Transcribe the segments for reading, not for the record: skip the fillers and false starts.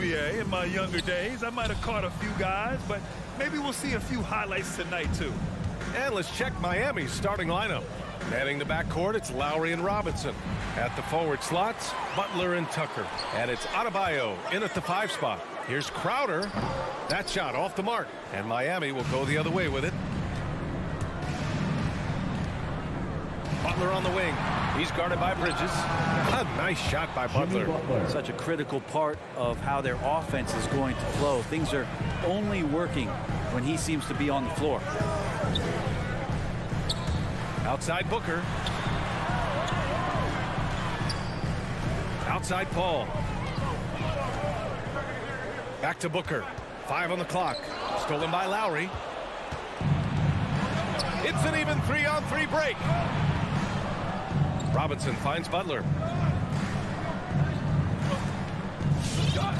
UVA in my younger days. I might have caught a few guys, but maybe we'll see a few highlights tonight, too. And let's check Miami's starting lineup. Heading to backcourt, it's Lowry and Robinson. At the forward slots, Butler and Tucker. And it's Adebayo in at the 5 spot. Here's Crowder. That shot off the mark. And Miami will go the other way with it. Butler on the wing. He's guarded by Bridges. A nice shot by Butler. Such a critical part of how their offense is going to flow. Things are only working when he seems to be on the floor. Outside Booker. Outside Paul. Back to Booker. 5 on the clock. Stolen by Lowry. It's an even 3-on-3 break. Robinson finds Butler.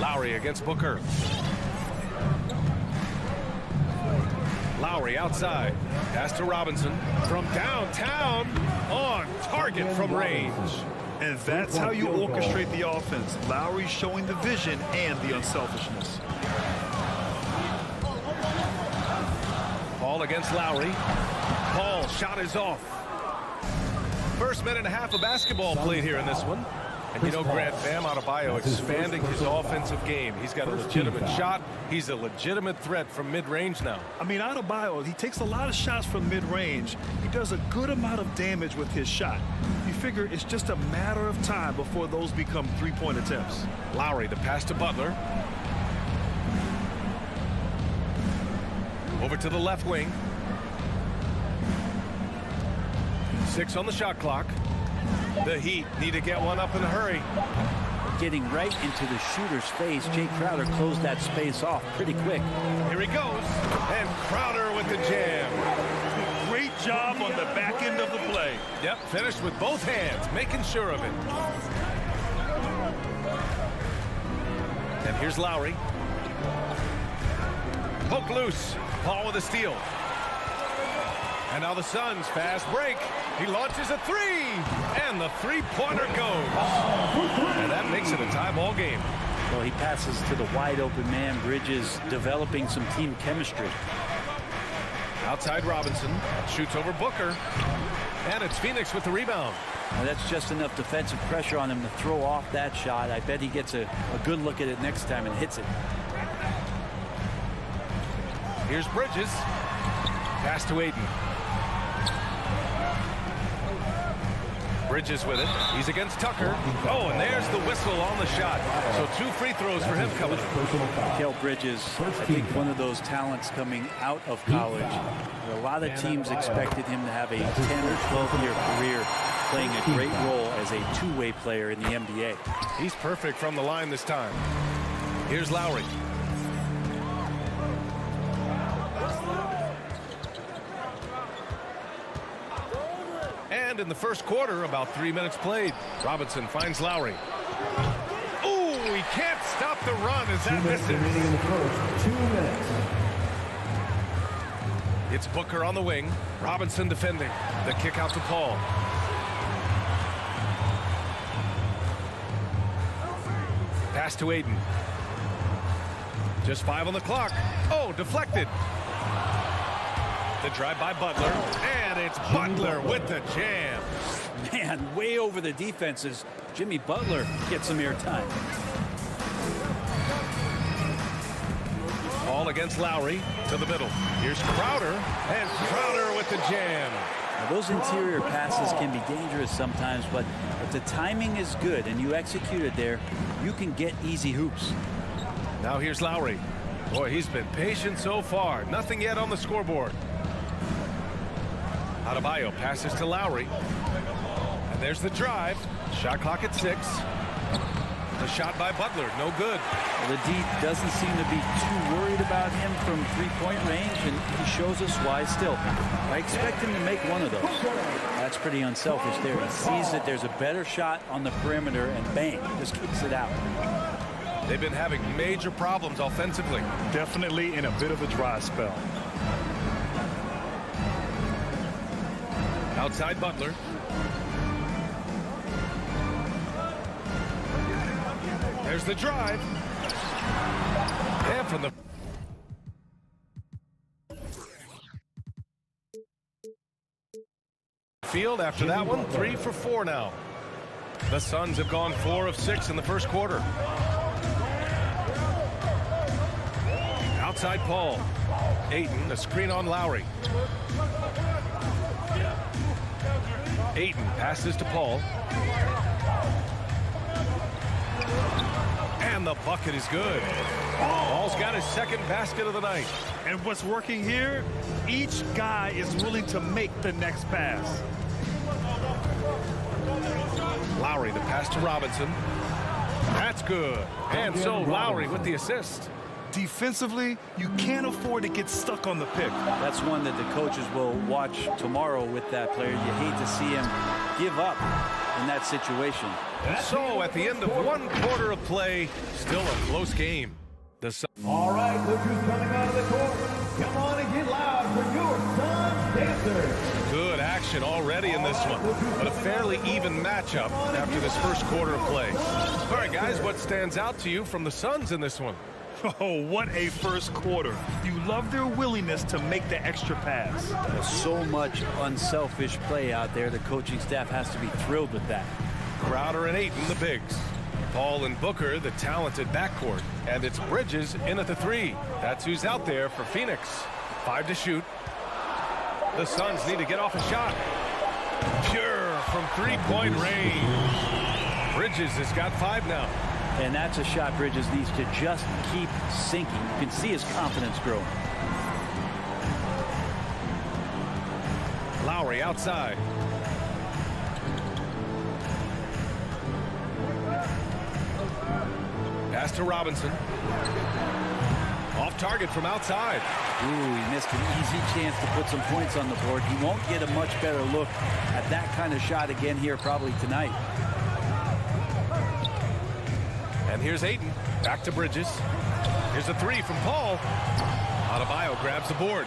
Lowry against Booker. Lowry outside. Pass to Robinson. From downtown. On target from range. And that's how you orchestrate the offense. Lowry showing the vision and the unselfishness. Paul against Lowry. Paul shot is off. First minute and a half of basketball played here in this one. And you know, Grant, Bam Adebayo expanding his offensive game. He's got a legitimate shot. He's a legitimate threat from mid-range now. I mean, Adebayo, he takes a lot of shots from mid-range. He does a good amount of damage with his shot. You figure it's just a matter of time before those become three-point attempts. Lowry, the pass to Butler. Over to the left wing. 6 on the shot clock. The Heat need to get one up in a hurry. Getting right into the shooter's face. Jay Crowder closed that space off pretty quick. Here he goes. And Crowder with the jam. Great job on the back end of the play. Yep, finished with both hands, making sure of it. And here's Lowry. Poke loose. Paul with a steal. And now the Suns fast break. He launches a 3. And the three-pointer goes. And that makes it a tie ball game. Well, he passes to the wide open man. Bridges developing some team chemistry. Outside Robinson. Shoots over Booker. And it's Phoenix with the rebound. Now that's just enough defensive pressure on him to throw off that shot. I bet he gets a good look at it next time and hits it. Here's Bridges. Pass to Aiden. Bridges with it. He's against Tucker. Oh, and there's the whistle on the shot. So 2 free throws for him coming. Mikal Bridges, I think one of those talents coming out of college. A lot of teams expected him to have a 10 or 12-year career playing a great role as a two-way player in the NBA. He's perfect from the line this time. Here's Lowry. And in the first quarter, about 3 minutes played. Robinson finds Lowry. Ooh, he can't stop the run as that misses. In the first 2 minutes. It's Booker on the wing. Robinson defending. The kick out to Paul. Pass to Aiden. Just 5 on the clock. Oh, deflected. The drive by Butler, and it's Butler with the jam. Man, way over the defenses. Jimmy Butler gets some airtime. All against Lowry to the middle. Here's Crowder, and Crowder with the jam. Now, those interior passes can be dangerous sometimes, but if the timing is good and you execute it there, you can get easy hoops. Now here's Lowry. Boy, he's been patient so far. Nothing yet on the scoreboard. Adebayo passes to Lowry. And there's the drive. Shot clock at 6. The shot by Butler, no good. Well, the D doesn't seem to be too worried about him from three-point range, and he shows us why still. I expect him to make one of those. That's pretty unselfish there. He sees that there's a better shot on the perimeter, and bang, just kicks it out. They've been having major problems offensively. Definitely in a bit of a dry spell. Outside Butler. There's the drive. from the field after that one. 3 for 4 now. The Suns have gone 4 of 6 in the first quarter. Outside Paul. Ayton, a screen on Lowry. Ayton passes to Paul. And the bucket is good. Paul's got his second basket of the night. And what's working here, each guy is willing to make the next pass. Lowry, the pass to Robinson. That's good. And so Lowry with the assist. Defensively, you can't afford to get stuck on the pick. That's one that the coaches will watch tomorrow with that player. You hate to see him give up in that situation. So at the end of 1 quarter of play, still a close game. All right, look who's coming out of the court. Come on and get loud for your Suns Dancers. Good action already in this one, but a fairly even matchup after this first quarter of play. All right, guys, what stands out to you from the Suns in this one? Oh, what a first quarter. You love their willingness to make the extra pass. There's so much unselfish play out there. The coaching staff has to be thrilled with that. Crowder and Ayton, the bigs. Paul and Booker, the talented backcourt. And it's Bridges in at the 3. That's who's out there for Phoenix. 5 to shoot. The Suns need to get off a shot. Pure from 3-point range. Bridges has got 5 now. And that's a shot Bridges needs to just keep sinking. You can see his confidence growing. Lowry outside. Pass to Robinson. Off target from outside. Ooh, he missed an easy chance to put some points on the board. He won't get a much better look at that kind of shot again here probably tonight. And here's Ayton. Back to Bridges. Here's a 3 from Paul. Adebayo grabs the board.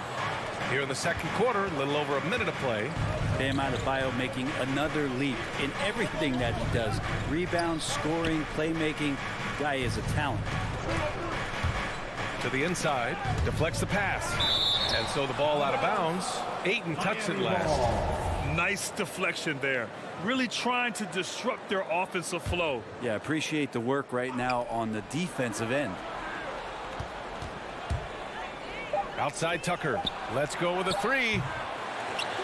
Here in the second quarter, a little over a minute of play. Bam Adebayo making another leap in everything that he does. Rebounds, scoring, playmaking. Guy is a talent. To the inside. Deflects the pass. And so the ball out of bounds. Ayton touched it last. Nice deflection there. Really trying to disrupt their offensive flow. Yeah, appreciate the work right now on the defensive end. Outside Tucker. Let's go with a 3.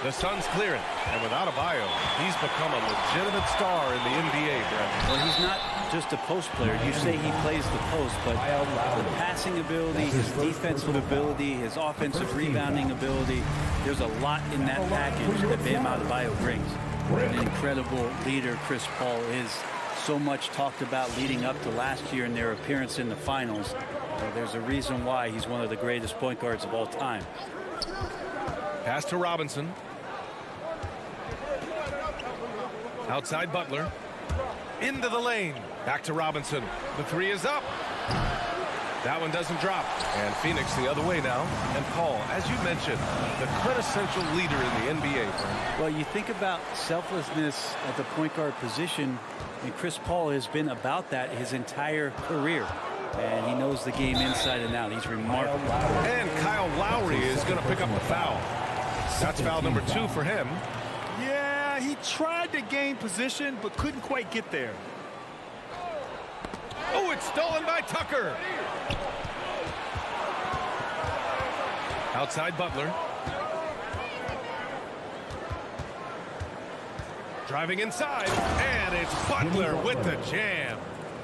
The Suns clear it. And without Adebayo, he's become a legitimate star in the NBA, Brett. Well, he's not just a post player. You say he plays the post, but the passing ability, his defensive ability, his offensive rebounding ability, there's a lot in that package that Bam Adebayo brings. An incredible leader Chris Paul is. So much talked about leading up to last year in their appearance in the finals. There's a reason why he's one of the greatest point guards of all time. Pass to Robinson. Outside Butler. Into the lane. Back to Robinson. The 3 is up. That one doesn't drop. And Phoenix the other way now. And Paul, as you mentioned, the quintessential leader in the NBA. Well, you think about selflessness at the point guard position, and Chris Paul has been about that his entire career. And he knows the game inside and out. He's remarkable. And Kyle Lowry is going to pick up the foul. That's foul number 2 for him. Yeah, he tried to gain position, but couldn't quite get there. Oh, it's stolen by Tucker. Outside Butler. Driving inside, and it's Butler with the jam.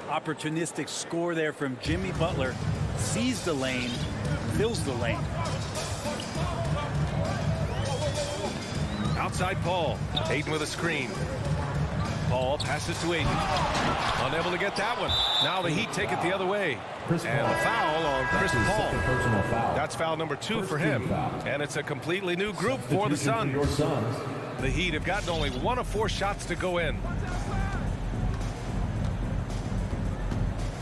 Opportunistic score there from Jimmy Butler. Sees the lane, fills the lane. Outside Paul. Ayton with a screen. Paul passes to Ayton. Unable to get that one. Now the Heat take it the other way. And a foul on Chris Paul. That's foul number 2 for him. And it's a completely new group for the Suns. The Heat have gotten only 1 of 4 shots to go in.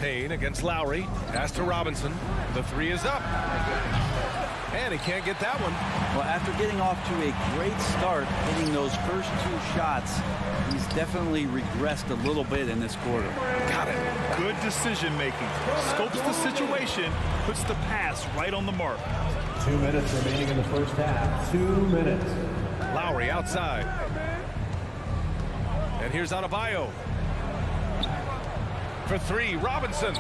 Payne against Lowry. Pass to Robinson. The 3 is up. And he can't get that one. Well, after getting off to a great start, hitting those first 2 shots, he's definitely regressed a little bit in this quarter. Got it. Good decision making. Scopes the situation, puts the pass right on the mark. 2 minutes remaining in the first half. 2 minutes. Lowry outside. And here's Adebayo. For 3, Robinson.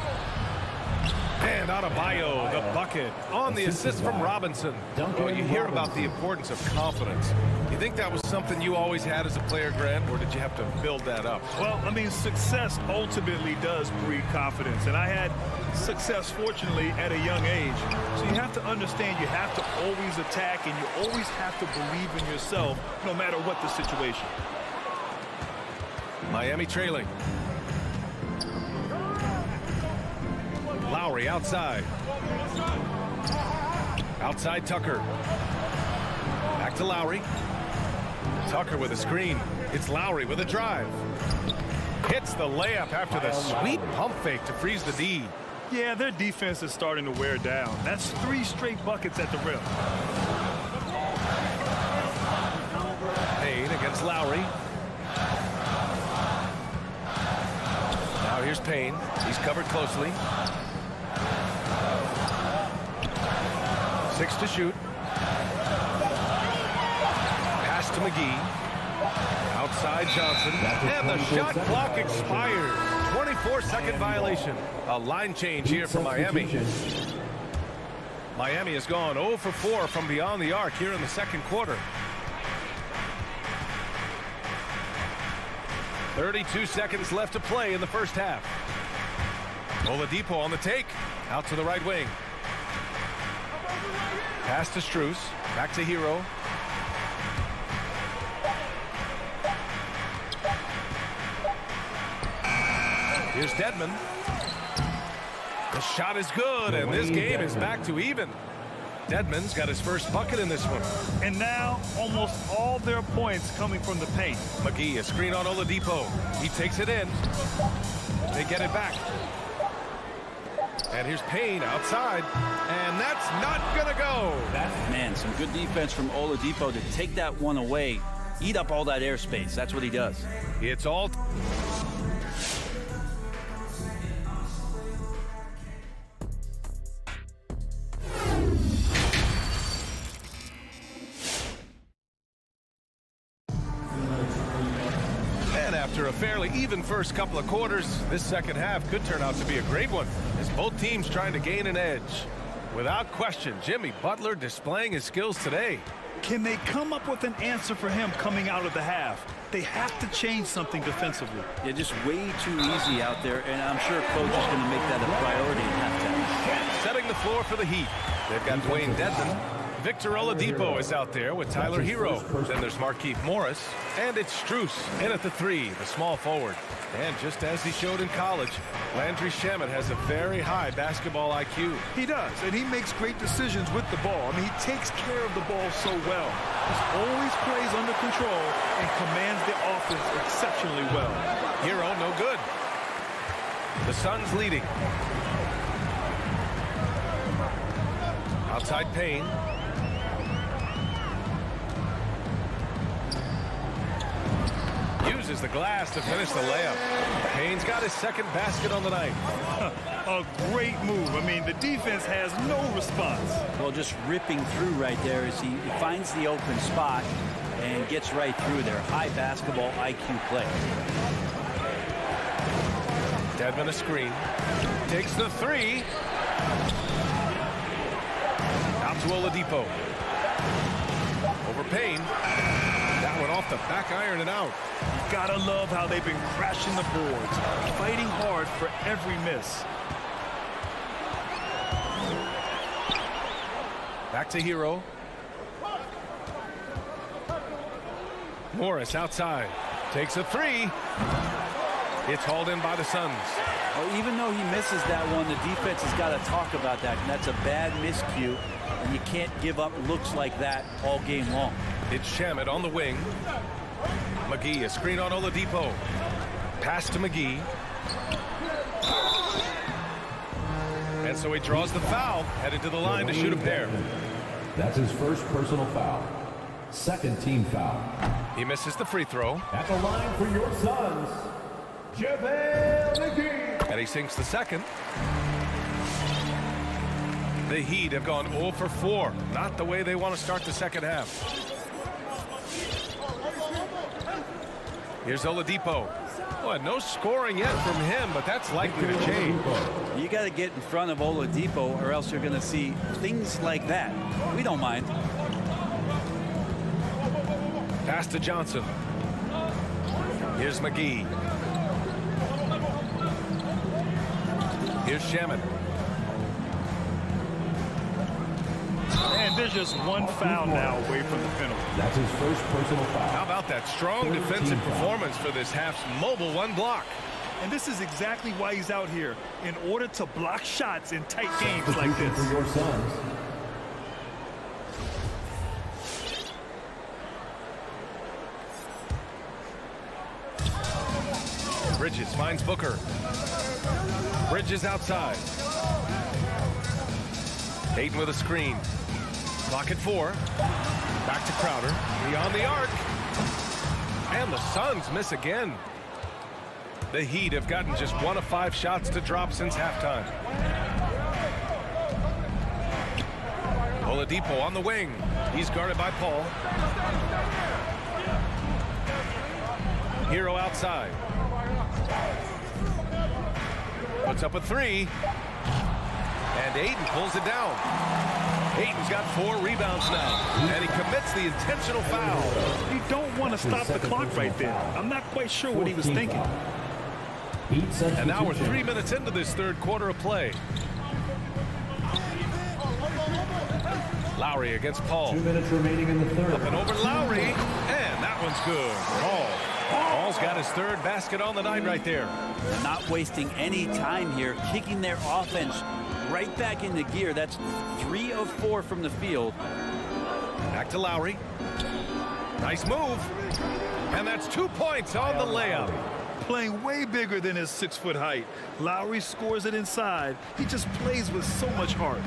And Adebayo, the bucket on the assist from Robinson. Well, you hear about the importance of confidence. You think that was something you always had as a player, Grant, or did you have to build that up? Well, I mean, success ultimately does breed confidence. And I had success, fortunately, at a young age. So you have to understand you have to always attack and you always have to believe in yourself no matter what the situation. Miami trailing. Lowry outside. Outside Tucker. Back to Lowry. Tucker with a screen. It's Lowry with a drive. Hits the layup after the sweet pump fake to freeze the D. Yeah, their defense is starting to wear down. That's 3 straight buckets at the rim. Payne against Lowry. Now here's Payne. He's covered closely. 6 to shoot. Pass to McGee. Outside Johnson. And the shot clock expires. 24-second violation. A line change here for Miami. Miami has gone 0 for 4 from beyond the arc here in the second quarter. 32 seconds left to play in the first half. Oladipo on the take. Out to the right wing. Pass to Strus. Back to Hero. Here's Dedmon. The shot is good, and this game is back to even. Dedmon's got his first bucket in this one. And now almost all their points coming from the paint. McGee, a screen on Oladipo. He takes it in. They get it back. And here's Payne outside. And that's not going to go. Man, some good defense from Oladipo to take that one away. Eat up all that airspace. That's what he does. It's all... After a fairly even first couple of quarters, this second half could turn out to be a great one as both teams trying to gain an edge. Without question, Jimmy Butler displaying his skills today. Can they come up with an answer for him coming out of the half? They have to change something defensively. Yeah, just way too easy out there, and I'm sure coach is going to make that a priority in halftime. Setting the floor for the Heat. They've got Dwayne Dedmon. Victor Oladipo is out there with Tyler Hero. Then there's Markieff Morris. And it's Strus in at the 3, the small forward. And just as he showed in college, Landry Shamet has a very high basketball IQ. He does, and he makes great decisions with the ball. I mean, he takes care of the ball so well. He always plays under control and commands the offense exceptionally well. Hero, no good. The Suns leading. Outside Payne. Uses the glass to finish the layup. Payne's got his second basket on the night. A great move. I mean, the defense has no response. Well, just ripping through right there as he finds the open spot and gets right through there. High basketball IQ play. Dedmon a screen. Takes the 3. Out to Oladipo. Over Payne. That one off the back iron and out. You gotta love how they've been crashing the boards, fighting hard for every miss. Back to Hero. Morris outside. Takes a 3. It's hauled in by the Suns. Oh, even though he misses that one, the defense has got to talk about that. And that's a bad miscue. And you can't give up looks like that all game long. It's Shamet on the wing. McGee, a screen on Oladipo. Pass to McGee. And so he draws the foul, headed to the line to shoot a pair. That's his first personal foul. Second team foul. He misses the free throw. At the line for your Suns, JaVale McGee. And he sinks the second. The Heat have gone 0 for 4. Not the way they want to start the second half. Here's Oladipo. Well, no scoring yet from him, but that's likely to change. You got to get in front of Oladipo or else you're going to see things like that. We don't mind. Pass to Johnson. Here's McGee. Here's Shaman. And there's just one foul now away from the penalty. That's his first personal foul. How about that strong defensive performance for this half's mobile one block? And this is exactly why he's out here, in order to block shots in tight games like this. For your Suns. Bridges finds Booker. Bridges outside. Hayden with a screen. Clock at 4. Back to Crowder. Beyond the arc. And the Suns miss again. The Heat have gotten just 1 of 5 shots to drop since halftime. Oladipo on the wing. He's guarded by Paul. Hero outside. Puts up a 3. And Aiden pulls it down. Aiden's got 4 rebounds now. And he commits the intentional foul. You don't want to stop the clock right there. I'm not quite sure what he was thinking. And now we're 3 minutes into this third quarter of play. Lowry against Paul. 2 minutes remaining in the third. Up and over Lowry. And that one's good. Paul. Paul's got his 3rd basket on the night right there. Not wasting any time here, kicking their offense right back into gear. That's 3 of 4 from the field. Back to Lowry. Nice move. And that's 2 points on the layup. Playing way bigger than his 6-foot height. Lowry scores it inside. He just plays with so much heart.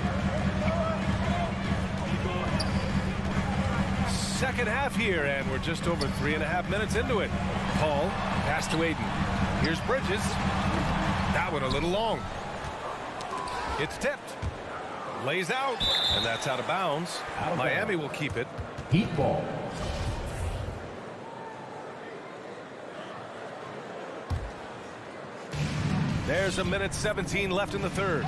Second half here, and we're just over 3.5 minutes into it. Paul, pass to Aiden. Here's Bridges. That one a little long. It's tipped. Lays out, and that's out of bounds. Miami will keep it. Heat ball. There's 1:17 left in the third.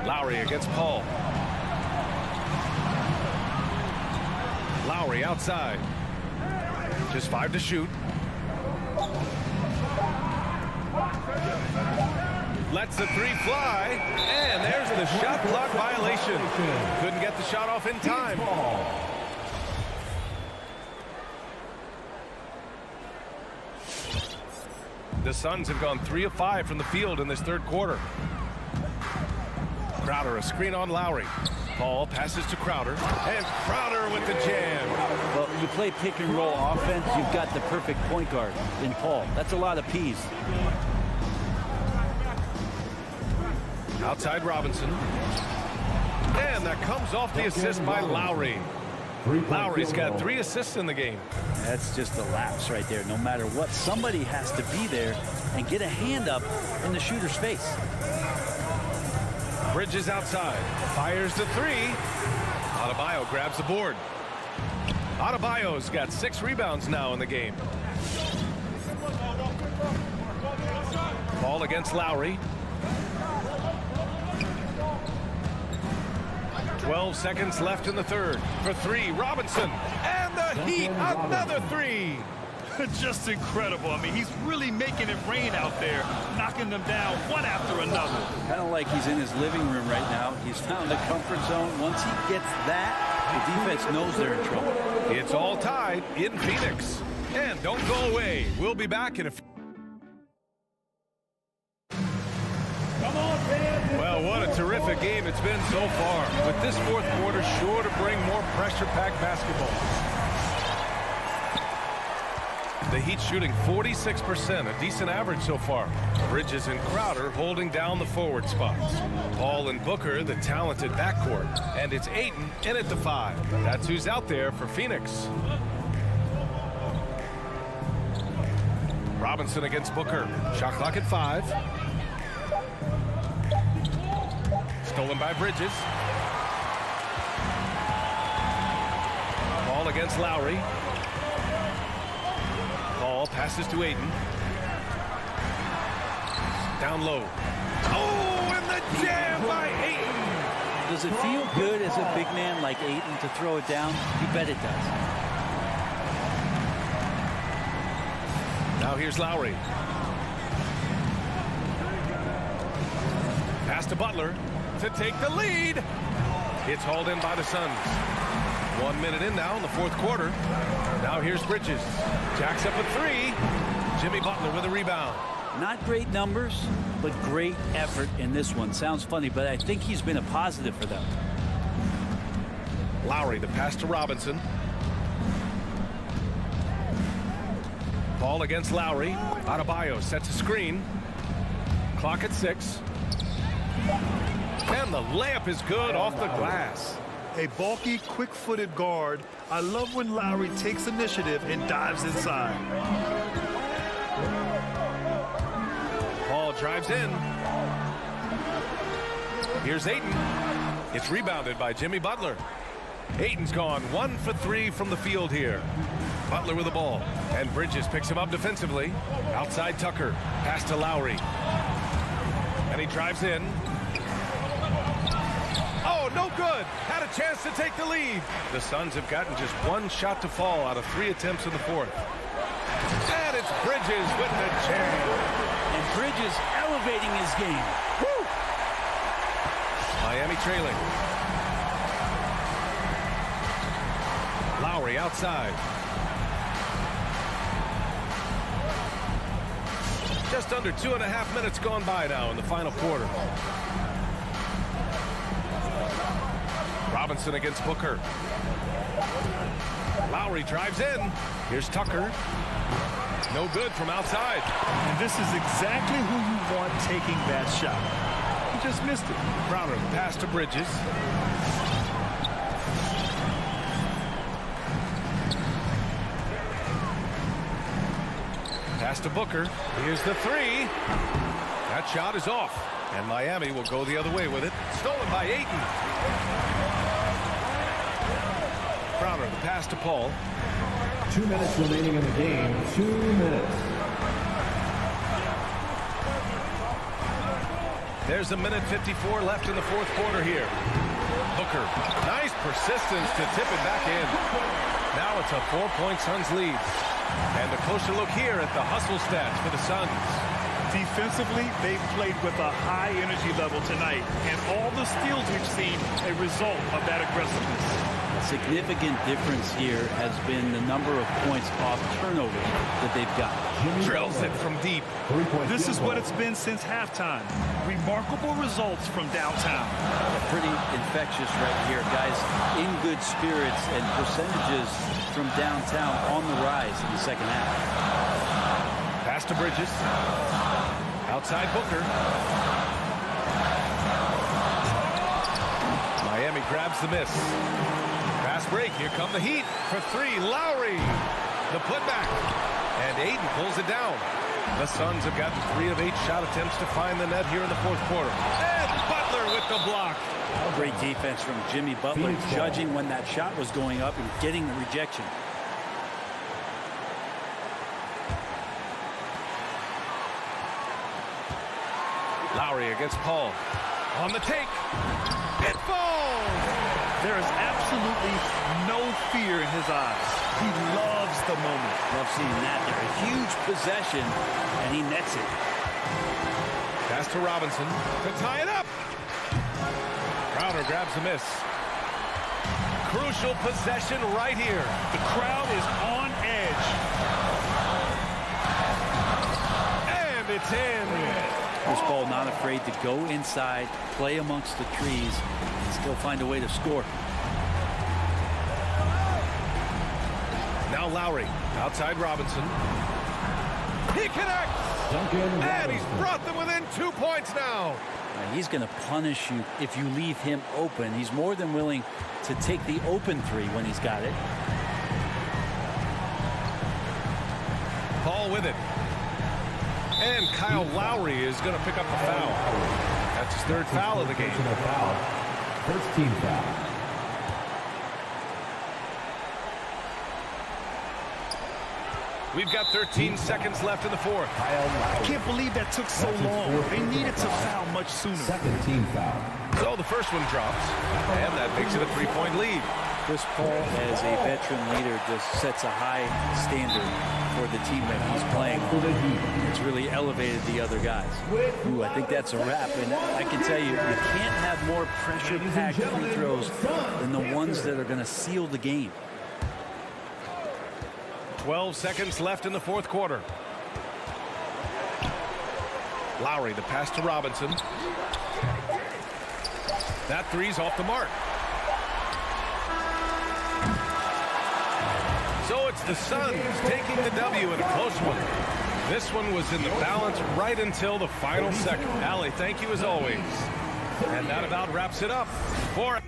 Lowry against Paul. Lowry outside. Just 5 to shoot. Lets the 3 fly. And there's the shot clock violation. Couldn't get the shot off in time. The Suns have gone 3 of 5 from the field in this third quarter. Crowder, a screen on Lowry. Paul passes to Crowder. And Crowder with the jam. Well, you play pick and roll offense, you've got the perfect point guard in Paul. That's a lot of P's. Outside Robinson. And that comes off the assist by Lowry. Lowry's got 3 assists in the game. That's just a lapse right there. No matter what, somebody has to be there and get a hand up in the shooter's face. Bridges outside. Fires the 3. Adebayo grabs the board. Adebayo's got 6 rebounds now in the game. Ball against Lowry. 12 seconds left in the third. For 3, Robinson. And the Heat, another 3. Just incredible. I mean, he's really making it rain out there, knocking them down one after another. Kind of like he's in his living room right now. He's found a comfort zone. Once he gets that, the defense knows they're in trouble. It's all tied in Phoenix. And don't go away. We'll be back in a few. Well, what a terrific game it's been so far. With this fourth quarter sure to bring more pressure-packed basketball. The Heat shooting 46%, a decent average so far. Bridges and Crowder holding down the forward spots. Paul and Booker, the talented backcourt. And it's Ayton in at the 5. That's who's out there for Phoenix. Robinson against Booker. Shot clock at 5. Stolen by Bridges. Paul against Lowry. Paul passes to Ayton. Down low. Oh, and the jam by Ayton. Does it feel good as a big man like Ayton to throw it down? You bet it does. Now here's Lowry. Pass to Butler to take the lead. It's hauled in by the Suns. 1 minute in now in the fourth quarter. Now here's Bridges. Jacks up a 3. Jimmy Butler with a rebound. Not great numbers, but great effort in this one. Sounds funny, but I think he's been a positive for them. Lowry, the pass to Robinson. Paul against Lowry. Adebayo sets a screen. Clock at 6. And the layup is good off the glass. A bulky, quick-footed guard. I love when Lowry takes initiative and dives inside. Paul drives in. Here's Ayton. It's rebounded by Jimmy Butler. Ayton's gone 1 for 3 from the field here. Butler with the ball. And Bridges picks him up defensively. Outside Tucker. Pass to Lowry. And he drives in. Oh, no good. Had a chance to take the lead. The Suns have gotten just 1 shot to fall out of 3 attempts in the fourth. And it's Bridges with the jam. And Bridges elevating his game. Woo! Miami trailing. Lowry outside. Just under 2.5 minutes gone by now in the final quarter. Robinson against Booker. Lowry drives in. Here's Tucker. No good from outside. And this is exactly who you want taking that shot. He just missed it. Crowder, pass to Bridges. Pass to Booker. Here's the 3. That shot is off. And Miami will go the other way with it. Stolen by Ayton. Crowder, the pass to Paul. 2 minutes remaining in the game. 2 minutes. There's a minute 54 left in the fourth quarter here. Booker, nice persistence to tip it back in. Now it's a 4-point Suns lead. And a closer look here at the hustle stats for the Suns. Defensively, they've played with a high energy level tonight, and all the steals we've seen a result of that aggressiveness. A significant difference here has been the number of points off turnovers that they've got. Drills it from deep. This is what it's been since halftime. Remarkable results from downtown. Pretty infectious right here, guys. In good spirits and percentages from downtown on the rise in the second half. Pass to Bridges. Outside Booker. Miami grabs the miss. Fast break. Here come the Heat for 3. Lowry. The putback. And Ayton pulls it down. The Suns have gotten 3 of 8 shot attempts to find the net here in the fourth quarter. And Butler with the block. Great defense from Jimmy Butler, judging when that shot was going up and getting the rejection. Lowry against Paul. On the take. It falls. There is absolutely no fear in his eyes. He loves the moment. Love seeing that there. A huge possession, and he nets it. Pass to Robinson to tie it up. Crowder grabs the miss. Crucial possession right here. The crowd is on edge. And it's in. Chris Paul not afraid to go inside, play amongst the trees, and still find a way to score. Now Lowry outside Robinson. He connects. And he's brought them within 2 points now. He's going to punish you if you leave him open. He's more than willing to take the open three when he's got it. Paul with it. And Kyle Lowry is going to pick up the foul. That's his third foul of the game. First team foul. We've got 13 seconds left in the fourth. I can't believe that took so long. They needed to foul much sooner. Second team foul. So the first one drops, and that makes it a 3-point lead. Chris Paul, as a veteran leader, just sets a high standard for the team that he's playing on. It's really elevated the other guys. Ooh, I think that's a wrap. And I can tell you, you can't have more pressure-packed free throws than the ones that are going to seal the game. 12 seconds left in the fourth quarter. Lowry, the pass to Robinson. That three's off the mark. So it's the Suns taking the W in a close one. This one was in the balance right until the final second. Allie, thank you as always. And that about wraps it up for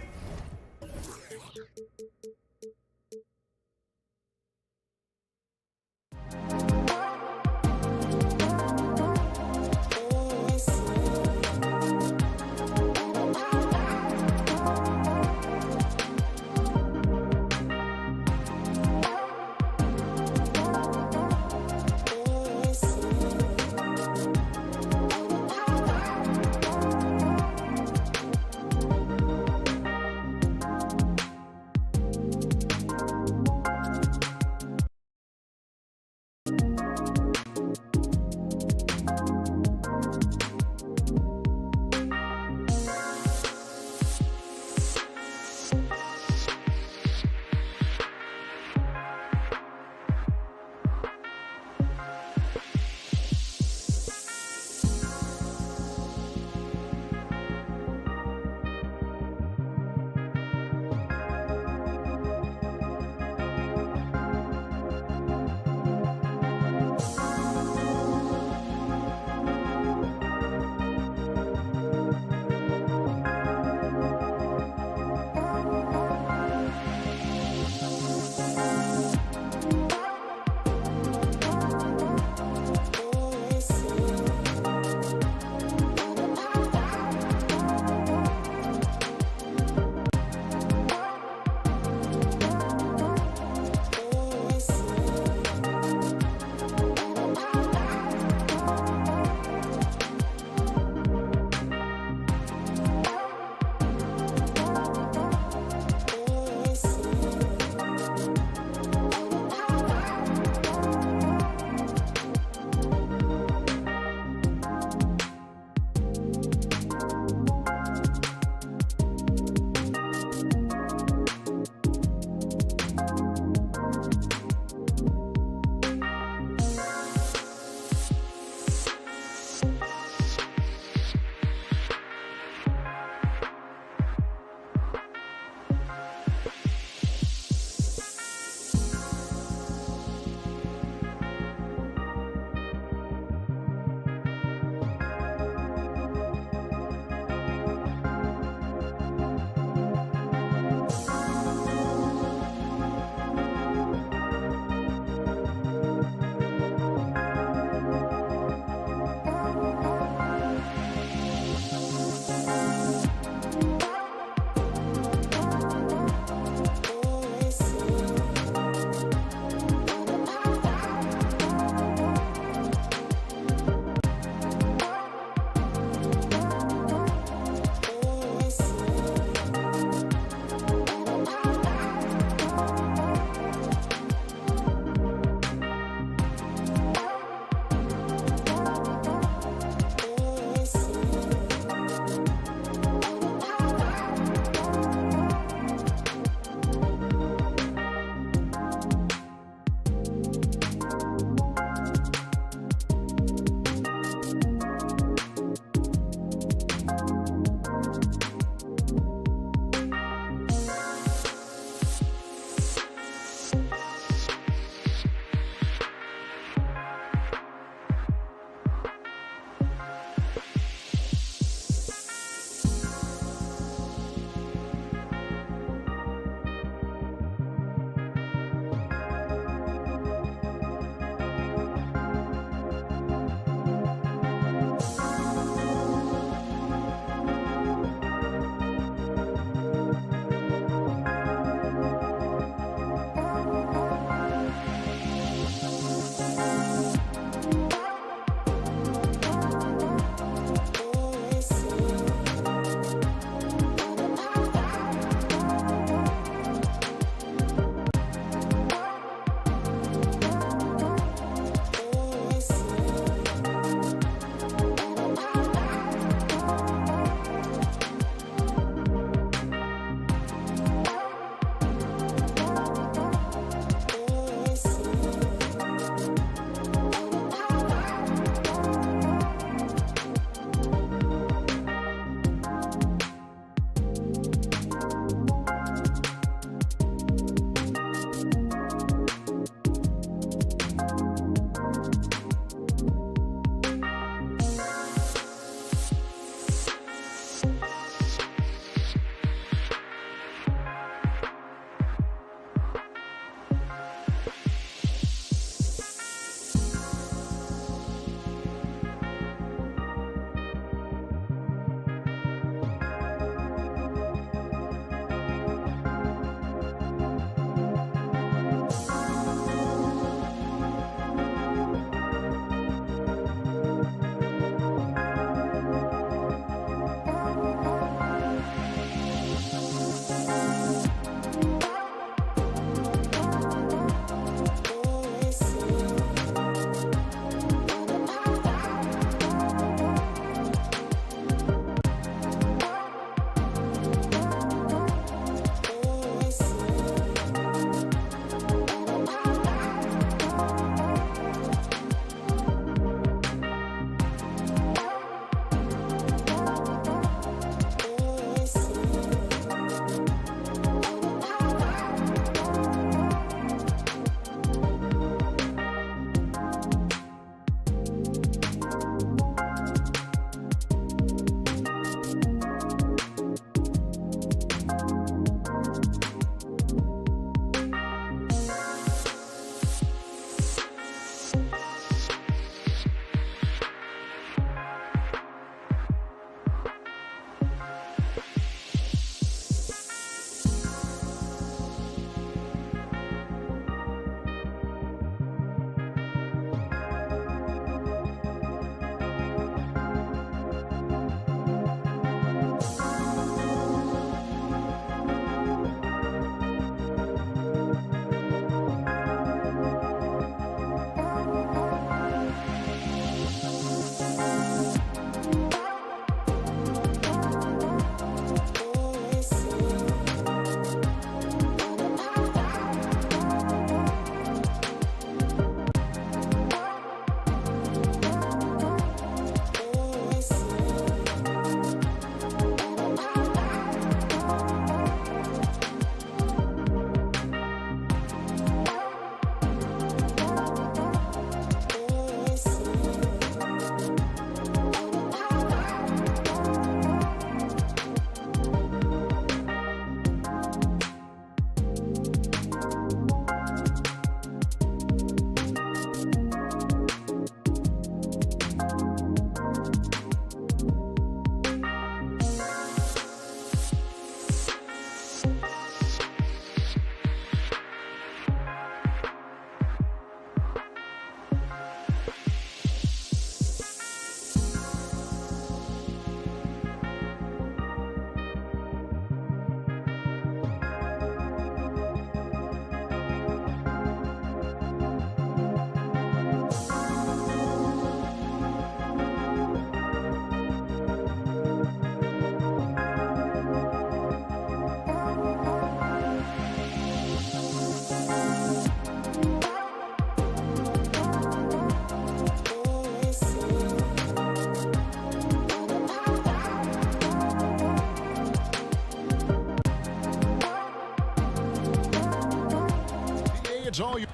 it's all you.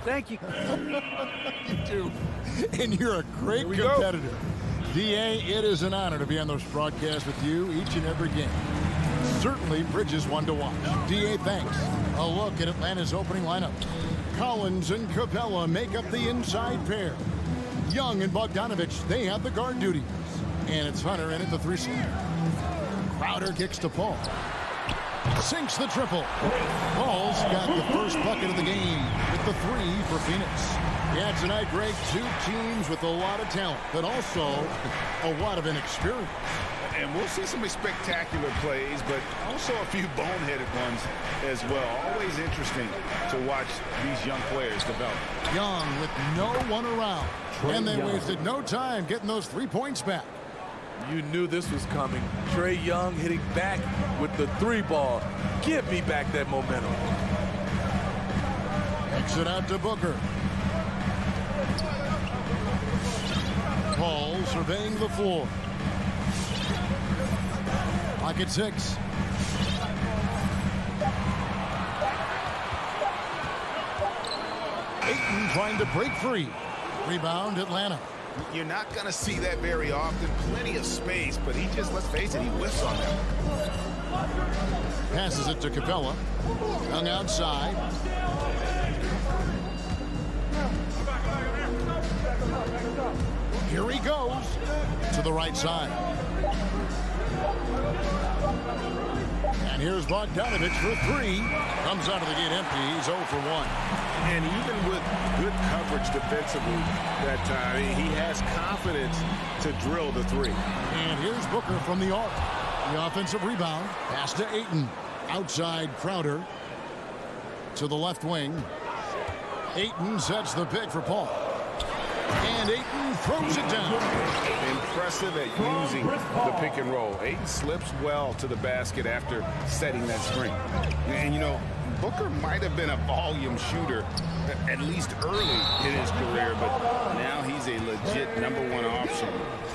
Thank you. You do. And you're a great competitor. D.A., it is an honor to be on this broadcast with you each and every game. Certainly, Bridges one to watch. D.A., thanks. A look at Atlanta's opening lineup. Collins and Capella make up the inside pair. Young and Bogdanovich, they have the guard duties. And it's Hunter in at the 3 slot. Crowder kicks to Paul. Sinks the triple. Paul's got the first bucket of the game with the 3 for Phoenix. Yeah, tonight, Greg, 2 teams with a lot of talent, but also a lot of inexperience. And we'll see some spectacular plays, but also a few boneheaded ones as well. Always interesting to watch these young players develop. Young with no one around. And they wasted no time getting those 3 points back. You knew this was coming. Trae Young hitting back with the 3 ball. Give me back that momentum. Exit out to Booker. Paul surveying the floor. Clock at 6. Ayton trying to break free. Rebound, Atlanta. You're not going to see that very often. Plenty of space, but he just, let's face it, he whiffs on them. Passes it to Capella. Hung outside. Here he goes to the right side. And here's Bogdanovich for 3. Comes out of the gate empty. He's 0 for 1. And even with good coverage defensively that time, he has confidence to drill the 3. And here's Booker from the arc. The offensive rebound. Pass to Ayton. Outside Crowder. To the left wing. Ayton sets the pick for Paul. And Ayton throws it down. Impressive at using the pick and roll. Ayton slips well to the basket after setting that screen. And, you know, Booker might have been a volume shooter at least early in his career, but now he's a legit #1 option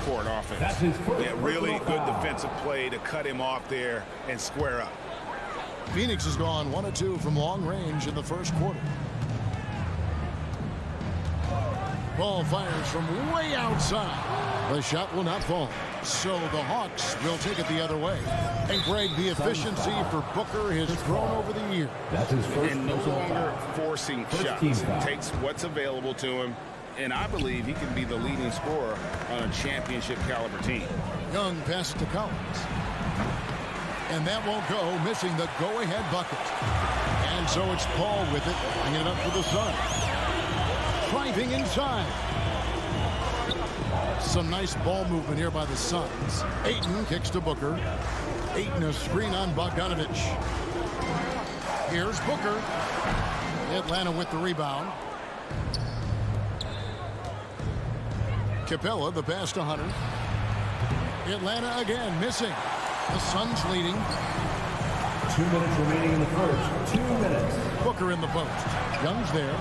for an offense. Yeah, really good defensive play to cut him off there and square up. Phoenix has gone 1 of 2 from long range in the first quarter. Ball fires from way outside. The shot will not fall. So the Hawks will take it the other way. And Greg, the efficiency for Booker has grown over the year. That's his first. And no longer forcing shots. He takes what's available to him. And I believe he can be the leading scorer on a championship caliber team. Young passes to Collins. And that won't go, missing the go-ahead bucket. And so it's Paul with it, bringing it up for the Suns. Driving inside. Some nice ball movement here by the Suns. Ayton kicks to Booker. Ayton a screen on Bogdanovich. Here's Booker. Atlanta with the rebound. Capella the pass to Hunter. Atlanta again missing. The Suns leading. 2 minutes remaining in the first. 2 minutes. Booker in the post. Young's there.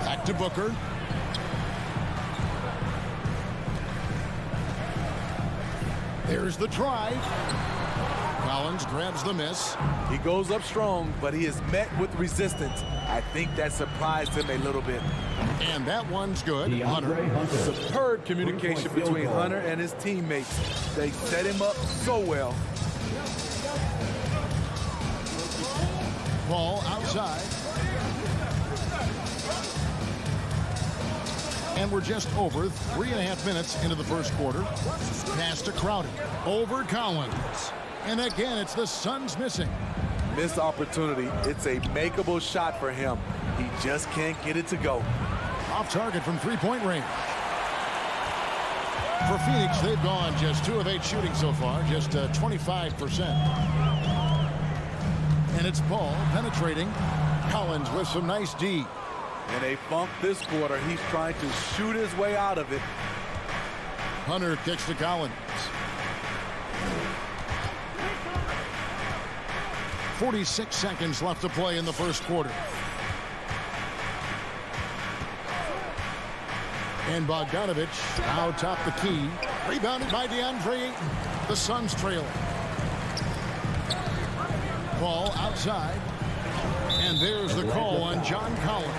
Back to Booker. There's the drive. Collins grabs the miss. He goes up strong, but he is met with resistance. I think that surprised him a little bit. And that one's good. Hunter. Superb communication between Hunter and his teammates. They set him up so well. Ball outside. And we're just over 3.5 minutes into the first quarter. Pass to Crowder. Over Collins. And again, it's the Suns missing. Missed opportunity. It's a makeable shot for him. He just can't get it to go. Off target from three-point range. For Phoenix, they've gone just 2 of 8 shooting so far, just 25%. And it's Paul penetrating. Collins with some nice D. In a funk this quarter, he's trying to shoot his way out of it. Hunter kicks to Collins. 46 seconds left to play in the first quarter. And Bogdanovich now top the key. Rebounded by DeAndre Ayton. The Suns trail. Ball outside. And there's the call on John Collins.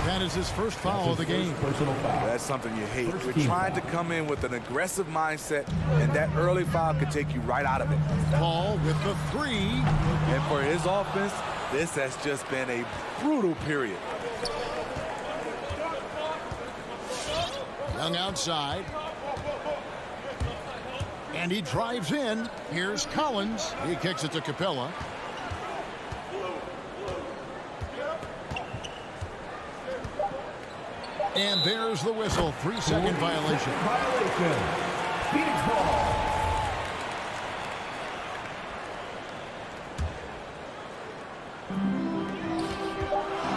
That is his first foul of the game. That's something you hate. You're trying to come in with an aggressive mindset, and that early foul could take you right out of it. Paul with the three. And for his offense, this has just been a brutal period. Young outside. And he drives in. Here's Collins. He kicks it to Capella. And there's the whistle. 3-second violation. Phoenix ball.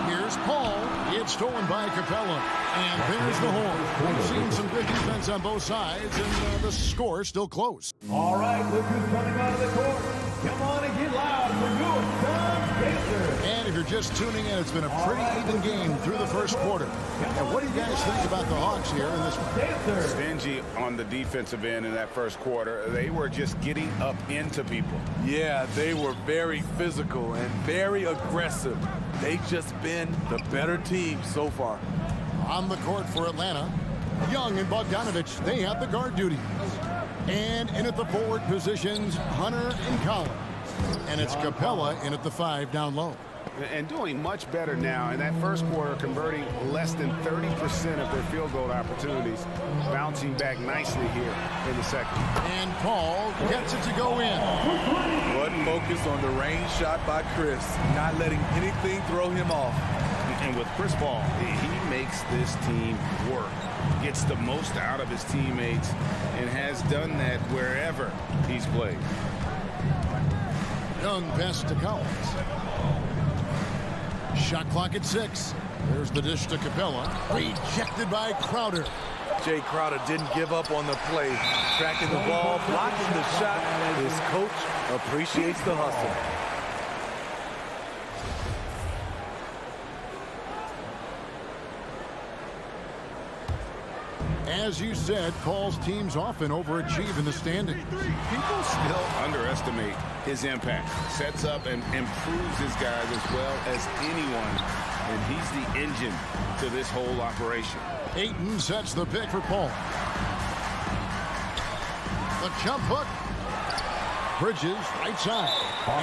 Here's Paul. It's stolen by Capella. And there's the horn. We've seen some good defense on both sides, and the score is still close. All right, look who's coming out of the court. Come on and get loud for your Tom Gaither. And if you're just tuning in, it's been a pretty even game through the first quarter. And what do you guys think about the Hawks here in this one? Stingy on the defensive end in that first quarter. They were just getting up into people. Yeah, they were very physical and very aggressive. They've just been the better team so far. On the court for Atlanta, Young and Bogdanovich, they have the guard duty. And in at the forward positions, Hunter and Collins. And it's Capella in at the 5 down low. And doing much better now in that first quarter, converting less than 30% of their field goal opportunities, bouncing back nicely here in the second. And Paul gets it to go in. But focus on the range shot by Chris, not letting anything throw him off. And with Chris Paul, he makes this team work, gets the most out of his teammates, and has done that wherever he's played. Young pass to Collins. Shot clock at 6. There's the dish to Capella. Rejected by Crowder. Jay Crowder didn't give up on the play. Tracking the ball, blocking the shot. His coach appreciates the hustle. As you said, Paul's teams often overachieve in the standings. People still underestimate his impact. Sets up and improves his guys as well as anyone. And he's the engine to this whole operation. Ayton sets the pick for Paul. The jump hook. Bridges, right side.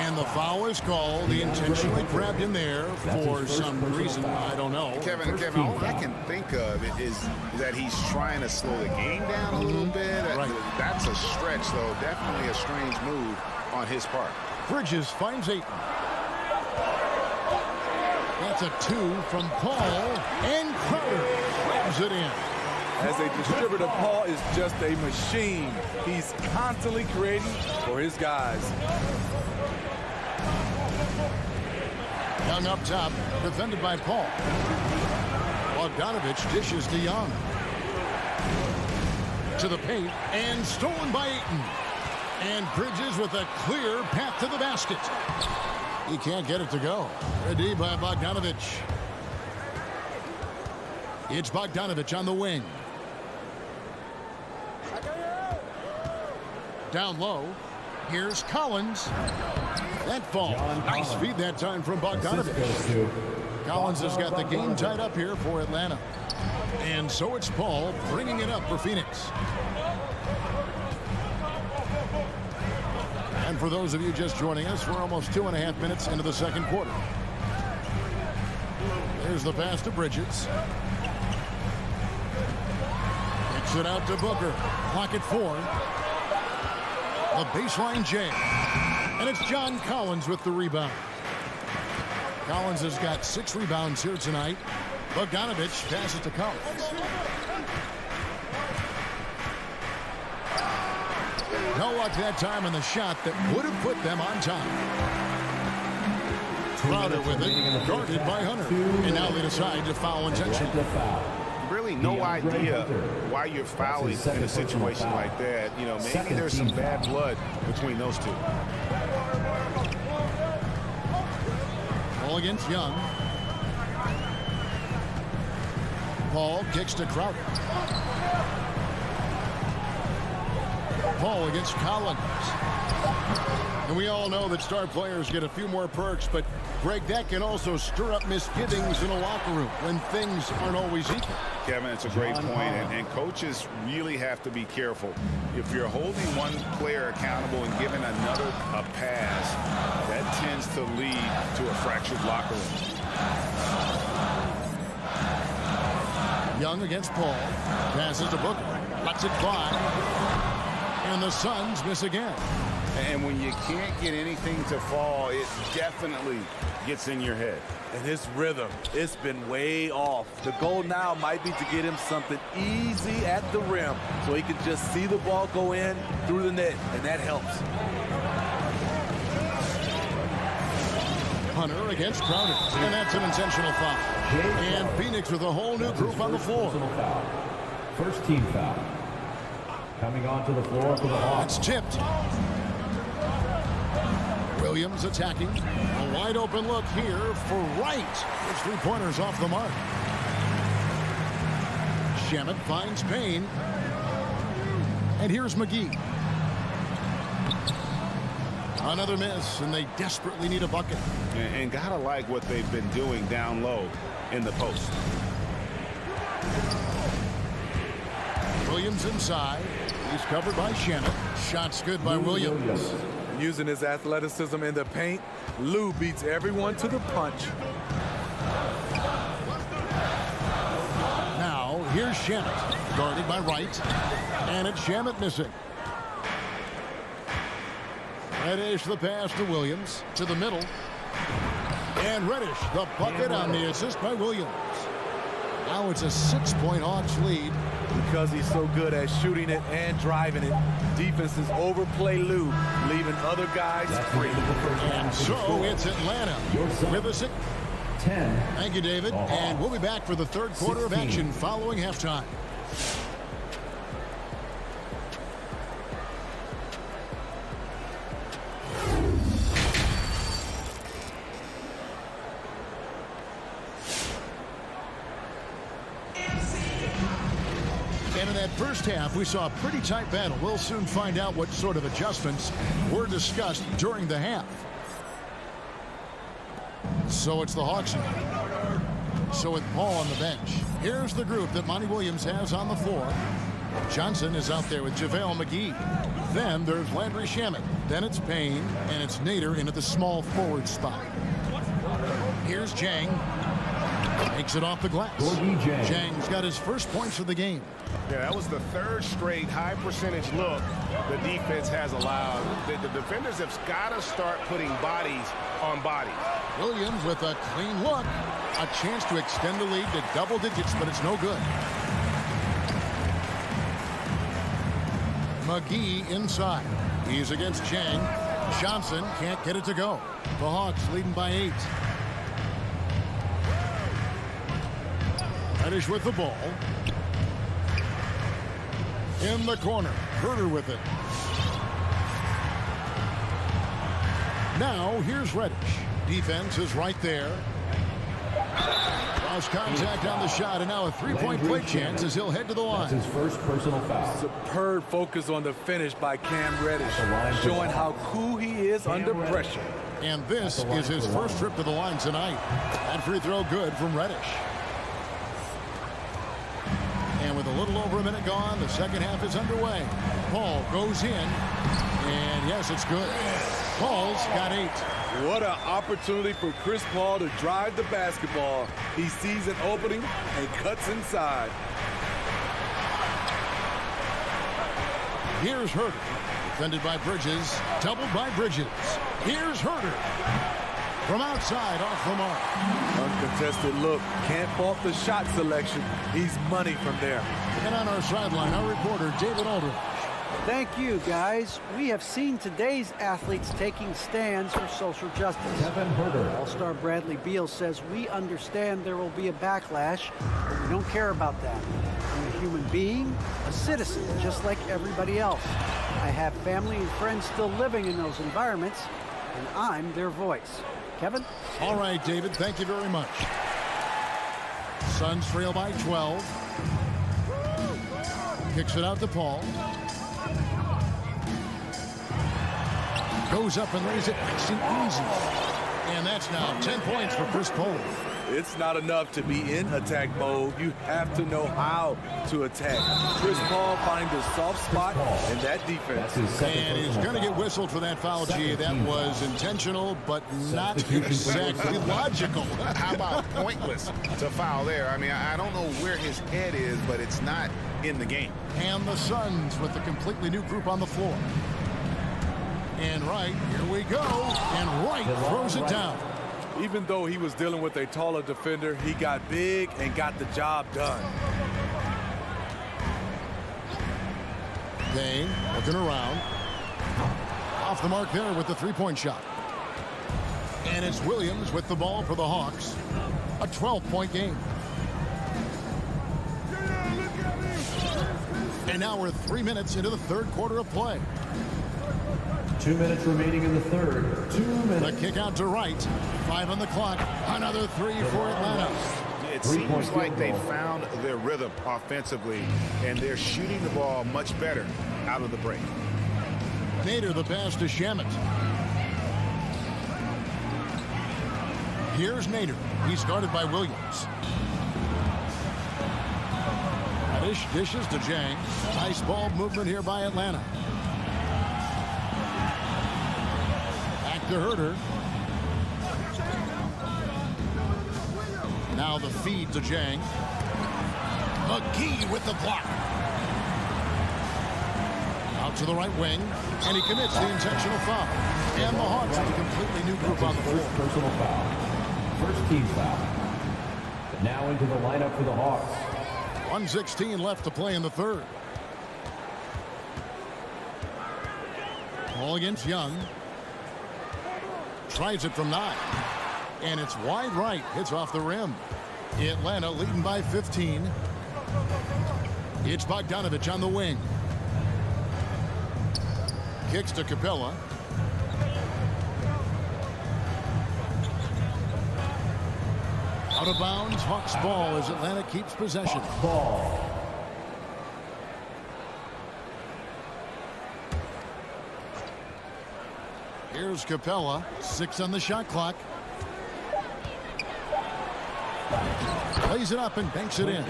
And the foul is called. He intentionally grabbed him there for some reason. I don't know. Kevin, all I can think of is that he's trying to slow the game down a little bit. Right. That's a stretch, though. Definitely a strange move on his part. Bridges finds Ayton. That's a 2 from Paul. And Crowder slams it in. As a distributor, Paul is just a machine. He's constantly creating for his guys. Young up top, defended by Paul. Bogdanovich dishes to Young. To the paint, and stolen by Ayton. And Bridges with a clear path to the basket. He can't get it to go. Ready by Bogdanovich. It's Bogdanovich on the wing. Down low. Here's Collins. That fall. Nice feed that time from Bogdanovich. Collins has got the game tied up here for Atlanta. And so it's Paul bringing it up for Phoenix. And for those of you just joining us, we're almost 2.5 minutes into the second quarter. There's the pass to Bridges. Kicks it out to Booker. Clock at 4. The baseline jam. And it's John Collins with the rebound. Collins has got 6 rebounds here tonight. Bogdanovich passes to Collins. No luck that time on the shot that would have put them on top. Crowder with it, guarded by Hunter. And now they decide to foul intention. Really no idea why you're fouling in a situation like that. You know, maybe there's some bad blood between those two. Ball against Young. Paul kicks to Crowder. Paul against Collins. And we all know that star players get a few more perks, but Greg, that can also stir up misgivings in a locker room when things aren't always equal. Kevin, it's a great point, and coaches really have to be careful. If you're holding one player accountable and giving another a pass, that tends to lead to a fractured locker room. Young against Paul. Passes to Booker. Lets it fly. And the Suns miss again. And when you can't get anything to fall, it definitely gets in your head. And his rhythm, it's been way off. The goal now might be to get him something easy at the rim so he can just see the ball go in through the net, and that helps. Hunter against Crowder. And that's an intentional foul. And Phoenix with a whole new group on the floor. First team foul. Coming onto the floor for the Hawks. It's tipped. Williams attacking. A wide open look here for Wright. His three-pointers off the mark. Shamet finds Payne. And here's McGee. Another miss, and they desperately need a bucket. And gotta like what they've been doing down low in the post. Williams inside. He's covered by Shamet. Shots good by Williams. Using his athleticism in the paint, Lou beats everyone to the punch. Now, here's Shamet, guarded by Wright. And it's Shamet missing. Reddish the pass to Williams, to the middle. And Reddish, the bucket on the assist by Williams. Now it's a 6-point Hawks lead. Because he's so good at shooting it and driving it, defenses overplay Lou, leaving other guys free. And so it's Atlanta with a 10. Thank you, David. And we'll be back for the third quarter of action following halftime. And in that first half, we saw a pretty tight battle. We'll soon find out what sort of adjustments were discussed during the half. So it's the Hawks now. So with Paul on the bench, here's the group that Monty Williams has on the floor. Johnson is out there with JaVale McGee. Then there's Landry Shamet. Then it's Payne, and it's Nader into the small forward spot. Here's Jang. Makes it off the glass. Jang's got his first points of the game. Yeah, that was the third straight high percentage look the defense has allowed. The defenders have got to start putting bodies on bodies. Williams with a clean look. A chance to extend the lead to double digits, but it's no good. McGee inside. He's against Chang. Johnson can't get it to go. The Hawks leading by 8. Reddish with the ball. In the corner. Herter with it. Now here's Reddish. Defense is right there. Lost contact on the shot, and now a three-point play chance as he'll head to the line. That's his first personal foul. Superb focus on the finish by Cam Reddish, showing how cool he is under pressure. And this is his first trip to the line tonight. That free throw good from Reddish. And with a little over a minute gone, the second half is underway. Paul goes in, and yes, it's good. Paul's got 8. What an opportunity for Chris Paul to drive the basketball. He sees an opening and cuts inside. Here's Herter, defended by Bridges, doubled by Bridges. Here's Herter. From outside, off the mark. Uncontested look. Can't fault the shot selection. He's money from there. And on our sideline, our reporter, David Aldridge. Thank you, guys. We have seen today's athletes taking stands for social justice. Kevin Herter. All-star Bradley Beal says we understand there will be a backlash, but we don't care about that. I'm a human being, a citizen, just like everybody else. I have family and friends still living in those environments, and I'm their voice. Kevin? All right, David, thank you very much. Suns trail by 12. Kicks it out to Paul. Goes up and lays it nice and easy. And that's now 10 points for Chris Paul. It's not enough to be in attack mode. You have to know how to attack. Chris Paul finds a soft spot in that defense. And he's going to get whistled for that foul, G. That was intentional, but not exactly logical. How about pointless to foul there? I mean, I don't know where his head is, but it's not in the game. And the Suns with a completely new group on the floor. And Wright, here we go. And Wright throws it down. Even though he was dealing with a taller defender, he got big and got the job done. Dane looking around. Off the mark there with the three-point shot. And it's Williams with the ball for the Hawks. A 12-point game. And now we're 3 minutes into the third quarter of play. 2 minutes remaining in the third. 2 minutes. The kick out to Wright. 5 on the clock. Another three for Atlanta. It seems like they found their rhythm offensively, and they're shooting the ball much better out of the break. Nader the pass to Shamet. Here's Nader. He's guarded by Williams. Dishes to Jang. Nice ball movement here by Atlanta. Back to Herter. Now the feed to Jang. McGee with the block. Out to the right wing. And he commits the intentional foul. And the Hawks have a completely new group on the floor. Personal foul. First team foul. Now into the lineup for the Hawks. 1:16 left to play in the third. Ball against Young. Tries it from 9. And it's wide right. Hits off the rim. Atlanta leading by 15. It's Bogdanovich on the wing. Kicks to Capella. Out of bounds, Hawks ball as Atlanta keeps possession. Ball. Here's Capella. 6 on the shot clock. Plays it up and banks it in.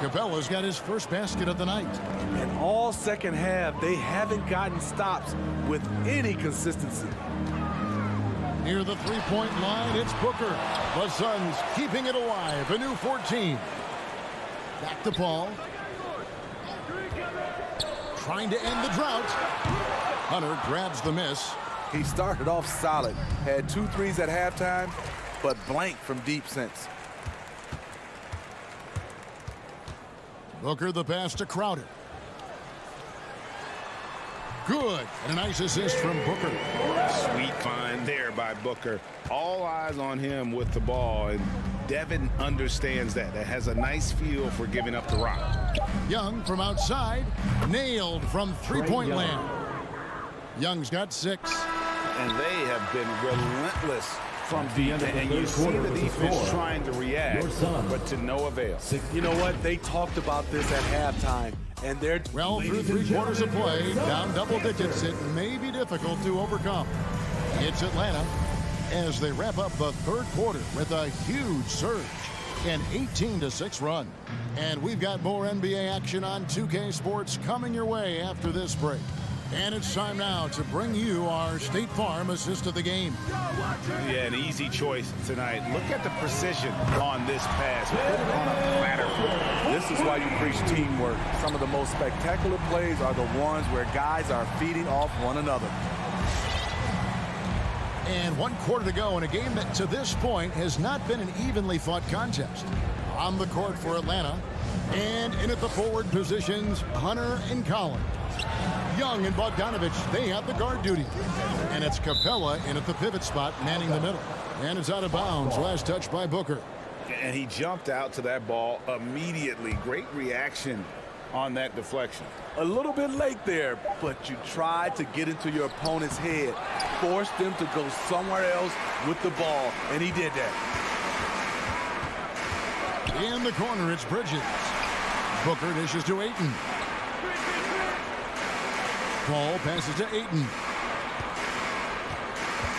Capella's got his first basket of the night. And all second half, they haven't gotten stops with any consistency. Near the three-point line, it's Booker. The Suns keeping it alive. A new 14. Back to Paul. Trying to end the drought. Hunter grabs the miss. He started off solid. Had 2 threes at halftime, but blank from deep since. Booker the pass to Crowder. Good. And a nice assist from Booker. Sweet find there by Booker. All eyes on him with the ball, and Devin understands that. That has a nice feel for giving up the rock. Young from outside. Nailed from three-point land. Young's got 6. And they have been relentless from the end of the and third you see quarter the with defense score. trying to react, but to no avail. You know what? They talked about this at halftime, and they're... Well, through 3 quarters of play, down double digits, it may be difficult to overcome. It's Atlanta as they wrap up the third quarter with a huge surge. An 18-6 run. And we've got more NBA action on 2K Sports coming your way after this break. And it's time now to bring you our State Farm assist of the game. Yeah, an easy choice tonight. Look at the precision on this pass. Put it on a platter. This is why you preach teamwork. Some of the most spectacular plays are the ones where guys are feeding off one another. And 1 quarter to go in a game that to this point has not been an evenly fought contest. On the court for Atlanta. And in at the forward positions, Hunter and Collins. Young and Bogdanovich, they have the guard duty. And it's Capella in at the pivot spot, manning the middle. And it's out of bounds. Last touch by Booker. And he jumped out to that ball immediately. Great reaction on that deflection. A little bit late there, but you tried to get into your opponent's head. Forced them to go somewhere else with the ball, and he did that. In the corner, it's Bridges. Booker dishes to Ayton. Paul passes to Ayton.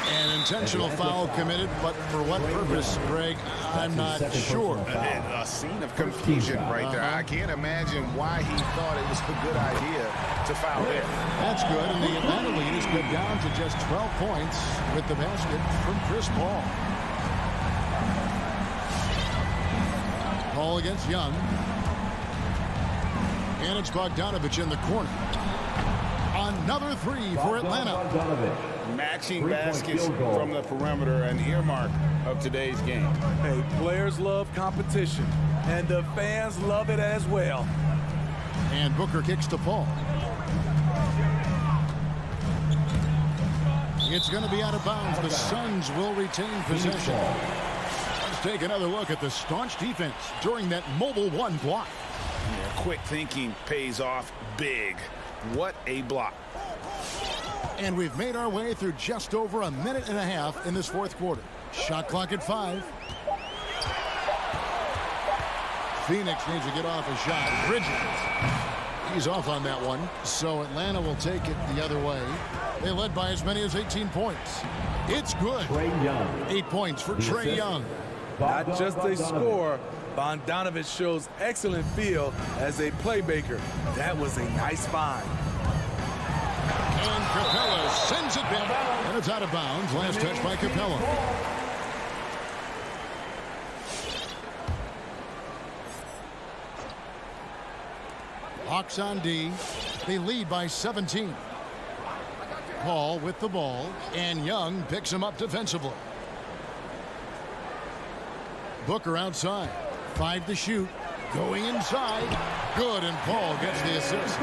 An intentional foul committed, but for what purpose, Greg, I'm not sure. A scene of confusion right there. I can't imagine why he thought it was a good idea to foul there. That's good, and the Atlanta lead is cut down to just 12 points with the basket from Chris Paul. Paul against Young. And it's Bogdanovich in the corner. Another three for Atlanta. Matching baskets from the perimeter, an earmark of today's game. Hey, players love competition, and the fans love it as well. And Booker kicks to Paul. It's going to be out of bounds. The Suns will retain possession. Let's take another look at the staunch defense during that mobile one block. Yeah, quick thinking pays off big. What a block. And we've made our way through just over a minute and a half in this fourth quarter. Shot clock at 5. Phoenix needs to get off a shot. Bridges. He's off on that one. So Atlanta will take it the other way. They led by as many as 18 points. It's good. 8 points for Trae Young. Not just a scorer, Bogdanovich shows excellent feel as a playmaker. That was a nice find. And Capella sends it back. And it's out of bounds. Last touch by Capella. Hawks on D. They lead by 17. Paul with the ball. And Young picks him up defensively. Booker outside. 5 to shoot. Going inside. Good, and Paul gets the assist.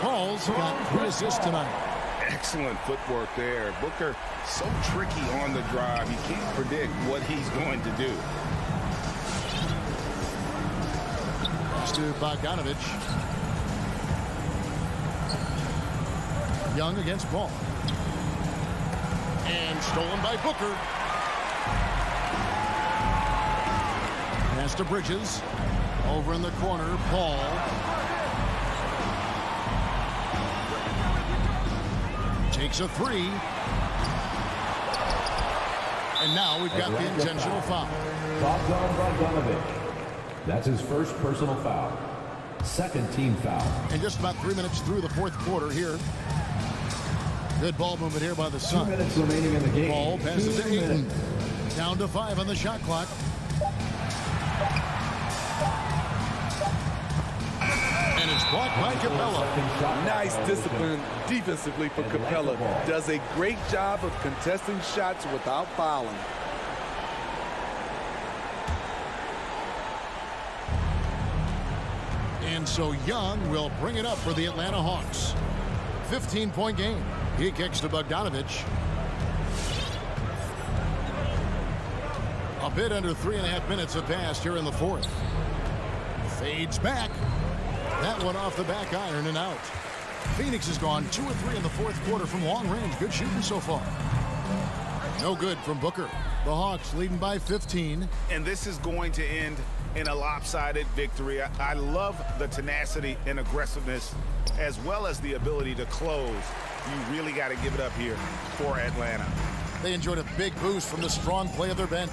Paul's got 3 assists tonight. Excellent footwork there. Booker so tricky on the drive. You can't predict what he's going to do. Pass to Bogdanovich. Young against Paul. And stolen by Booker. Pass to Bridges. Over in the corner, Paul. Takes a 3. And now we've got the intentional foul. That's his first personal foul. Second team foul. And just about 3 minutes through the fourth quarter here. Good ball movement here by the Suns. 2 minutes remaining in the game. Ball passes to Ayton. Down to 5 on the shot clock. And it's blocked by Capella. Nice discipline defensively for Capella. Does a great job of contesting shots without fouling. And so Young will bring it up for the Atlanta Hawks. 15-point game. He kicks to Bogdanovich. A bit under 3.5 minutes have passed here in the fourth. Fades back. That one off the back iron and out. Phoenix has gone 2 of 3 in the fourth quarter from long range. Good shooting so far. No good from Booker. The Hawks leading by 15. And this is going to end in a lopsided victory. I love the tenacity and aggressiveness as well as the ability to close. You really got to give it up here for Atlanta. They enjoyed a big boost from the strong play of their bench.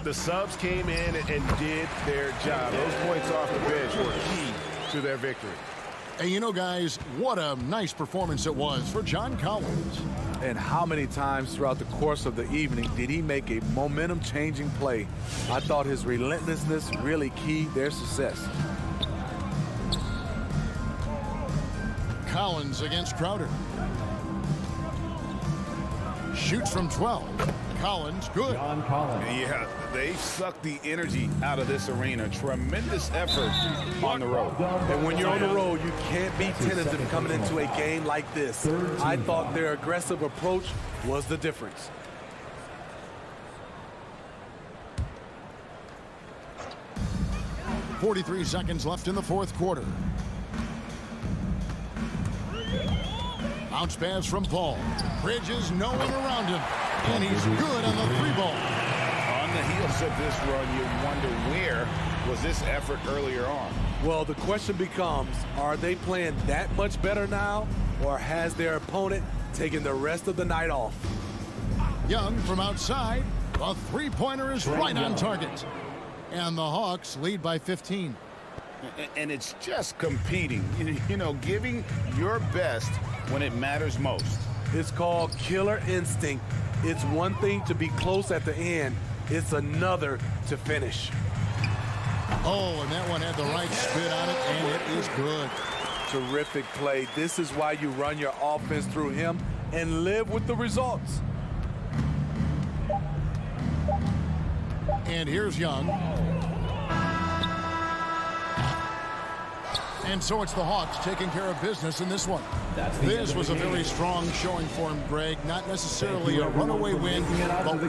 The subs came in and did their job. Those points off the bench were key to their victory. And you know, guys, what a nice performance it was for John Collins. And how many times throughout the course of the evening did he make a momentum-changing play? I thought his relentlessness really keyed their success. Collins against Crowder. Shoots from 12. Collins, good. John Collins. Yeah, they sucked the energy out of this arena. Tremendous effort on the road. And when you're on the road, you can't be tentative coming into a game like this. I thought their aggressive approach was the difference. .43 seconds left in the fourth quarter. Bounce pass from Paul. Bridges, no one around him. And he's good on the 3-ball. On the heels of this run, you wonder where was this effort earlier on? Well, the question becomes, are they playing that much better now, or has their opponent taken the rest of the night off? Young from outside. A three-pointer is right on target. And the Hawks lead by 15. And it's just competing, you know, giving your best when it matters most. It's called killer instinct. It's one thing to be close at the end. It's another to finish. Oh, and that one had the right spin on it, and it is good. Terrific play. This is why you run your offense through him and live with the results. And here's Young. And so it's the Hawks taking care of business in this one. This was a very strong showing for him, Greg. Not necessarily a runaway win, but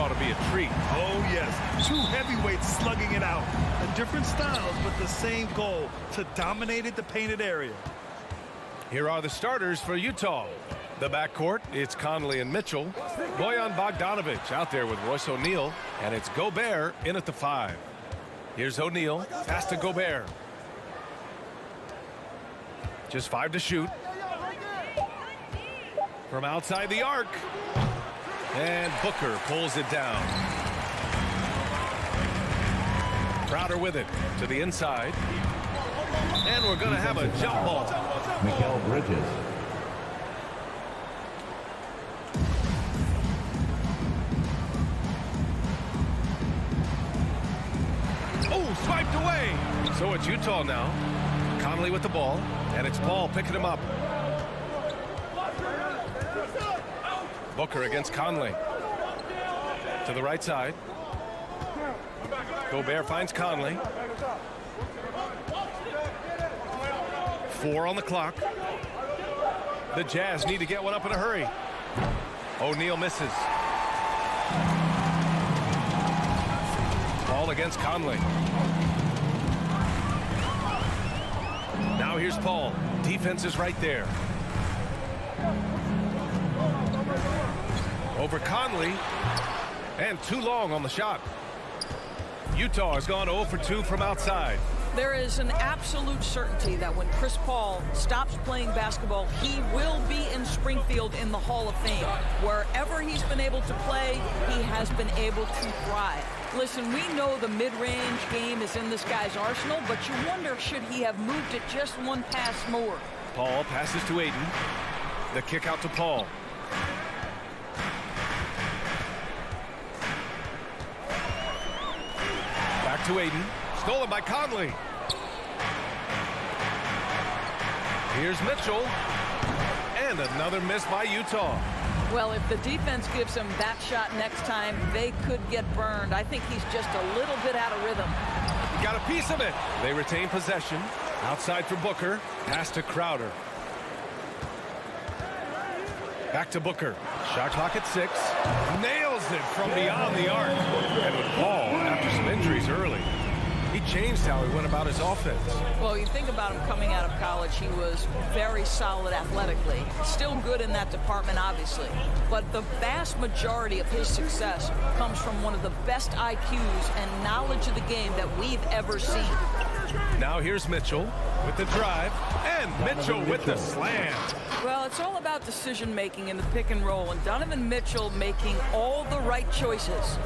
ought to be a treat. Oh, yes. Two heavyweights slugging it out. Different styles, but the same goal, to dominate the painted area. Here are the starters for Utah. The backcourt, it's Conley and Mitchell. Bojan Bogdanovic out there with Royce O'Neal. And it's Gobert in at the 5. Here's O'Neal. Pass to Gobert. Just 5 to shoot. From outside the arc. And Booker pulls it down. Crowder with it to the inside. And we're going to have a jump ball. Mikal Bridges. Oh, swiped away. So it's Utah now. Conley with the ball. And it's Paul picking him up. Booker against Conley. To the right side. Gobert finds Conley. 4 on the clock. The Jazz need to get one up in a hurry. O'Neal misses. Paul against Conley. Now here's Paul. Defense is right there. Over Conley. And too long on the shot. Utah has gone 0 for 2 from outside. There is an absolute certainty that when Chris Paul stops playing basketball, he will be in Springfield in the Hall of Fame. Wherever he's been able to play, he has been able to thrive. Listen, we know the mid-range game is in this guy's arsenal, but you wonder, should he have moved it just one pass more? Paul passes to Ayton. The kick out to Paul. Back to Ayton. Stolen by Conley. Here's Mitchell. And another miss by Utah. Well, if the defense gives him that shot next time, they could get burned. I think he's just a little bit out of rhythm. He got a piece of it. They retain possession. Outside for Booker. Pass to Crowder. Back to Booker. Shot clock at 6. Nails it from beyond the arc. And with Paul, after some injuries early, he changed how he went about his offense. Well, you think about him coming out of college, he was very solid athletically. Still good in that department, obviously. But the vast majority of his success comes from one of the best IQs and knowledge of the game that we've ever seen. Now here's Mitchell with the drive. And Mitchell with the slam. Well, it's all about decision-making in the pick and roll, and Donovan Mitchell making all the right choices.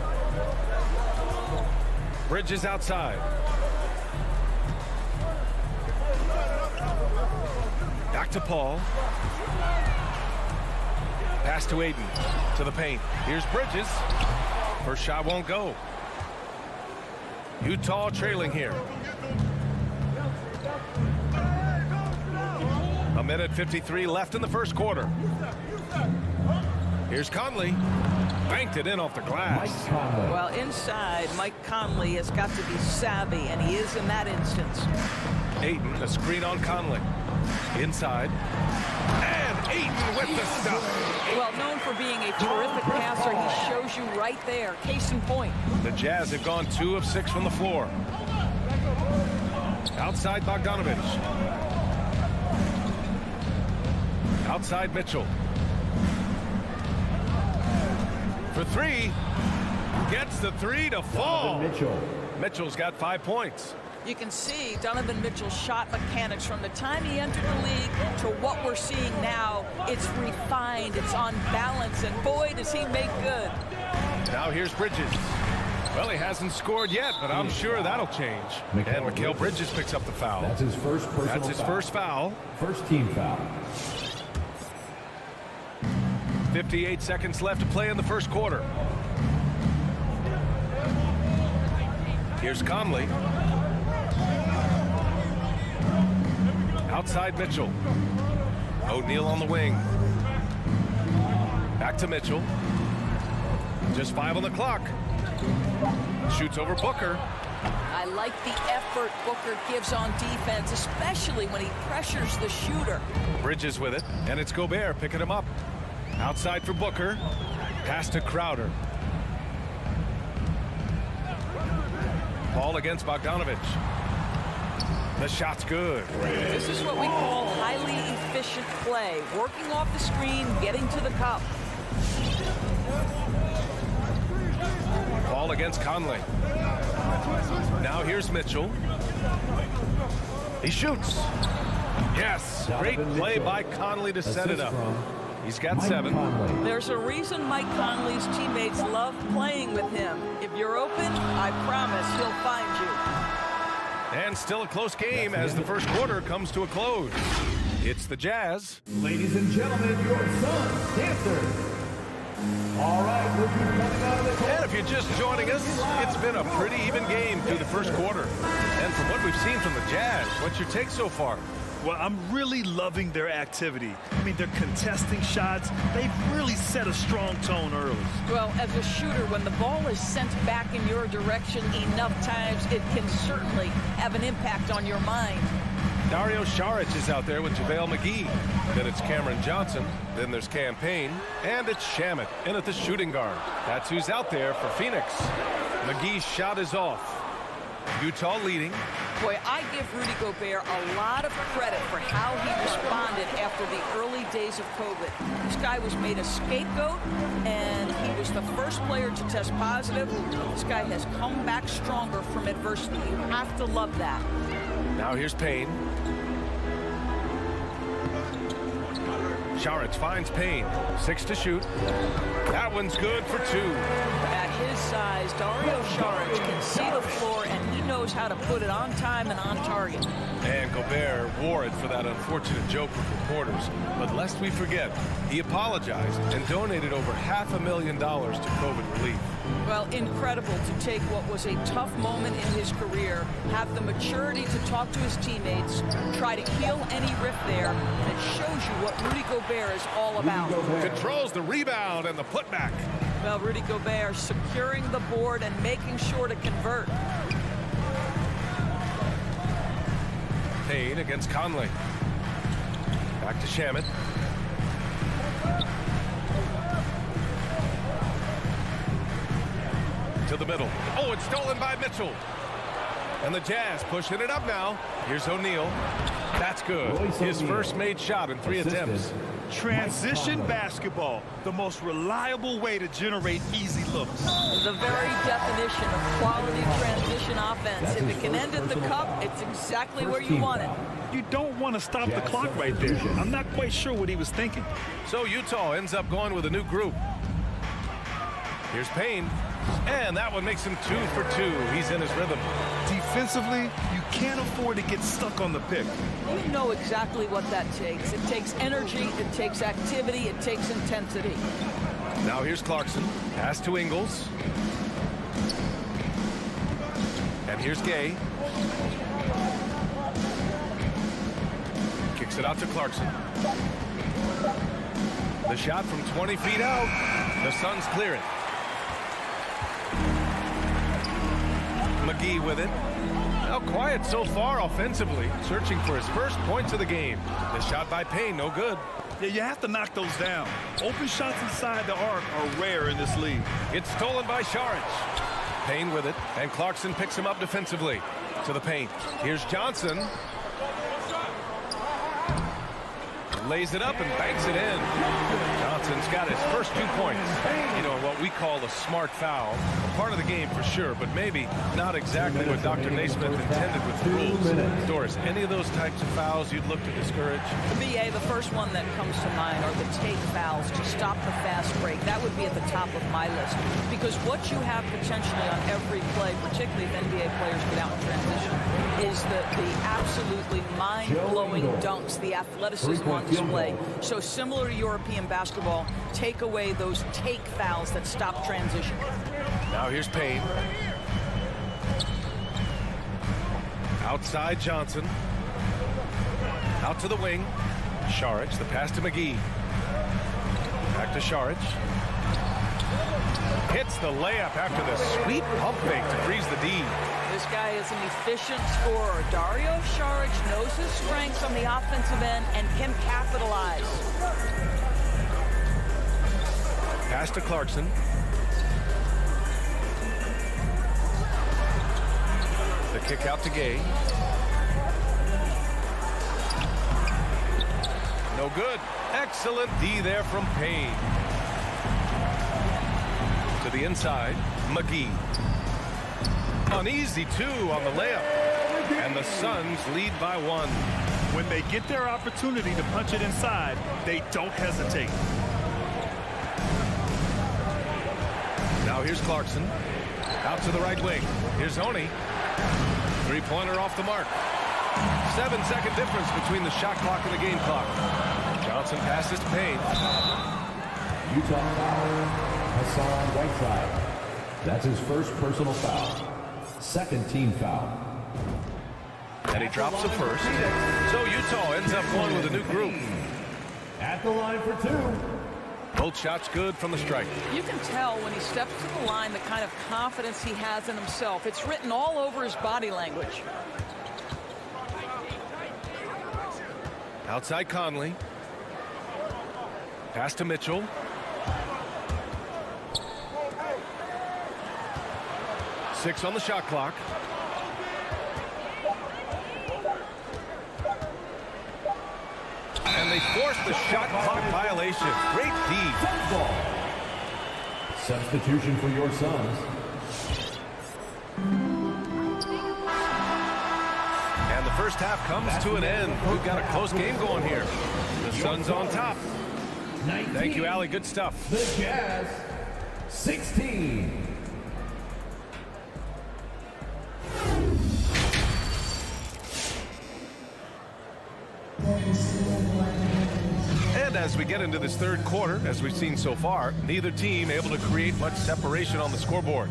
Bridges outside. Back to Paul. Pass to Ayton. To the paint. Here's Bridges. First shot won't go. Utah trailing here. A minute 53 left in the first quarter. Here's Conley. Banked it in off the glass. Well, inside, Mike Conley has got to be savvy, and he is in that instance. Ayton, a screen on Conley. Inside. And Ayton with the stuff. Well, known for being a terrific passer, he shows you right there. Case in point. The Jazz have gone 2 of 6 from the floor. Outside Bogdanovic. Outside Mitchell. For 3. Gets the 3 to fall. Mitchell's got 5 points. You can see Donovan Mitchell's shot mechanics from the time he entered the league to what we're seeing now. It's refined, it's on balance, and boy, does he make good. Now here's Bridges. Well, he hasn't scored yet, but I'm sure that'll change. And Mikal Bridges picks up the foul. That's his first personal foul. That's his first foul. First team foul. 58 seconds left to play in the first quarter. Here's Conley. Outside Mitchell. O'Neal on the wing. Back to Mitchell. Just 5 on the clock. Shoots over Booker. I like the effort Booker gives on defense, especially when he pressures the shooter. Bridges with it, and it's Gobert picking him up. Outside for Booker. Pass to Crowder. Ball against Bogdanovich. The shot's good. This is what we call highly efficient play. Working off the screen, getting to the cup. Ball against Conley. Now here's Mitchell. He shoots. Yes, great play by Conley to set it up. He's got 7. There's a reason Mike Conley's teammates love playing with him. If you're open, I promise he'll find you. And still a close game as the first quarter comes to a close. It's the Jazz. Ladies and gentlemen, your son, Dancer. All right, we'll be coming out of the court. And if you're just joining us, it's been a pretty even game through the first quarter. And from what we've seen from the Jazz, what's your take so far? Well, I'm really loving their activity. I mean, they're contesting shots. They've really set a strong tone early. Well, as a shooter, when the ball is sent back in your direction enough times, it can certainly have an impact on your mind. Dario Saric is out there with JaVale McGee. Then it's Cameron Johnson. Then there's Cam Payne. And it's Shamet in at the shooting guard. That's who's out there for Phoenix. McGee's shot is off. Utah leading. Boy, I give Rudy Gobert a lot of credit for how he responded after the early days of COVID. This guy was made a scapegoat, and he was the first player to test positive. This guy has come back stronger from adversity. You have to love that. Now here's Payne. Saric finds Payne. 6 to shoot. That one's good for 2. At his size, Dario Saric can see the floor, and he knows how to put it on time and on target. And Gobert wore it for that unfortunate joke with reporters. But lest we forget, he apologized and donated over $500,000 to COVID relief. Well, incredible to take what was a tough moment in his career, have the maturity to talk to his teammates, try to heal any rift there, and it shows you what Rudy Gobert is all about. Controls the rebound and the putback. Well, Rudy Gobert securing the board and making sure to convert. Payne against Conley. Back to Shamet. To the middle. Oh, it's stolen by Mitchell. And the Jazz pushing it up now. Here's O'Neal. That's good. His first made shot in 3 attempts. Transition basketball, the most reliable way to generate easy looks. The very definition of quality transition offense. If it can end at the cup, it's exactly where you want it. You don't want to stop the clock right there. I'm not quite sure what he was thinking. So Utah ends up going with a new group. Here's Payne. And that one makes him 2 for 2. He's in his rhythm. Defensively, you can't afford to get stuck on the pick. You know exactly what that takes. It takes energy, it takes activity, it takes intensity. Now here's Clarkson. Pass to Ingles. And here's Gay. Kicks it out to Clarkson. The shot from 20 feet out. The Suns clear it. McGee with it. Now quiet so far offensively, searching for his first points of the game. The shot by Payne, no good. Yeah, you have to knock those down. Open shots inside the arc are rare in this league. It's stolen by Saric. Payne with it, and Clarkson picks him up defensively. To the paint. Here's Johnson. Lays it up and banks it in. Johnson's got his first 2 points. You know, what we call a smart foul. Part of the game for sure, but maybe not exactly what Dr. Naismith intended with the rules. Doris, any of those types of fouls you'd look to discourage? The BA, the first one that comes to mind are the take fouls to stop the fast break. That would be at the top of my list. Because what you have potentially on every play, particularly if NBA players get out in transition, is the absolutely mind-blowing dunks, the athleticism on display. So similar to European basketball, take away those take fouls that stop transition. Now here's Payne. Outside Johnson. Out to the wing. Saric, the pass to McGee. Back to Saric. Hits the layup after the sweet pump fake to freeze the D. This guy is an efficient scorer. Dario Saric knows his strengths on the offensive end and can capitalize. Pass to Clarkson. kick out to Gay. No good. Excellent D there from Payne. To the inside, McGee. An easy 2 on the layup. And the Suns lead by 1. When they get their opportunity to punch it inside, they don't hesitate. Now here's Clarkson. Out to the right wing. Here's Oni. Three-pointer off the mark. 7-second difference between the shot clock and the game clock. Johnson passes to Payne. Utah foul, Hassan Whiteside. That's his first personal foul. Second team foul. And he drops the first. So Utah ends up going with a new group. At the line for 2. Both shots good from the strike. You can tell when he steps to the line the kind of confidence he has in himself. It's written all over his body language. Outside Conley. Pass to Mitchell. Six on the shot clock. And they force the shot clock violation. Great D. Substitution for your Suns. And the first half comes to an end. We've got a close game going here. The Suns on top. 19. Thank you, Allie. Good stuff. The Jazz, 16. And as we get into this third quarter, as we've seen so far, neither team able to create much separation on the scoreboard.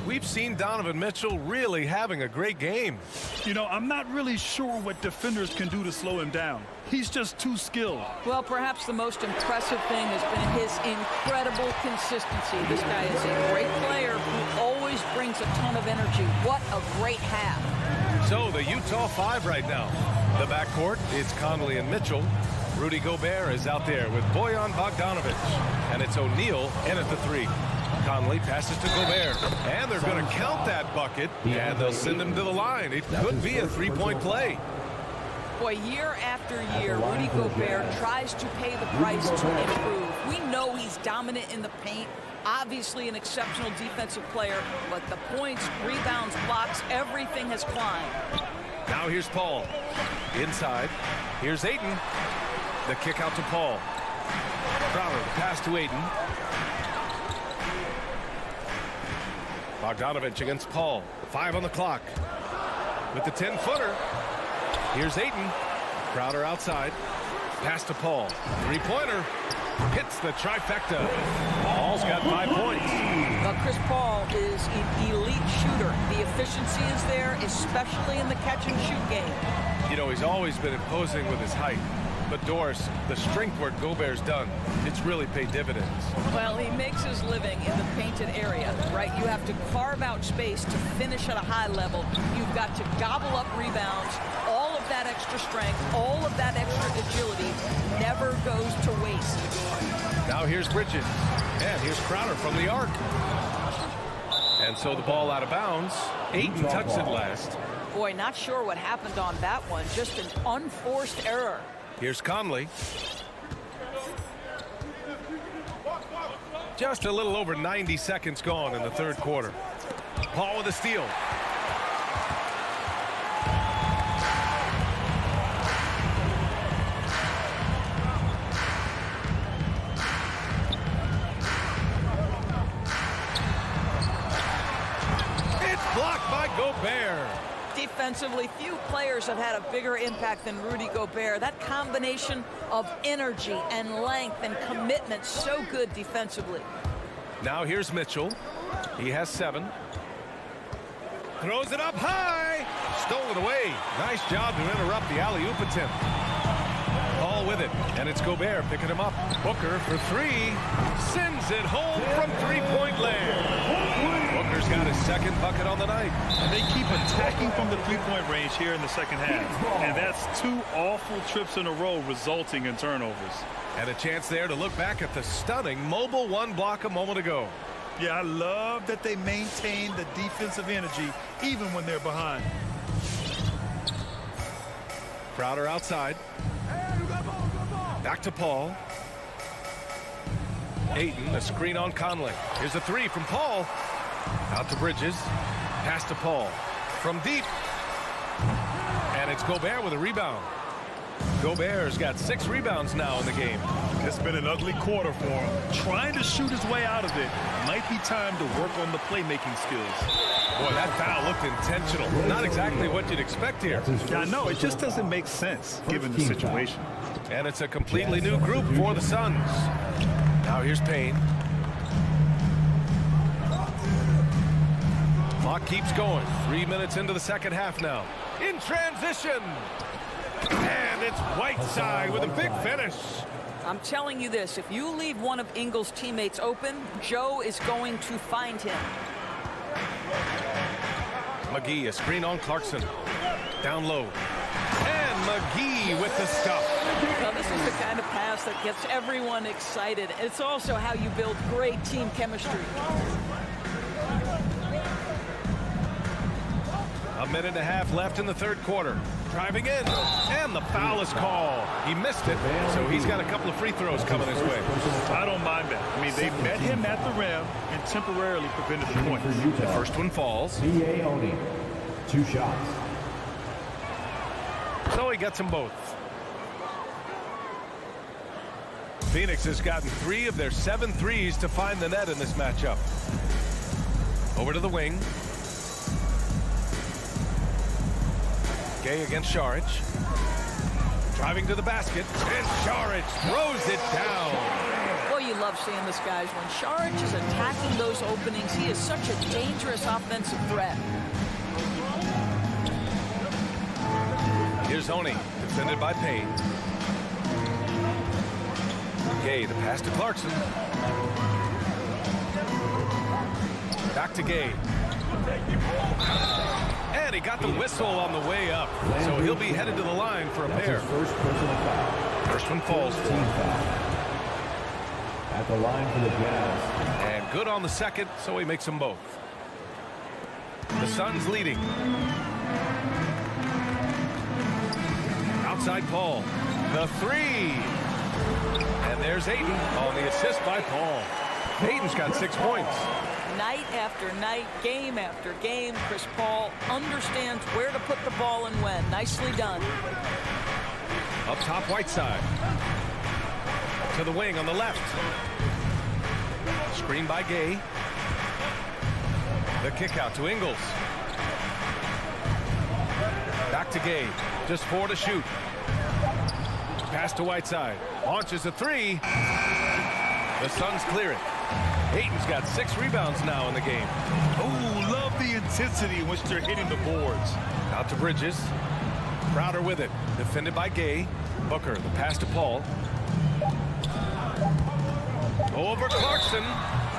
We've seen Donovan Mitchell really having a great game. You know, I'm not really sure what defenders can do to slow him down. He's just too skilled. Well, perhaps the most impressive thing has been his incredible consistency. This guy is a great player who always brings a ton of energy. What a great half. So the Utah 5 right now. The backcourt, it's Conley and Mitchell. Rudy Gobert is out there with Bojan Bogdanovic. And it's O'Neal in at the 3. Conley passes to Gobert. And they're going to count that bucket. And they'll send him to the line. It could be a three-point play. Boy, year after year, Rudy Gobert tries to pay the price to improve. We know he's dominant in the paint. Obviously an exceptional defensive player. But the points, rebounds, blocks, everything has climbed. Now here's Paul. Inside. Here's Ayton. The kick out to Paul. Crowder, the pass to Ayton. Bogdanovic against Paul. 5 on the clock. With the 10-footer. Here's Ayton. Crowder outside. Pass to Paul. Three-pointer. Hits the trifecta. Paul's got 5 points. Well, Chris Paul is an elite shooter. The efficiency is there, especially in the catch-and-shoot game. You know, he's always been imposing with his height. But Doris, the strength work Gobert's done, it's really paid dividends. Well, he makes his living in the painted area, right? You have to carve out space to finish at a high level. You've got to gobble up rebounds. All of that extra strength, all of that extra agility never goes to waste. Now here's Bridges. And here's Crowder from the arc. And so the ball out of bounds. Ayton touched it last. Boy, not sure what happened on that one. Just an unforced error. Here's Conley. Just a little over 90 seconds gone in the third quarter. Paul with a steal. It's blocked by Gobert. Defensively, few players have had a bigger impact than Rudy Gobert. That combination of energy and length and commitment, so good defensively. Now here's Mitchell. He has 7. Throws it up high. Stolen away. Nice job to interrupt the alley-oop attempt. Paul with it, and it's Gobert picking him up. Booker for 3. Sends it home from three-point land. Booker's got his second bucket on the night. And they keep attacking from the three-point range here in the second half. And that's 2 awful trips in a row resulting in turnovers. And a chance there to look back at the stunning mobile 1 block a moment ago. Yeah, I love that they maintain the defensive energy even when they're behind. Crowder outside. Back to Paul. Ayton, a screen on Conley. Here's a three from Paul. Out to Bridges. Pass to Paul. From deep. And it's Gobert with a rebound. Gobert's got 6 rebounds now in the game. It's been an ugly quarter for him. Trying to shoot his way out of it. Might be time to work on the playmaking skills. Boy, that foul looked intentional. Not exactly what you'd expect here. Yeah, I know. It just doesn't make sense given the situation. And it's a completely new group for the Suns. Now here's Payne. Clock keeps going. 3 minutes into the second half now. In transition. And it's Whiteside with a big finish. I'm telling you this, if you leave one of Ingles' teammates open, Joe is going to find him. McGee, a screen on Clarkson. Down low. And McGee with the stuff. Well, this is the kind of pass that gets everyone excited. It's also how you build great team chemistry. A minute and a half left in the third quarter. Driving in, and the foul is called. He missed it, so he's got a couple of free throws coming his way. I don't mind that. I mean, they met him at the rim and temporarily prevented the point. The first one falls. CA owning 2 shots. So he gets them both. Phoenix has gotten 3 of their 7 threes to find the net in this matchup. Over to the wing. Gay against Šarić. Driving to the basket. And Šarić throws it down. Boy, you love seeing this, guys. When Šarić is attacking those openings, he is such a dangerous offensive threat. Here's Oni, defended by Payne. Gay, the pass to Clarkson. Back to Gay. And he got the whistle on the way up. So he'll be headed to the line for a pair. First personal foul. First one falls for Team him. foul. At the line for the Jazz. And good on the second, so he makes them both. The Suns leading. Outside Paul. The 3. And there's Ayton on the assist by Paul. Ayton's got 6 points. Night after night, game after game, Chris Paul understands where to put the ball and when. Nicely done. Up top, Whiteside. To the wing on the left. Screen by Gay. The kick out to Ingles. Back to Gay. Just 4 to shoot. Pass to Whiteside. Launches a 3. The Suns clear it. Ayton's got 6 rebounds now in the game. Oh, love the intensity in which they're hitting the boards. Out to Bridges. Crowder with it. Defended by Gay. Booker, the pass to Paul. Over Clarkson.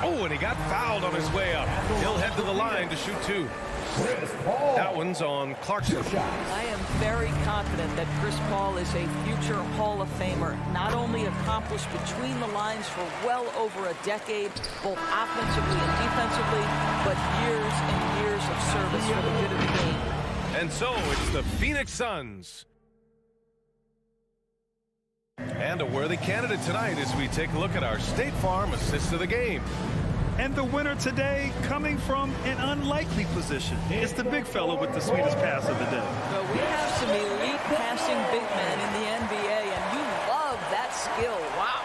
Oh, and he got fouled on his way up. He'll head to the line to shoot 2. That one's on Clarkson. I am very confident that Chris Paul is a future Hall of Famer. Not only accomplished between the lines for well over a decade, both offensively and defensively, but years and years of service for the good of the game. And so it's the Phoenix Suns. And a worthy candidate tonight as we take a look at our State Farm assist of the game. And the winner today coming from an unlikely position. It's the big fella with the sweetest pass of the day. Well, we have some elite passing big men in the NBA, and you love that skill. Wow.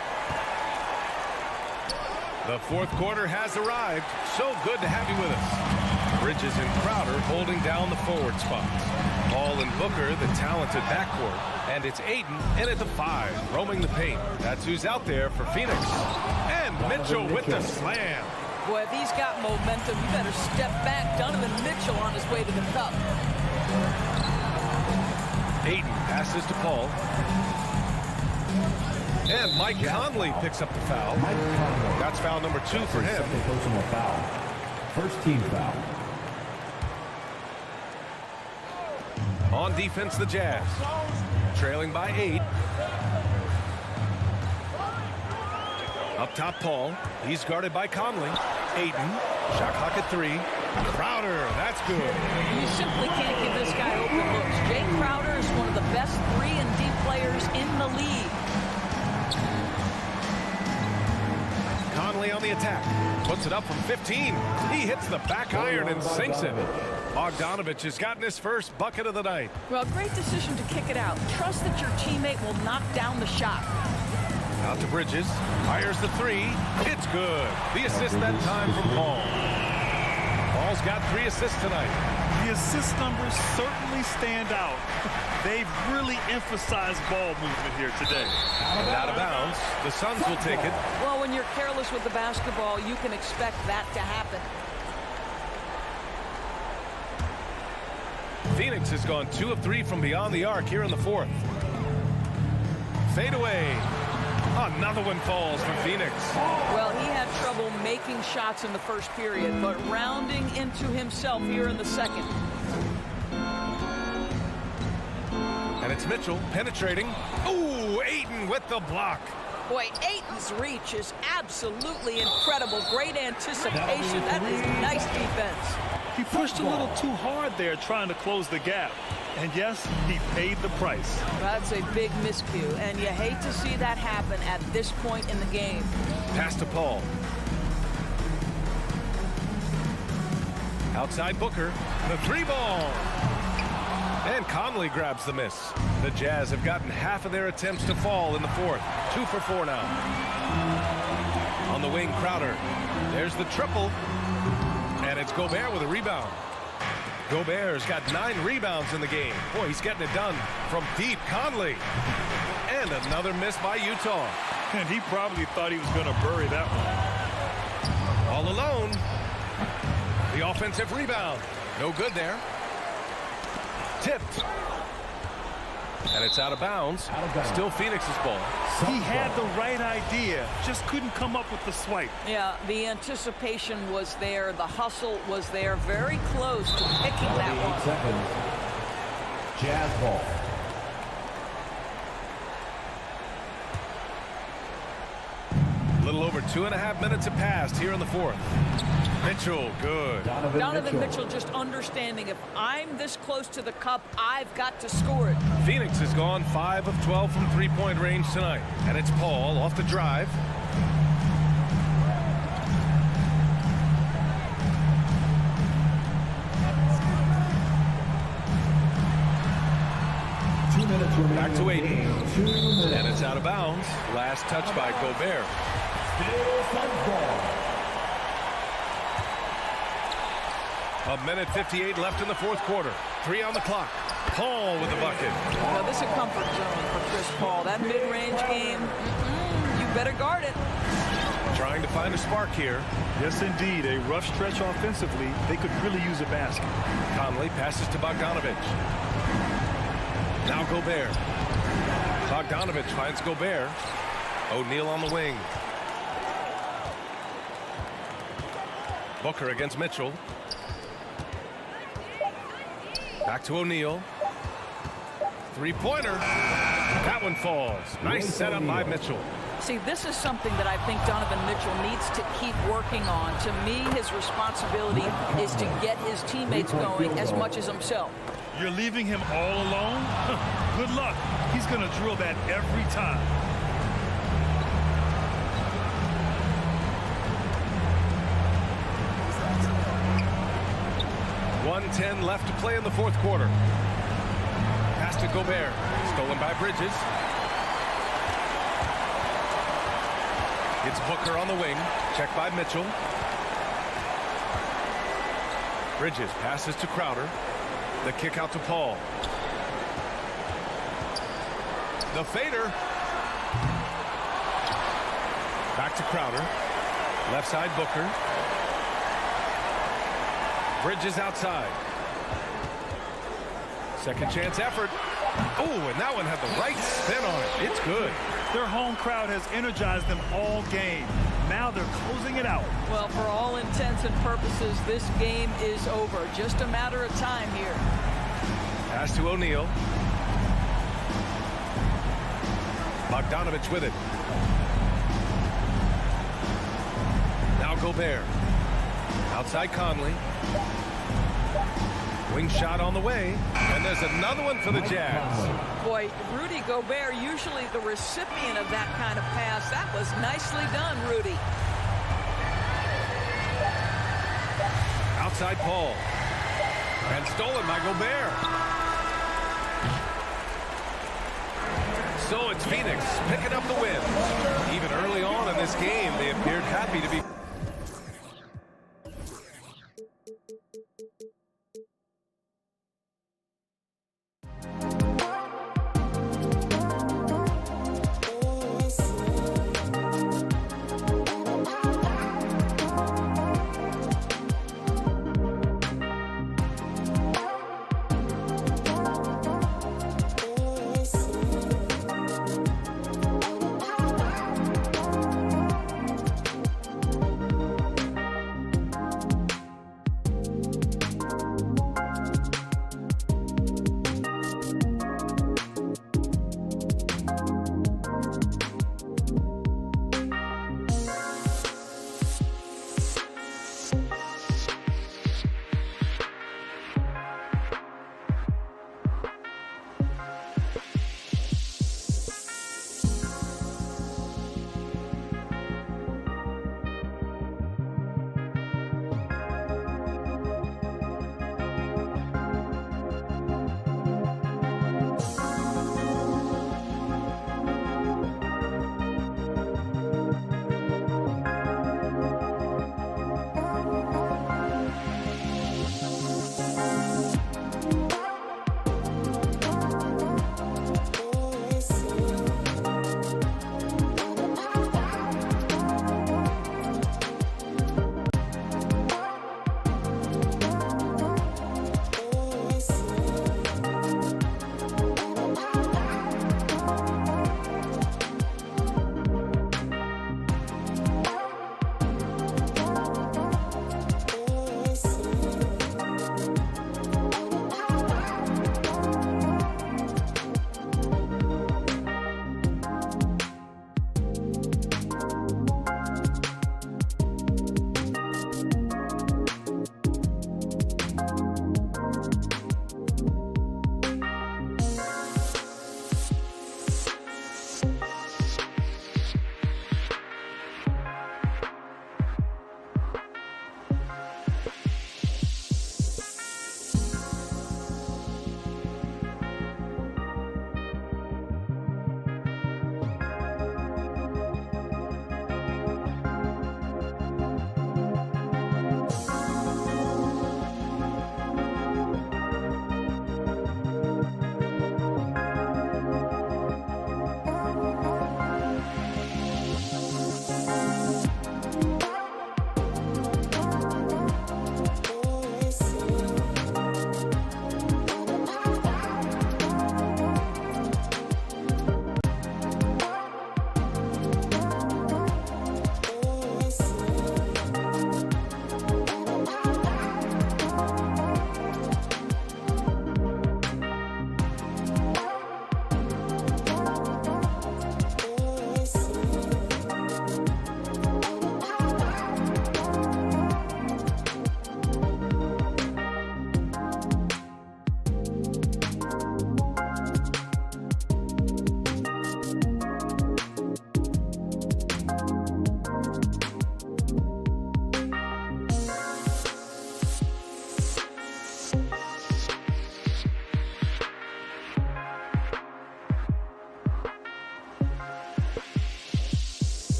The fourth quarter has arrived. So good to have you with us. Bridges and Crowder holding down the forward spots. Paul and Booker, the talented backcourt. And it's Ayton in at the 5, roaming the paint. That's who's out there for Phoenix. And Mitchell with the slam. Boy, if he's got momentum, you better step back. Donovan Mitchell on his way to the cup. Ayton passes to Paul. And Mike Conley picks up the foul. That's foul number 2 for him. Second personal foul. First team foul. On defense, the Jazz. Trailing by 8. Up top, Paul. He's guarded by Conley. Ayton, shot clock at 3. Crowder, that's good. You simply can't give this guy open looks. Jay Crowder is one of the best 3-and-D players in the league. Conley on the attack. Puts it up from 15. He hits the back iron and sinks it. Bogdanovich has gotten his first bucket of the night. Well, great decision to kick it out. Trust that your teammate will knock down the shot. Out to Bridges. Fires the 3. It's good. The assist that time from Paul. Paul's got 3 assists tonight. The assist numbers certainly stand out. They've really emphasized ball movement here today. And out of bounds. The Suns will take it. Well, when you're careless with the basketball, you can expect that to happen. Phoenix has gone 2 of 3 from beyond the arc here in the 4th. Fade away. Another one falls for Phoenix. Well, he had trouble making shots in the first period, but rounding into himself here in the second. And it's Mitchell penetrating. Ooh, Ayton with the block. Boy, Ayton's reach is absolutely incredible. Great anticipation. That is nice defense. He pushed a little too hard there trying to close the gap. And yes, he paid the price. That's a big miscue, and you hate to see that happen at this point in the game. Pass to Paul. Outside Booker. The 3 ball. And Conley grabs the miss. The Jazz have gotten half of their attempts to fall in the 4th. 2 for 4 now. On the wing, Crowder. There's the triple. And it's Gobert with a rebound. Gobert's got 9 rebounds in the game. Boy, he's getting it done from deep. Conley. And another miss by Utah. And he probably thought he was going to bury that one. All alone. The offensive rebound. No good there. Tipped. And it's out of bounds. Still Phoenix's ball. He had the right idea, just couldn't come up with the swipe. Yeah, the anticipation was there. The hustle was there. Very close to picking that one. Jazz ball. A little over 2.5 minutes have passed here in the 4th. Mitchell, good. Donovan Mitchell just understanding if I'm this close to the cup, I've got to score it. Phoenix has gone 5 of 12 from 3-point range tonight. And it's Paul off the drive. Back to Ayton. And it's out of bounds. Last touch by Gobert. A minute 58 left in the 4th quarter. 3 on the clock. Paul with the bucket. Well, this is a comfort zone for Chris Paul. That mid-range game, you better guard it. Trying to find a spark here. Yes, indeed. A rough stretch offensively. They could really use a basket. Conley passes to Bogdanovich. Now Gobert. Bogdanovich finds Gobert. O'Neal on the wing. Booker against Mitchell. Back to O'Neal. 3-pointer. That one falls. Nice setup by Mitchell. See, this is something that I think Donovan Mitchell needs to keep working on. To me, his responsibility is to get his teammates going as much as himself. You're leaving him all alone? Good luck. He's going to drill that every time. .110 left to play in the 4th quarter. Pass to Gobert. Stolen by Bridges. It's Booker on the wing. Checked by Mitchell. Bridges passes to Crowder. The kick out to Paul. The fader. Back to Crowder. Left side Booker. Bridges outside. Second chance effort. Oh, and that one had the right spin on it. It's good. Their home crowd has energized them all game. Now they're closing it out. Well, for all intents and purposes, this game is over. Just a matter of time here. Pass to O'Neal. Bogdanovich with it. Now Gobert. Outside Conley. Wing shot on the way. And there's another one for the Jazz. Boy, Rudy Gobert, usually the recipient of that kind of pass. That was nicely done, Rudy. Outside Paul. And stolen by Gobert. So it's Phoenix picking up the win. Even early on in this game, they appeared happy to be...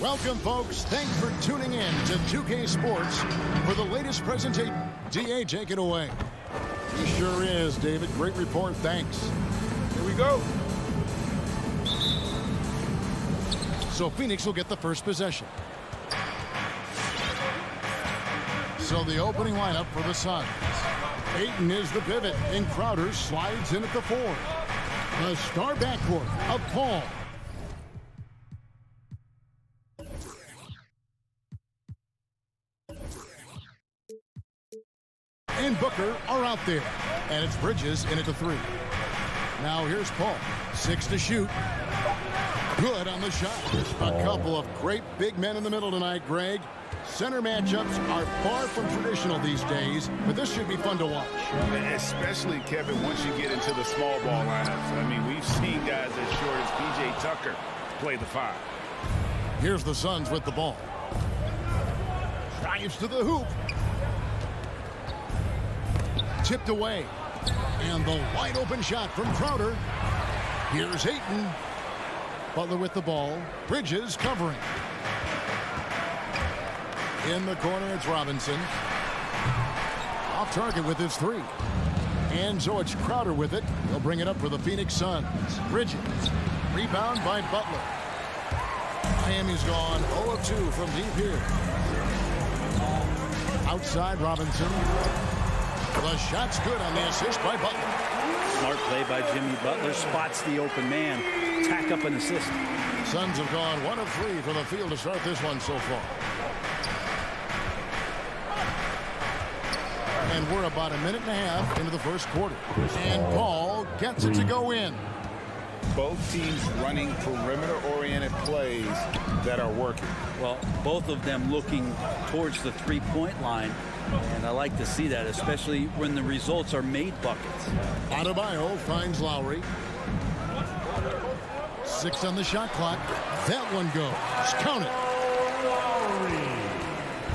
Welcome, folks. Thanks for tuning in to 2K Sports for the latest presentation. DA, take it away. He sure is, David. Great report. Thanks. Here we go. So Phoenix will get the first possession. So the opening lineup for the Suns. Ayton is the pivot, and Crowder slides in at the 4. The star backcourt of Paul. And Booker are out there. And it's Bridges in at the 3. Now here's Paul. 6 to shoot. Good on the shot. A couple of great big men in the middle tonight, Greg. Center matchups are far from traditional these days, but this should be fun to watch. Especially, Kevin, once you get into the small ball lineups. I mean, we've seen guys as short as P.J. Tucker play the 5. Here's the Suns with the ball. Drives to the hoop. Tipped away. And the wide open shot from Crowder. Here's Ayton. Butler with the ball. Bridges covering. In the corner, it's Robinson. Off target with his 3. And so it's Crowder with it. He'll bring it up for the Phoenix Suns. Bridges. Rebound by Butler. Miami's gone 0 of 2 from deep here. Outside Robinson. The shot's good on the assist by Butler. Smart play by Jimmy Butler. Spots the open man. Tack up an assist. Suns have gone 1 of 3 from the field to start this one so far. And we're about a minute and a half into the first quarter. And Paul gets it to go in. Both teams running perimeter-oriented plays that are working. Well, both of them looking towards the three-point line. And I like to see that, especially when the results are made buckets. Adebayo finds Lowry. 6 on the shot clock. That one goes. Count it.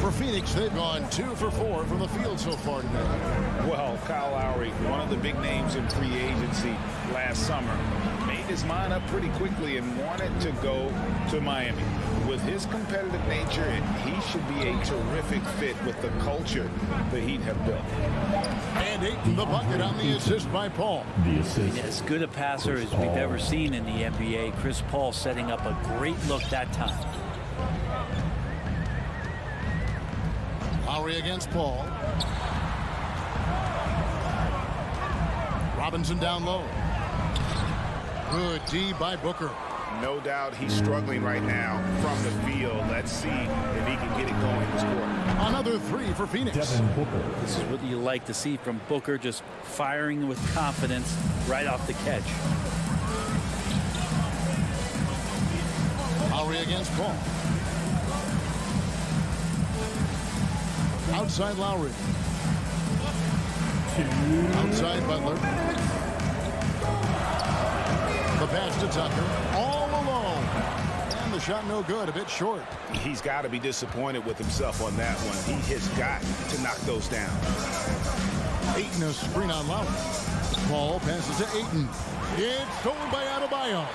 For Phoenix, they've gone 2 for 4 from the field so far today. Well, Kyle Lowry, one of the big names in free agency last summer, made his mind up pretty quickly and wanted to go to Miami. With his competitive nature, he should be a terrific fit with the culture the Heat have built. And Ayton the bucket on the assist by Paul. As good a passer as we've ever seen in the NBA. Chris Paul setting up a great look that time. Lowry against Paul. Robinson down low. Good D by Booker. No doubt he's struggling right now from the field. Let's see if he can get it going this quarter. Another 3 for Phoenix. This is what you like to see from Booker, just firing with confidence right off the catch. Lowry against Paul. Outside Lowry. Outside Butler. The pass to Tucker. All alone. And the shot no good. A bit short. He's got to be disappointed with himself on that one. He has got to knock those down. Ayton a screen on Lowry. Paul passes to Ayton. It's stolen by Adebayo.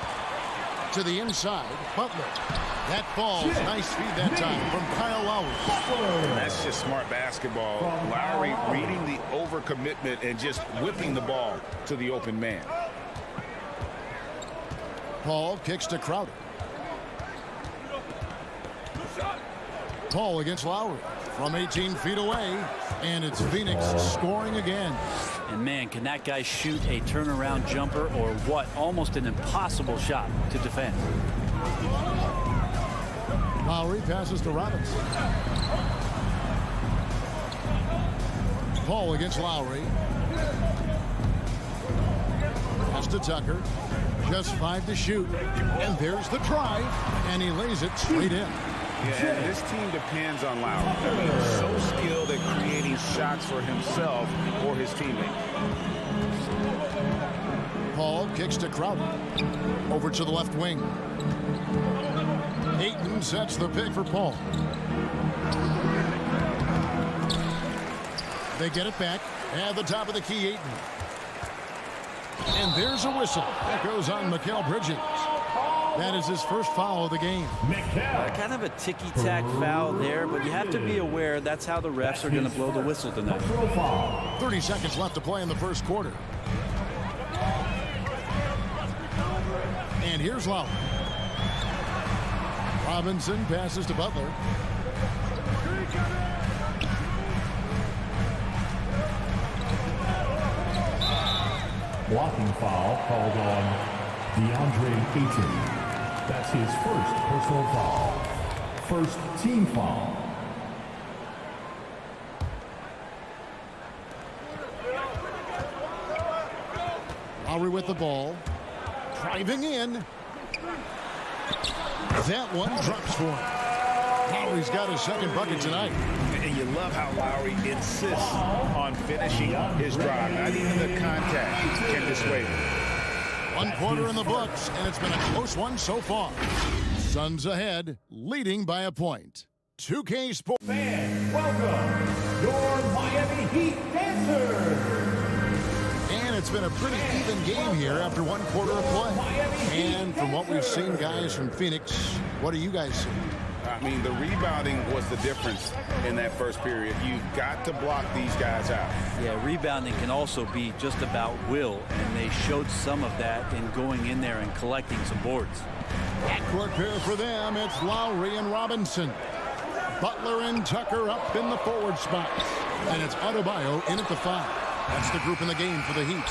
To the inside. Butler. That falls. Nice feed that time from Kyle Lowry. That's just smart basketball. Lowry reading the overcommitment and just whipping the ball to the open man. Paul kicks to Crowder. Paul against Lowry from 18 feet away. And it's Phoenix scoring again. And man, can that guy shoot a turnaround jumper or what? Almost an impossible shot to defend. Lowry passes to Robinson. Paul against Lowry. Pass to Tucker. Just 5 to shoot. And there's the drive. And he lays it straight in. Yeah, and this team depends on Lowry. He's so skilled at creating shots for himself or his teammate. Paul kicks to Crowder. Over to the left wing. Ayton sets the pick for Paul. They get it back. At the top of the key, Ayton. And there's a whistle. That goes on Mikal Bridges. That is his first foul of the game. Kind of a ticky-tack foul there, but you have to be aware that's how the refs are going to blow the whistle tonight. 30 seconds left to play in the first quarter. And here's Lowry. Robinson passes to Butler. Blocking foul called on DeAndre Ayton. That's his first personal foul. First team foul. Lowry with the ball. Driving in. That one drops for him. Lowry's got his second bucket tonight. And you love how Lowry insists on finishing his drive. Not even the contact can dissuade him. 1 quarter in the books, and it's been a close one so far. Suns ahead, leading by a point. 2K Sports. Fans, welcome your Miami Heat Dancers. And it's been a pretty even game here after 1 quarter of play. And from what we've seen, guys, from Phoenix, what do you guys see? I mean, the rebounding was the difference in that first period. You've got to block these guys out. Yeah, rebounding can also be just about will, and they showed some of that in going in there and collecting some boards. Backcourt pair for them, it's Lowry and Robinson. Butler and Tucker up in the forward spots. And it's Adebayo in at the 5. That's the group in the game for the Heat.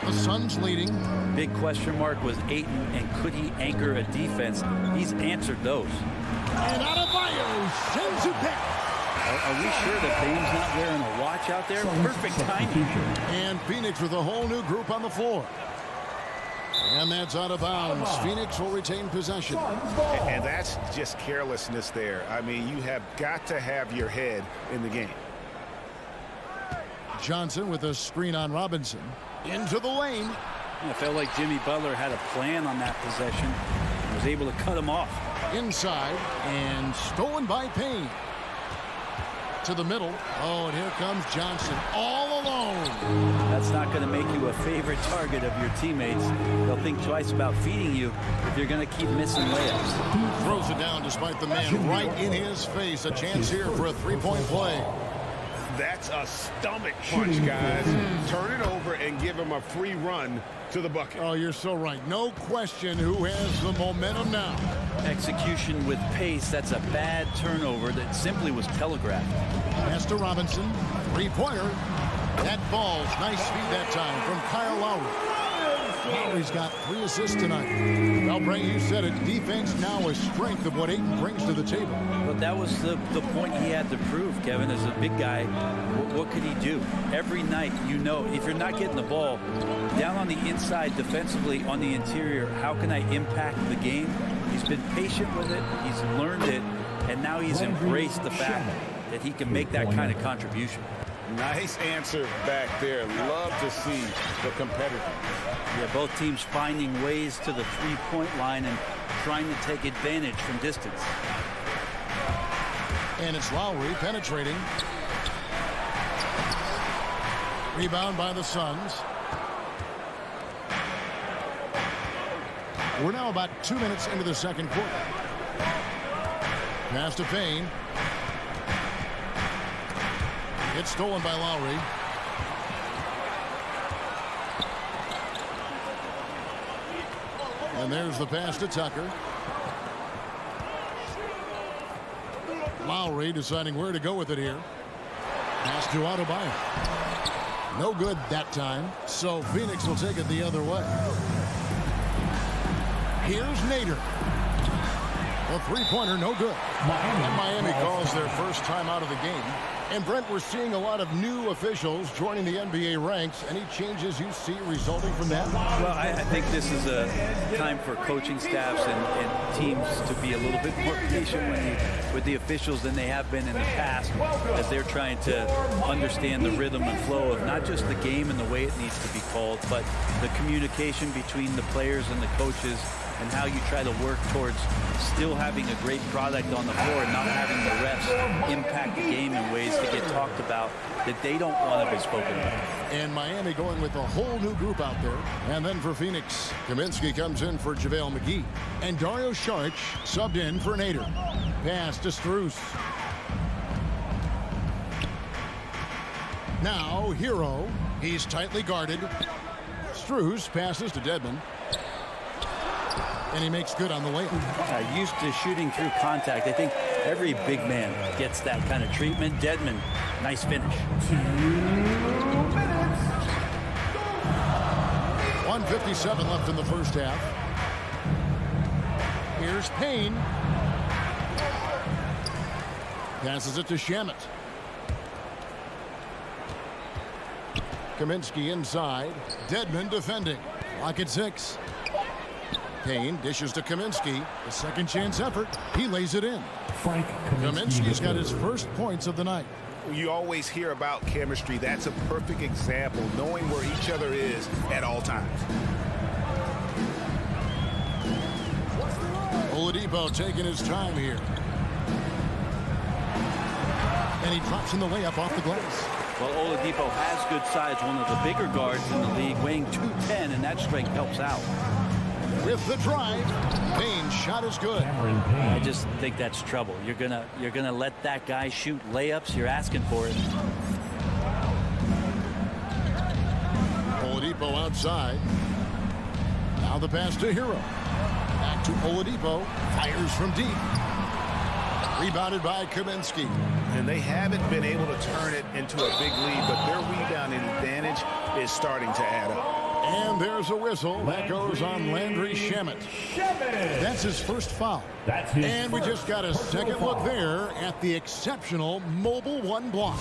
The Suns leading. Big question mark was Ayton, and could he anchor a defense? He's answered those. And Adebayo sends it back. Are we sure that Bame's not wearing a watch out there? Perfect timing. And Phoenix with a whole new group on the floor. And that's out of bounds. Phoenix will retain possession. And that's just carelessness there. I mean, you have got to have your head in the game. Johnson with a screen on Robinson. Into the lane. I felt like Jimmy Butler had a plan on that possession and was able to cut him off. Inside and stolen by Payne. To the middle. Oh, and here comes Johnson all alone. That's not going to make you a favorite target of your teammates. They'll think twice about feeding you if you're going to keep missing layups. Throws it down despite the man right in his face. A chance here for a three-point play. That's a stomach punch, guys. Turn it over and give him a free run to the bucket. Oh, you're so right. No question who has the momentum now. Execution with pace. That's a bad turnover that simply was telegraphed. Pass to Robinson. Three-pointer. That ball's nice speed that time from Kyle Lowry. Lowry's got 3 assists tonight. Well, Bray, you said it. Defense now a strength of what Ayton brings to the table. But that was the point he had to prove, Kevin. As a big guy, what could he do? Every night, you know, if you're not getting the ball down on the inside defensively on the interior, how can I impact the game? He's been patient with it. He's learned it. And now he's embraced the fact that he can make that kind of contribution. Nice answer back there. Love to see the competitor. Yeah, both teams finding ways to the three-point line and trying to take advantage from distance. And it's Lowry penetrating. Rebound by the Suns. We're now about 2 minutes into the second quarter. Pass to Payne. It's stolen by Lowry. And there's the pass to Tucker. Lowry deciding where to go with it here. Pass to Adebayo. No good that time. So Phoenix will take it the other way. Here's Nader. A three-pointer, no good. And Miami calls their first time out of the game. And Brent, we're seeing a lot of new officials joining the NBA ranks. Any changes you see resulting from that? Well, I think this is a time for coaching staffs and teams to be a little bit more patient with the officials than they have been in the past, as they're trying to understand the rhythm and flow of not just the game and the way it needs to be called, but the communication between the players and the coaches and how you try to work towards still having a great product on the floor and not having the refs impact the game in ways to get talked about that they don't want to be spoken about. And Miami going with a whole new group out there. And then for Phoenix, Kaminsky comes in for JaVale McGee. And Dario Saric subbed in for Nader. Pass to Strus. Now Hero. He's tightly guarded. Strus passes to Dedmon. And he makes good on the layup. Used to shooting through contact. I think every big man gets that kind of treatment. Dedmon, nice finish. 1:57 left in the first half. Here's Payne. Passes it to Shamet. Kaminsky inside. Dedmon defending. Lock at 6. Payne dishes to Kaminsky. A second chance effort. He lays it in. Frank Kaminsky's got his first points of the night. You always hear about chemistry. That's a perfect example, knowing where each other is at all times. Oladipo taking his time here. And he drops in the layup off the glass. Well, Oladipo has good size, one of the bigger guards in the league, weighing 210, and that strength helps out. With the drive, Payne's shot is good. I just think that's trouble. You're gonna let that guy shoot layups. You're asking for it. Oladipo outside. Now the pass to Hero. Back to Oladipo. Fires from deep. Rebounded by Kaminsky. And they haven't been able to turn it into a big lead, but their rebounding advantage is starting to add up. And there's a whistle. That goes on Landry Shamet. That's his first foul. And we just got a second look there at the exceptional mobile one block.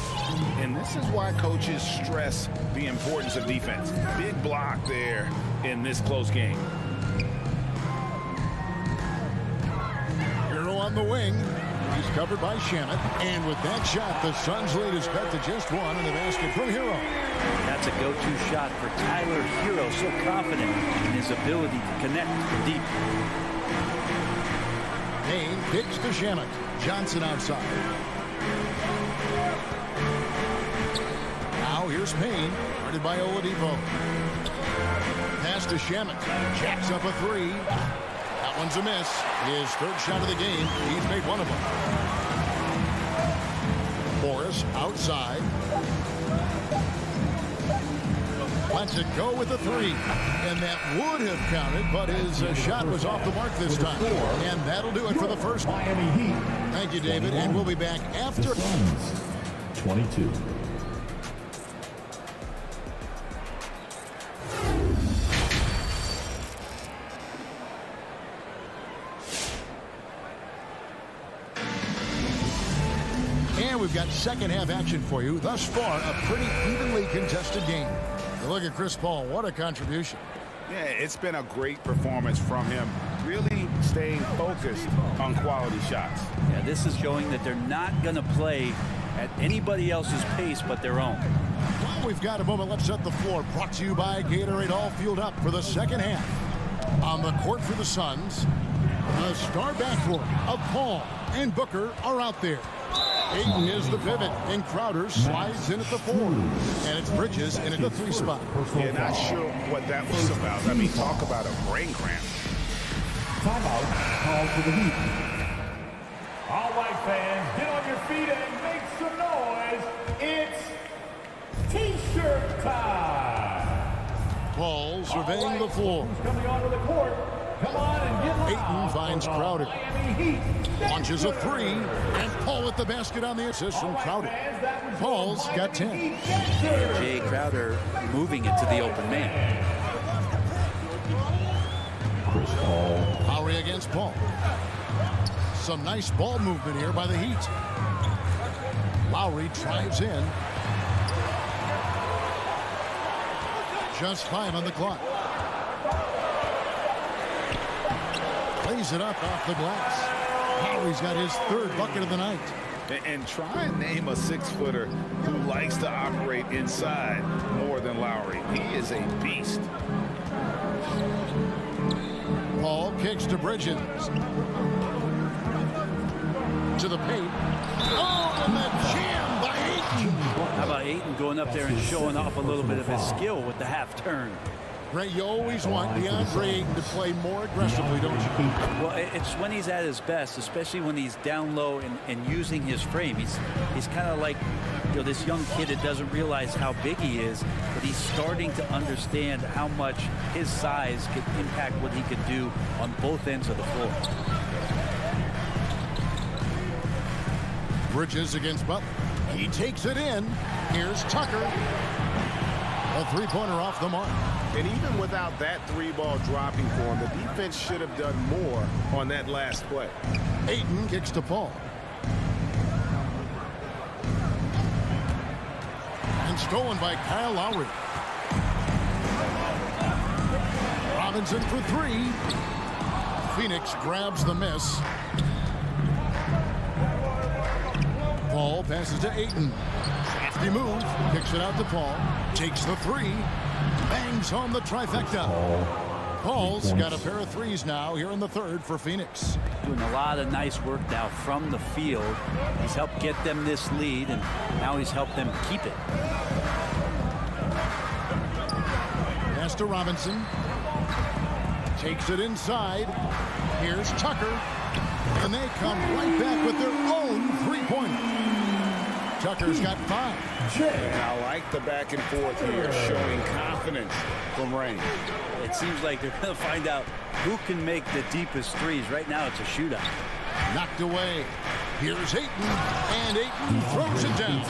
And this is why coaches stress the importance of defense. Big block there in this close game. Hero on the wing. He's covered by Shamet. And with that shot, the Suns' lead is cut to just one in the basket from Hero. That's a go-to shot for Tyler Hero, so confident in his ability to connect from deep. Payne kicks to Shamet. Johnson outside. Now here's Payne, guarded by Oladipo. Pass to Shamet. Jacks up a three. That one's a miss. His third shot of the game. He's made one of them. Morris outside. Lets it go with a three. And that would have counted, but his shot was off the mark this time. And that'll do it for the first. Miami Heat. Thank you, David. And we'll be back after. The Suns, 22. And we've got second half action for you. Thus far, a pretty evenly contested game. Look at Chris Paul. What a contribution. Yeah, it's been a great performance from him. Really staying focused on quality shots. Yeah, this is showing that they're not going to play at anybody else's pace but their own. Well, we've got a moment. Let's set the floor. Brought to you by Gatorade, all fueled up for the second half. On the court for the Suns, the star backcourt of Paul and Booker are out there. Ayton is the pivot, and Crowder slides in at the 4. And it's Bridges in at the 3 spot. Yeah, not sure what that was about. I mean, talk about a brain cramp. Timeout called for the Heat. All right, fans, get on your feet and make some noise. It's T-shirt time. Paul surveying the floor. Who's coming onto the court? Come on and get Ayton finds Crowder. Launches a 3. And Paul at the basket on the assist from Crowder. Paul's got 10. Jay Crowder moving into the open man. Chris Paul. Lowry against Paul. Some nice ball movement here by the Heat. Lowry drives in. Just 5 on the clock. Plays it up off the glass. Lowry's got his 3rd bucket of the night. And try and name a 6-footer who likes to operate inside more than Lowry. He is a beast. Paul kicks to Bridges. To the paint. Oh, and that jam by Ayton. How about Ayton going up there and showing off a little bit of his skill with the half turn? Right, you always want DeAndre Ayton to play more aggressively, don't you? Well, it's when he's at his best, especially when he's down low and using his frame. He's kind of like, you know, this young kid that doesn't realize how big he is, but he's starting to understand how much his size can impact what he can do on both ends of the floor. Bridges against Butler. He takes it in. Here's Tucker. A three-pointer off the mark. And even without that three-ball dropping for him, the defense should have done more on that last play. Ayton kicks to Paul. And stolen by Kyle Lowry. Robinson for three. Phoenix grabs the miss. Paul passes to Ayton. Crafty move. Kicks it out to Paul. Takes the three. Bangs home the trifecta. Paul's got a pair of threes now here in the third for Phoenix. Doing a lot of nice work now from the field. He's helped get them this lead, and now he's helped them keep it. Pass to Robinson. Takes it inside. Here's Tucker. And they come right back with their own three-pointer. Tucker's got 5. And I like the back and forth here, showing confidence from range. It seems like they're going to find out who can make the deepest threes. Right now, it's a shootout. Knocked away. Here's Ayton, and Ayton throws it down.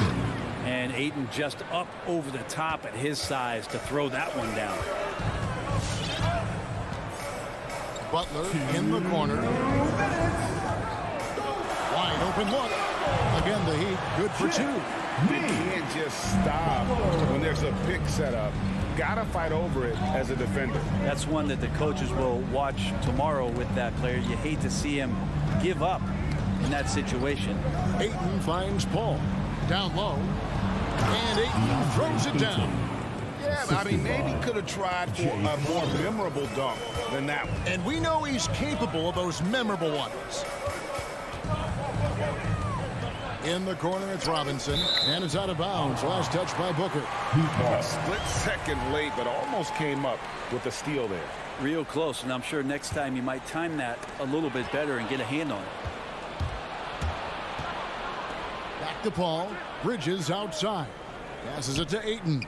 And Ayton just up over the top at his size to throw that one down. Butler in the corner. Wide open look. Again, the Heat good for 2. You can't just stop when there's a pick set up. Gotta fight over it as a defender. That's one that the coaches will watch tomorrow with that player. You hate to see him give up in that situation. Ayton finds Paul. Down low. And Ayton throws it down. Yeah, I mean, maybe could have tried for a more memorable dunk than that one. And we know he's capable of those memorable ones. In the corner, it's Robinson. And it's out of bounds. Last touch by Booker. A split second late, but almost came up with a steal there. Real close, and I'm sure next time you might time that a little bit better and get a hand on it. Back to Paul. Bridges outside. Passes it to Ayton.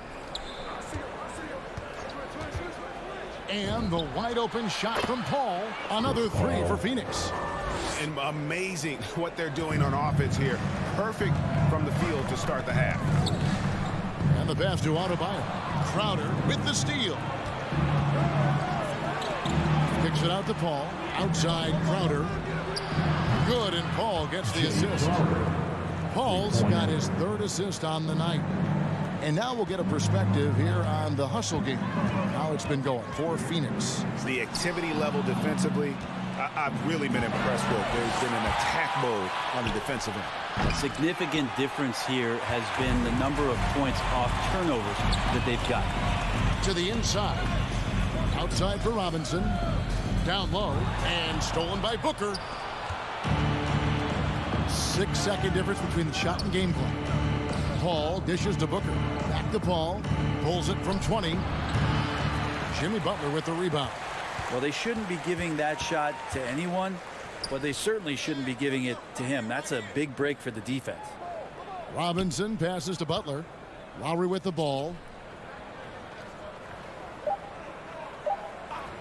And the wide open shot from Paul. Another 3 for Phoenix. And amazing what they're doing on offense here. Perfect from the field to start the half. And the pass to Adebayo. Crowder with the steal. Kicks it out to Paul. Outside Crowder. Good, and Paul gets the assist. Paul's got his 3rd assist on the night. And now we'll get a perspective here on the hustle game. How it's been going for Phoenix. The activity level defensively, I've really been impressed with. There's been an attack mode on the defensive end. A significant difference here has been the number of points off turnovers that they've got. To the inside. Outside for Robinson. Down low. And stolen by Booker. 6-second difference between the shot and game clock. Paul dishes to Booker. Back to Paul. Pulls it from 20. Jimmy Butler with the rebound. Well, they shouldn't be giving that shot to anyone, but they certainly shouldn't be giving it to him. That's a big break for the defense. Robinson passes to Butler. Lowry with the ball.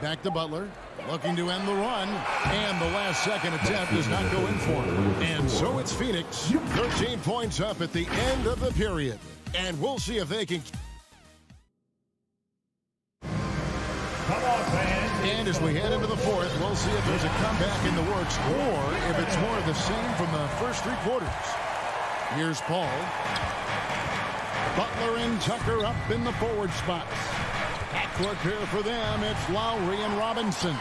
Back to Butler. Looking to end the run. And the last second attempt does not go in for him. And so it's Phoenix. 13 points up at the end of the period. And we'll see if they can... And as we head into the 4th, we'll see if there's a comeback in the works or if it's more of the same from the first 3 quarters. Here's Paul. Butler and Tucker up in the forward spots. Backcourt pair for them. It's Lowry and Robinson.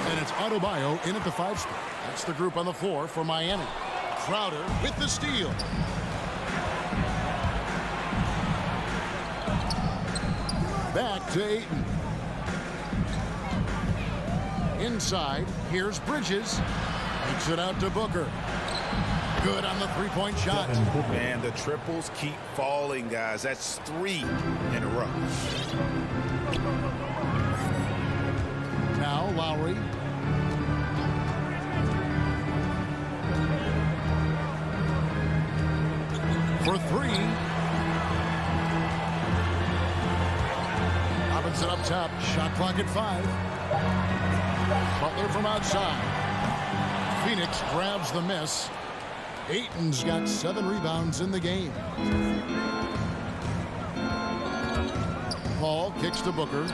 And it's Adebayo in at the 5 spot. That's the group on the floor for Miami. Crowder with the steal. Back to Ayton. Inside, here's Bridges. Takes it out to Booker. Good on the three-point shot. Man, the triples keep falling, guys. That's 3 in a row. Now Lowry. For 3. Robinson up top. Shot clock at 5. Butler from outside. Phoenix grabs the miss. Ayton's got 7 rebounds in the game. Paul kicks to Booker.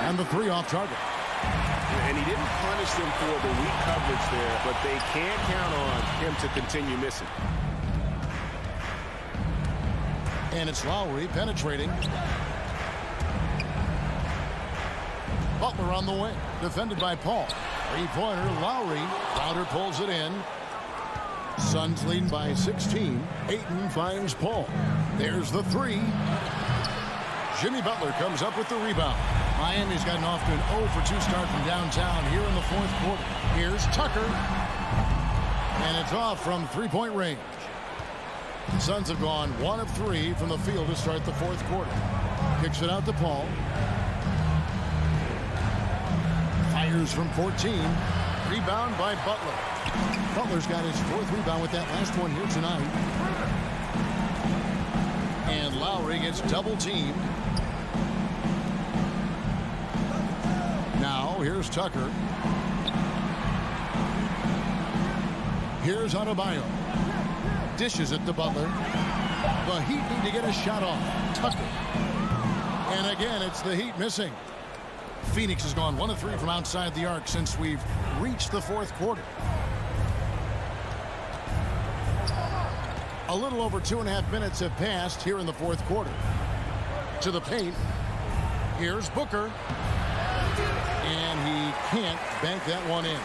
And the 3 off target. And he didn't punish them for the weak coverage there, but they can't count on him to continue missing. And it's Lowry penetrating. Butler on the wing. Defended by Paul. Three-pointer, Lowry. Crowder pulls it in. Suns leading by 16. Ayton finds Paul. There's the 3. Jimmy Butler comes up with the rebound. Miami's gotten off to an 0-for-2 start from downtown here in the fourth quarter. Here's Tucker. And it's off from three-point range. The Suns have gone 1 of 3 from the field to start the fourth quarter. Kicks it out to Paul. Fires from 14. Rebound by Butler. Butler's got his 4th rebound with that last one here tonight. And Lowry gets double-teamed. Now, here's Tucker. Here's Adebayo. Dishes it to Butler. The Heat need to get a shot off. Tucker. And again, it's the Heat missing. Phoenix has gone 1 of 3 from outside the arc since we've reached the fourth quarter. A little over 2.5 minutes have passed here in the fourth quarter. To the paint. Here's Booker. And he can't bank that one in.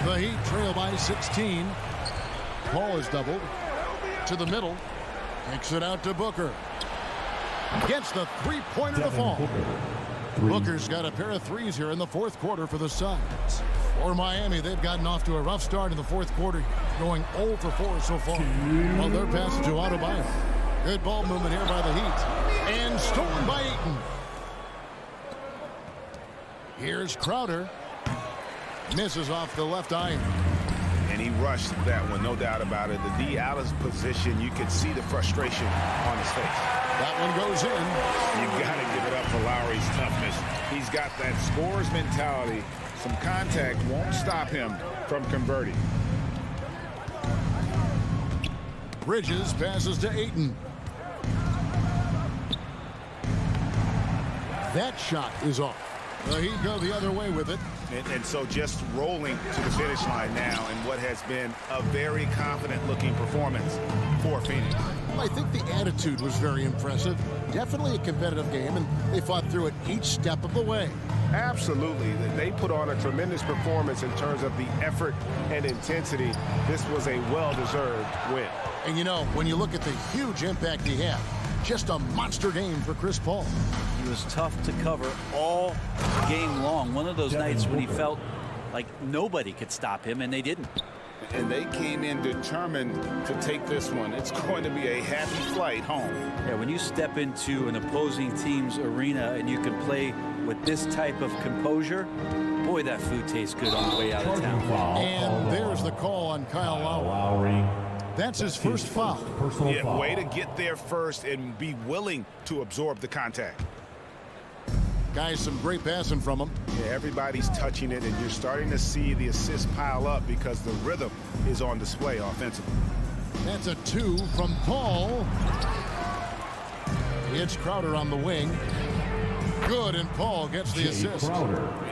The Heat trail by 16. Paul is doubled. To the middle. Kicks it out to Booker. Gets the three-pointer to fall. Booker's got a pair of threes here in the fourth quarter for the Suns. For Miami, they've gotten off to a rough start in the fourth quarter, going 0 for 4 so far. Well, they're passing to Adebayo. Good ball movement here by the Heat. And stolen by Ayton. Here's Crowder. Misses off the left iron. And he rushed that one, no doubt about it. The D out of position, you could see the frustration on his face. That one goes in. You got to give it up for Lowry's toughness. He's got that scorer's mentality. Some contact won't stop him from converting. Bridges passes to Ayton. That shot is off. The Heat go the other way with it. And so just rolling to the finish line now in what has been a very confident-looking performance for Phoenix. I think the attitude was very impressive. Definitely a competitive game, and they fought through it each step of the way. Absolutely. They put on a tremendous performance in terms of the effort and intensity. This was a well-deserved win. And, you know, when you look at the huge impact he had, just a monster game for Chris Paul. He was tough to cover all game long. One of those nights when he felt like nobody could stop him, and they didn't. And they came in determined to take this one. It's going to be a happy flight home. Yeah, when you step into an opposing team's arena and you can play with this type of composure, boy, that food tastes good on the way out of town. And there's the call on Kyle Lowry. That's his first foul. Yeah, way to get there first and be willing to absorb the contact. Guys, some great passing from him. Yeah, everybody's touching it, and you're starting to see the assists pile up because the rhythm is on display offensively. That's a 2 from Paul. It's Crowder on the wing. Good, and Paul gets the assist.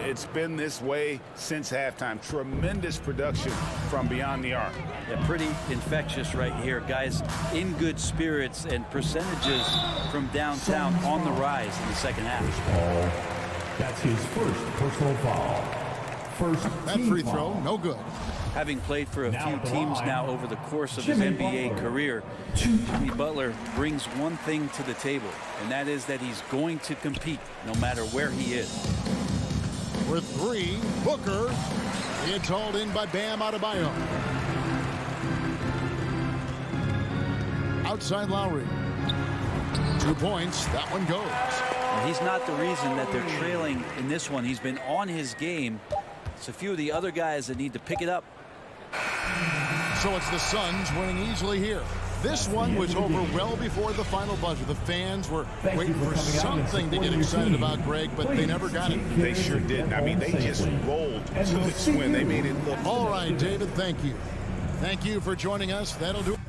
It's been this way since halftime. Tremendous production from beyond the arc. Yeah, pretty infectious right here. Guys in good spirits and percentages from downtown on the rise in the second half. That's his first personal foul. That free throw, no good. Having played for a few teams now over the course of his NBA career, Jimmy Butler brings one thing to the table, and that is that he's going to compete no matter where he is. For three, Booker. It's hauled in by Bam Adebayo. Outside Lowry. 2 points. That one goes. And he's not the reason that they're trailing in this one. He's been on his game. It's a few of the other guys that need to pick it up. So it's the Suns winning easily here. This one was over well before the final buzzer. The fans were waiting for something to get excited about, Greg, but they never got it. They sure didn't. I mean, they just rolled to this win. They made it look. All right, David, thank you. Thank you for joining us. That'll do it.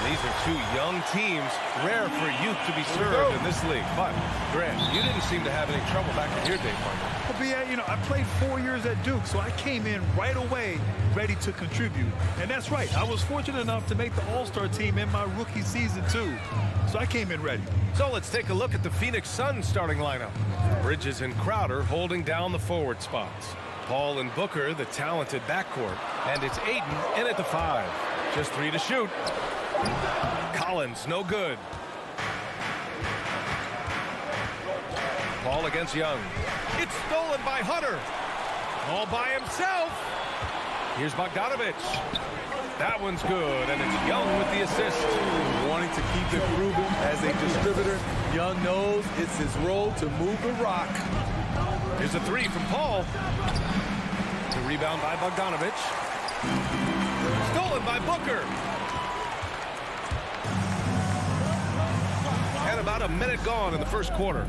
These are two young teams, rare for youth to be served in this league. But, Grant, you didn't seem to have any trouble back in your day, partner. Well, but yeah, you know, I played 4 years at Duke, so I came in right away ready to contribute. And that's right. I was fortunate enough to make the All-Star team in my rookie season, too. So I came in ready. So let's take a look at the Phoenix Suns starting lineup. Bridges and Crowder holding down the forward spots. Paul and Booker, the talented backcourt. And it's Ayton in at the 5. Just 3 to shoot. Collins, no good. Paul against Young. It's stolen by Hunter. All by himself. Here's Bogdanovich. That one's good, and it's Young with the assist. Wanting to keep improving as a distributor, Young knows it's his role to move the rock. Here's a 3 from Paul. The rebound by Bogdanovich. Stolen by Booker. And about a minute gone in the first quarter.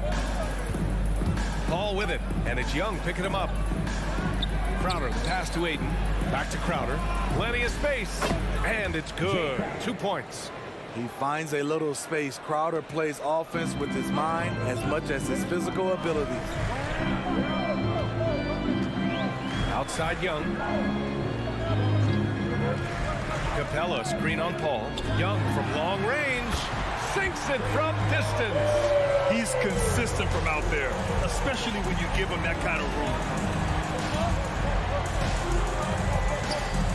Paul with it, and it's Young picking him up. Crowder, the pass to Ayton. Back to Crowder. Plenty of space, and it's good. 2 points. He finds a little space. Crowder plays offense with his mind as much as his physical abilities. Outside Young. Capella, screen on Paul. Young from long range. Sinks it from distance. He's consistent from out there, especially when you give him that kind of room.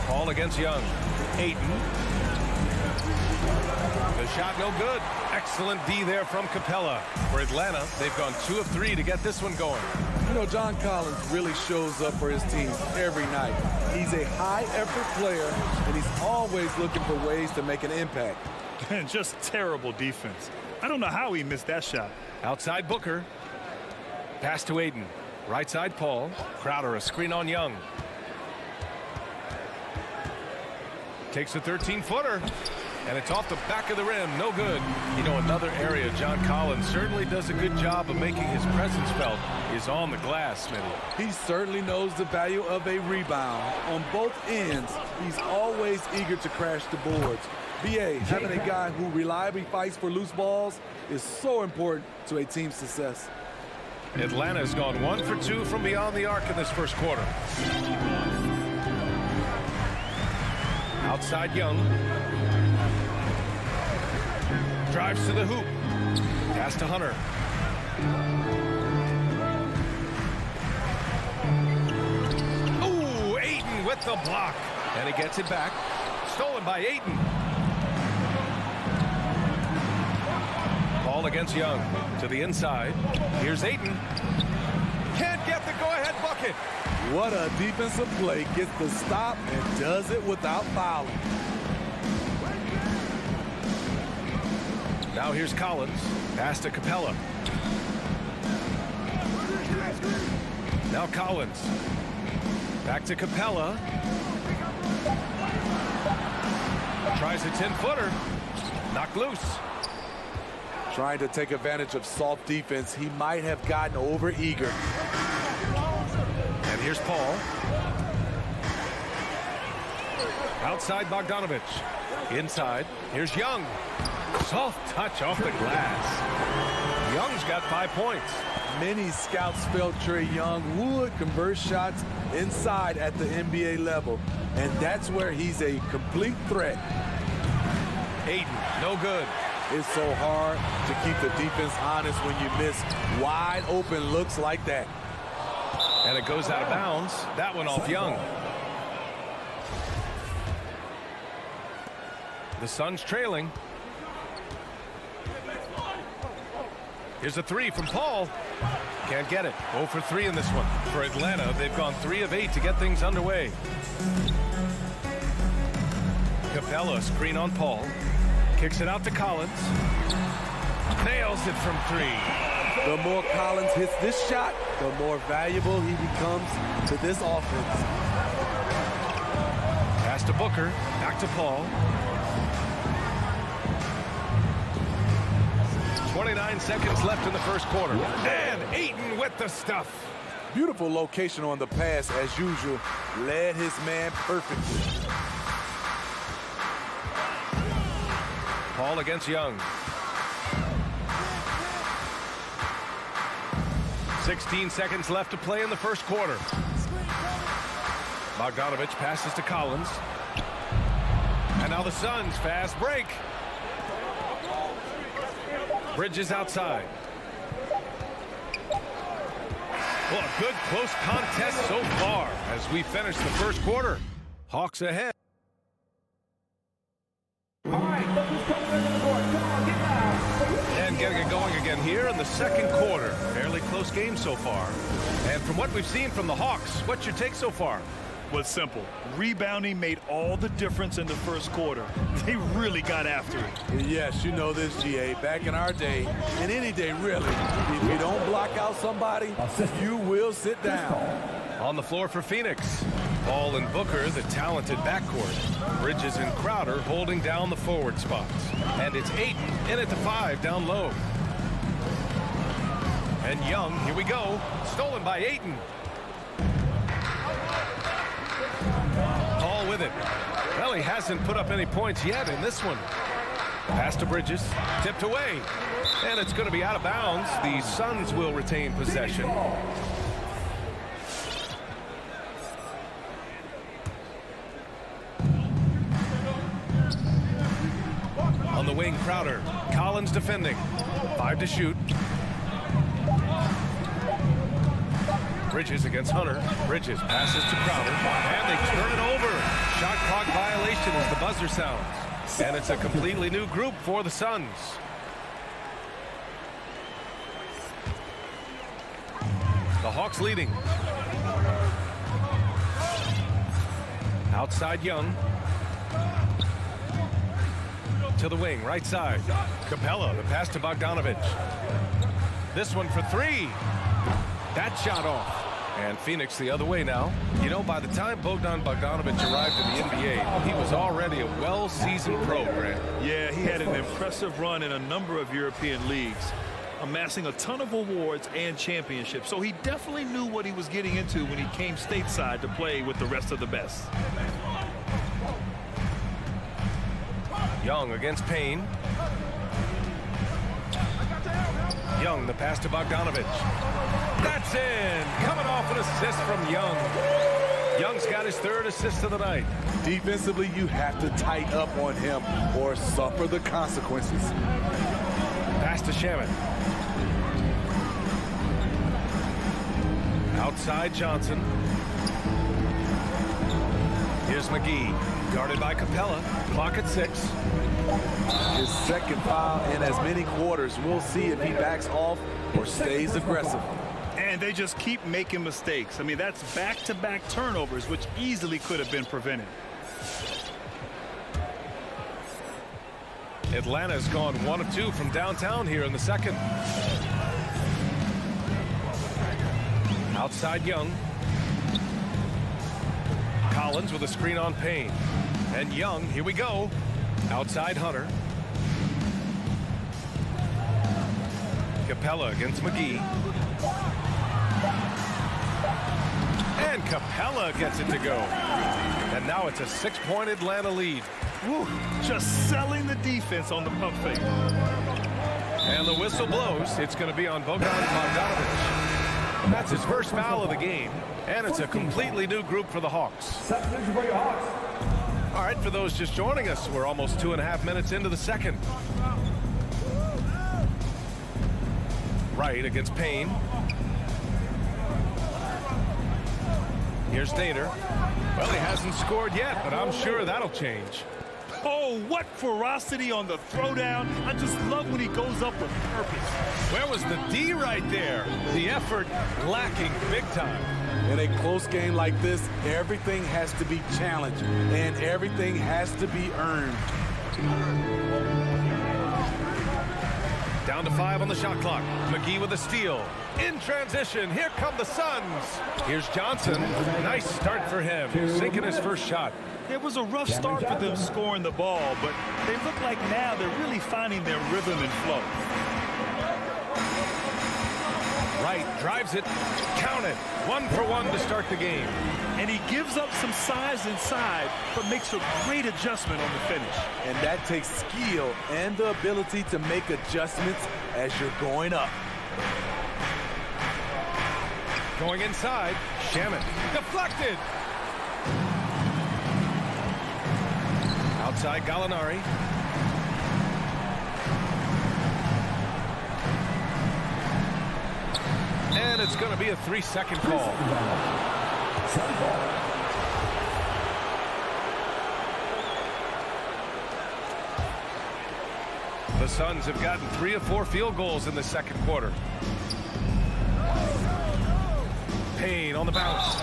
Paul against Young. Ayton. The shot no good. Excellent D there from Capella. For Atlanta, they've gone 2 of 3 to get this one going. You know, John Collins really shows up for his team every night. He's a high-effort player, and he's always looking for ways to make an impact. And just terrible defense. I don't know how he missed that shot. Outside Booker. Pass to Ayton. Right side Paul. Crowder, a screen on Young. Takes a 13-footer. And it's off the back of the rim. No good. You know, another area John Collins certainly does a good job of making his presence felt is on the glass, Smitty. He certainly knows the value of a rebound. On both ends, he's always eager to crash the boards. BA, having a guy who reliably fights for loose balls is so important to a team's success. Atlanta's gone 1 for 2 from beyond the arc in this first quarter. Outside Young. Drives to the hoop. Pass to Hunter. Ooh, Ayton with the block. And he gets it back. Stolen by Ayton. Paul against Young. To the inside. Here's Ayton. Can't get the go-ahead bucket. What a defensive play. Gets the stop and does it without fouling. Now here's Collins. Pass to Capella. Now Collins. Back to Capella. Tries a 10-footer. Knocked loose. Trying to take advantage of soft defense. He might have gotten over-eager. And here's Paul. Outside Bogdanovich. Inside. Here's Young. Soft touch off the glass. Young's got 5 points. Many scouts felt Trae Young would convert shots inside at the NBA level. And that's where he's a complete threat. Ayton, no good. It's so hard to keep the defense honest when you miss wide open looks like that. And it goes out of bounds. That one off Young. The Suns trailing. Here's a 3 from Paul. Can't get it. 0 for 3 in this one. For Atlanta, they've gone 3 of 8 to get things underway. Capella, screen on Paul. Kicks it out to Collins. Nails it from 3. The more Collins hits this shot, the more valuable he becomes to this offense. Pass to Booker. Back to Paul. 29 seconds left in the first quarter. And Ayton with the stuff. Beautiful location on the pass as usual. Led his man perfectly. Ball against Young. 16 seconds left to play in the first quarter. Bogdanovich passes to Collins. And now the Suns fast break. Bridges outside. Well, a good close contest so far as we finish the first quarter. Hawks ahead. And getting it going again here in the second quarter. Fairly close game so far. And from what we've seen from the Hawks, what's your take so far? Was simple. Rebounding made all the difference in the first quarter. They really got after it. Yes, you know this, GA. Back in our day, and any day really, if you don't block out somebody, you will sit down. On the floor for Phoenix. Ball and Booker, the talented backcourt. Bridges and Crowder holding down the forward spots. And it's Ayton in at the 5 down low. And Young, here we go. Stolen by Ayton. Hall with it. Well, he hasn't put up any points yet in this one. Pass to Bridges. Tipped away. And it's going to be out of bounds. The Suns will retain possession. On the wing, Crowder. Collins defending. 5 to shoot. Bridges against Hunter. Bridges passes to Crowder. And they turn it over. Shot clock violation as the buzzer sounds. And it's a completely new group for the Suns. The Hawks leading. Outside Young. To the wing, right side. Capella, the pass to Bogdanovich. This one for 3. That shot off. And Phoenix the other way now. You know, by the time Bogdanovich arrived in the NBA, he was already a well-seasoned pro, Grant. Yeah, he had an impressive run in a number of European leagues, amassing a ton of awards and championships. So he definitely knew what he was getting into when he came stateside to play with the rest of the best. Young against Payne. Young, the pass to Bogdanovich. That's in. Coming off an assist from Young. Young's got his 3rd assist of the night. Defensively, you have to tighten up on him or suffer the consequences. Pass to Shaman. Outside Johnson. Here's McGee. Guarded by Capella. Clock at 6. His second foul in as many quarters. We'll see if he backs off or stays aggressive. And they just keep making mistakes. I mean, that's back-to-back turnovers, which easily could have been prevented. Atlanta's gone 1 of 2 from downtown here in the second. Outside Young. Collins with a screen on Payne. And Young, here we go. Outside Hunter. Capella against McGee. And Capella gets it to go. And now it's a 6-point Atlanta lead. Whew, just selling the defense on the pump fake. And the whistle blows. It's going to be on Bogdanovich. That's his first foul of the game. And it's a completely new group for the Hawks. All right, for those just joining us, we're almost 2.5 minutes into the second. Wright against Payne. Here's Nader. Well, he hasn't scored yet, but I'm sure that'll change. Oh, what ferocity on the throwdown. I just love when he goes up with purpose. Where was the D right there? The effort lacking big time. In a close game like this, everything has to be challenged and everything has to be earned. Down to 5 on the shot clock. McGee with a steal. In transition, here come the Suns. Here's Johnson. Nice start for him, sinking his first shot. It was a rough start for them scoring the ball, but they look like now they're really finding their rhythm and flow. Right, drives it, count it. 1 for 1 to start the game. And he gives up some size inside, but makes a great adjustment on the finish. And that takes skill and the ability to make adjustments as you're going up. Going inside, Shamet, deflected. Outside Gallinari. And it's going to be a 3-second call. The Suns have gotten 3 of 4 field goals in the second quarter. Payne on the bounce.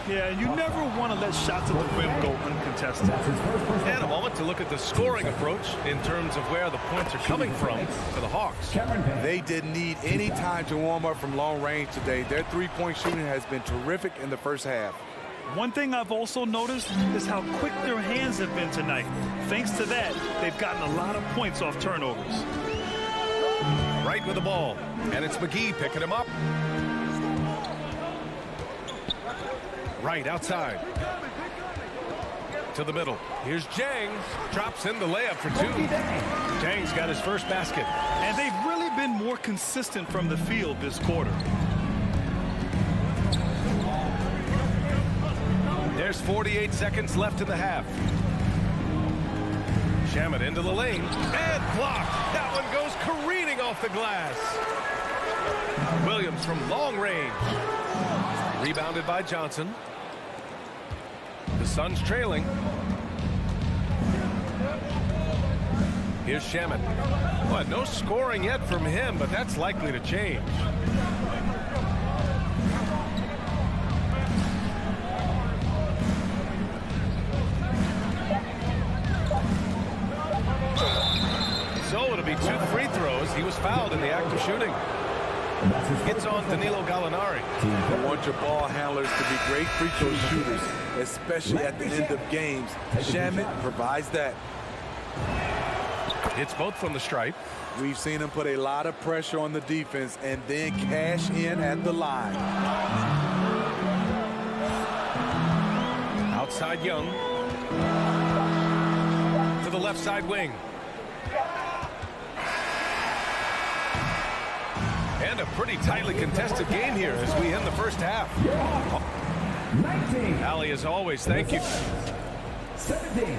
Yeah, you never want to let shots at the rim go uncontested. And a moment to look at the scoring approach in terms of where the points are coming from for the Hawks. They didn't need any time to warm up from long range today. Their three-point shooting has been terrific in the first half. One thing I've also noticed is how quick their hands have been tonight. Thanks to that, they've gotten a lot of points off turnovers. Right with the ball, and it's McGee picking him up. Right outside. To the middle. Here's Jang. Drops in the layup for 2. Jang's got his first basket. And they've really been more consistent from the field this quarter. There's 48 seconds left in the half. Shamet into the lane. And blocked. That one goes careening off the glass. Williams from long range. Rebounded by Johnson. The Suns trailing. Here's Shamet. Well, no scoring yet from him, but that's likely to change. So it'll be 2 free throws. He was fouled in the act of shooting. It's on Danilo Gallinari. You want your ball handlers to be great free throw shooters, especially at the end of games. Shamet provides that. It's both from the stripe. We've seen him put a lot of pressure on the defense and then cash in at the line. Outside Young. To the left side wing. And a pretty tightly contested game here as we end the first half. 19. Allie, as always, thank you. 17.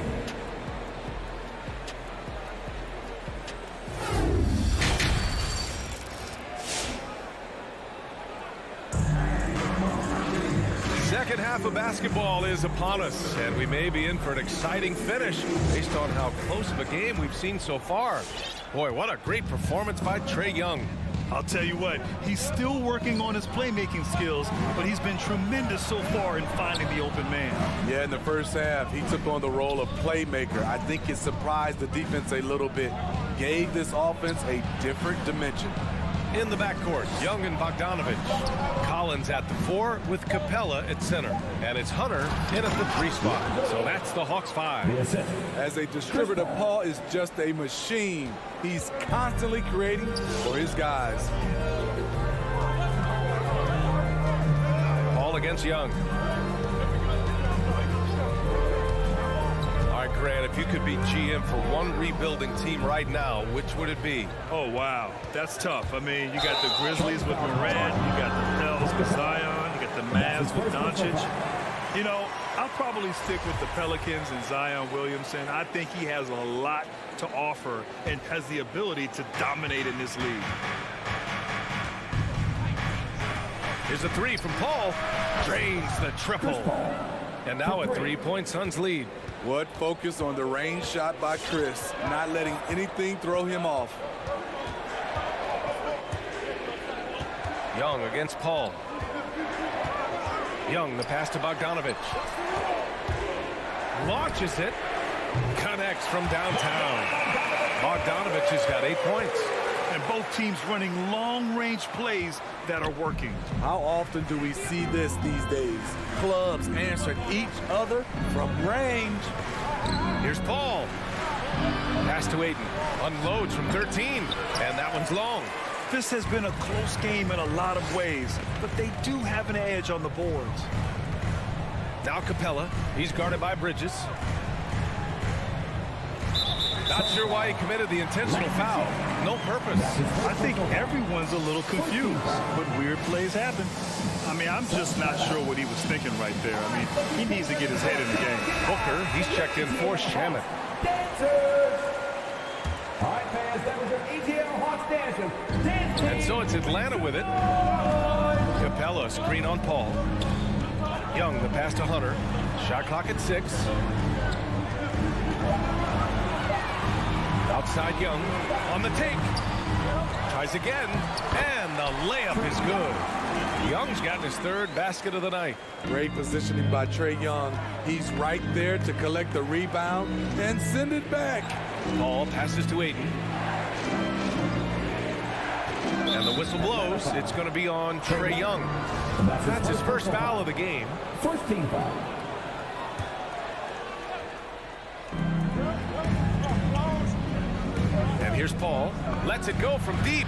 Second half of basketball is upon us, and we may be in for an exciting finish based on how close of a game we've seen so far. Boy, what a great performance by Trae Young. I'll tell you what, he's still working on his playmaking skills, but he's been tremendous so far in finding the open man. Yeah, in the first half, he took on the role of playmaker. I think it surprised the defense a little bit, gave this offense a different dimension. In the backcourt, Young and Bogdanovich. Collins at the 4 with Capella at center. And it's Hunter in at the 3 spot. So that's the Hawks 5. As a distributor, Paul is just a machine. He's constantly creating for his guys. Paul against Young. All right, Grant, if you could be GM for one rebuilding team right now, which would it be? Oh, wow. That's tough. I mean, you got the Grizzlies with Morant, you got the Pels with Zion, you got the Mavs with Doncic. You know, I'll probably stick with the Pelicans and Zion Williamson. I think he has a lot to offer and has the ability to dominate in this league. Here's a 3 from Paul. Drains the triple. And now a 3-point Suns lead. What focus on the range shot by Chris, not letting anything throw him off. Young against Paul. Young, the pass to Bogdanovich. Launches it. Connects from downtown. Bogdanovich has got 8 points. And both teams running long-range plays that are working. How often do we see this these days? Clubs answering each other from range. Here's Paul. Pass to Ayton. Unloads from 13. And that one's long. This has been a close game in a lot of ways, but they do have an edge on the boards. Now Capella. He's guarded by Bridges. Not sure why he committed the intentional foul. No purpose. I think everyone's a little confused, but weird plays happen. I mean, I'm just not sure what he was thinking right there. I mean, he needs to get his head in the game. Booker, he's checked in for Shamet. All right, fans, that was your ATL Hawks dancers. And so it's Atlanta with it. Capella, screen on Paul. Young, the pass to Hunter. Shot clock at 6. Outside Young on the take. Tries again, and the layup is good. Young's gotten his 3rd basket of the night. Great positioning by Trae Young. He's right there to collect the rebound and send it back. Paul passes to Aiden. And the whistle blows. It's going to be on Trae Young. That's his first foul of the game. First team foul. And here's Paul. Lets it go from deep.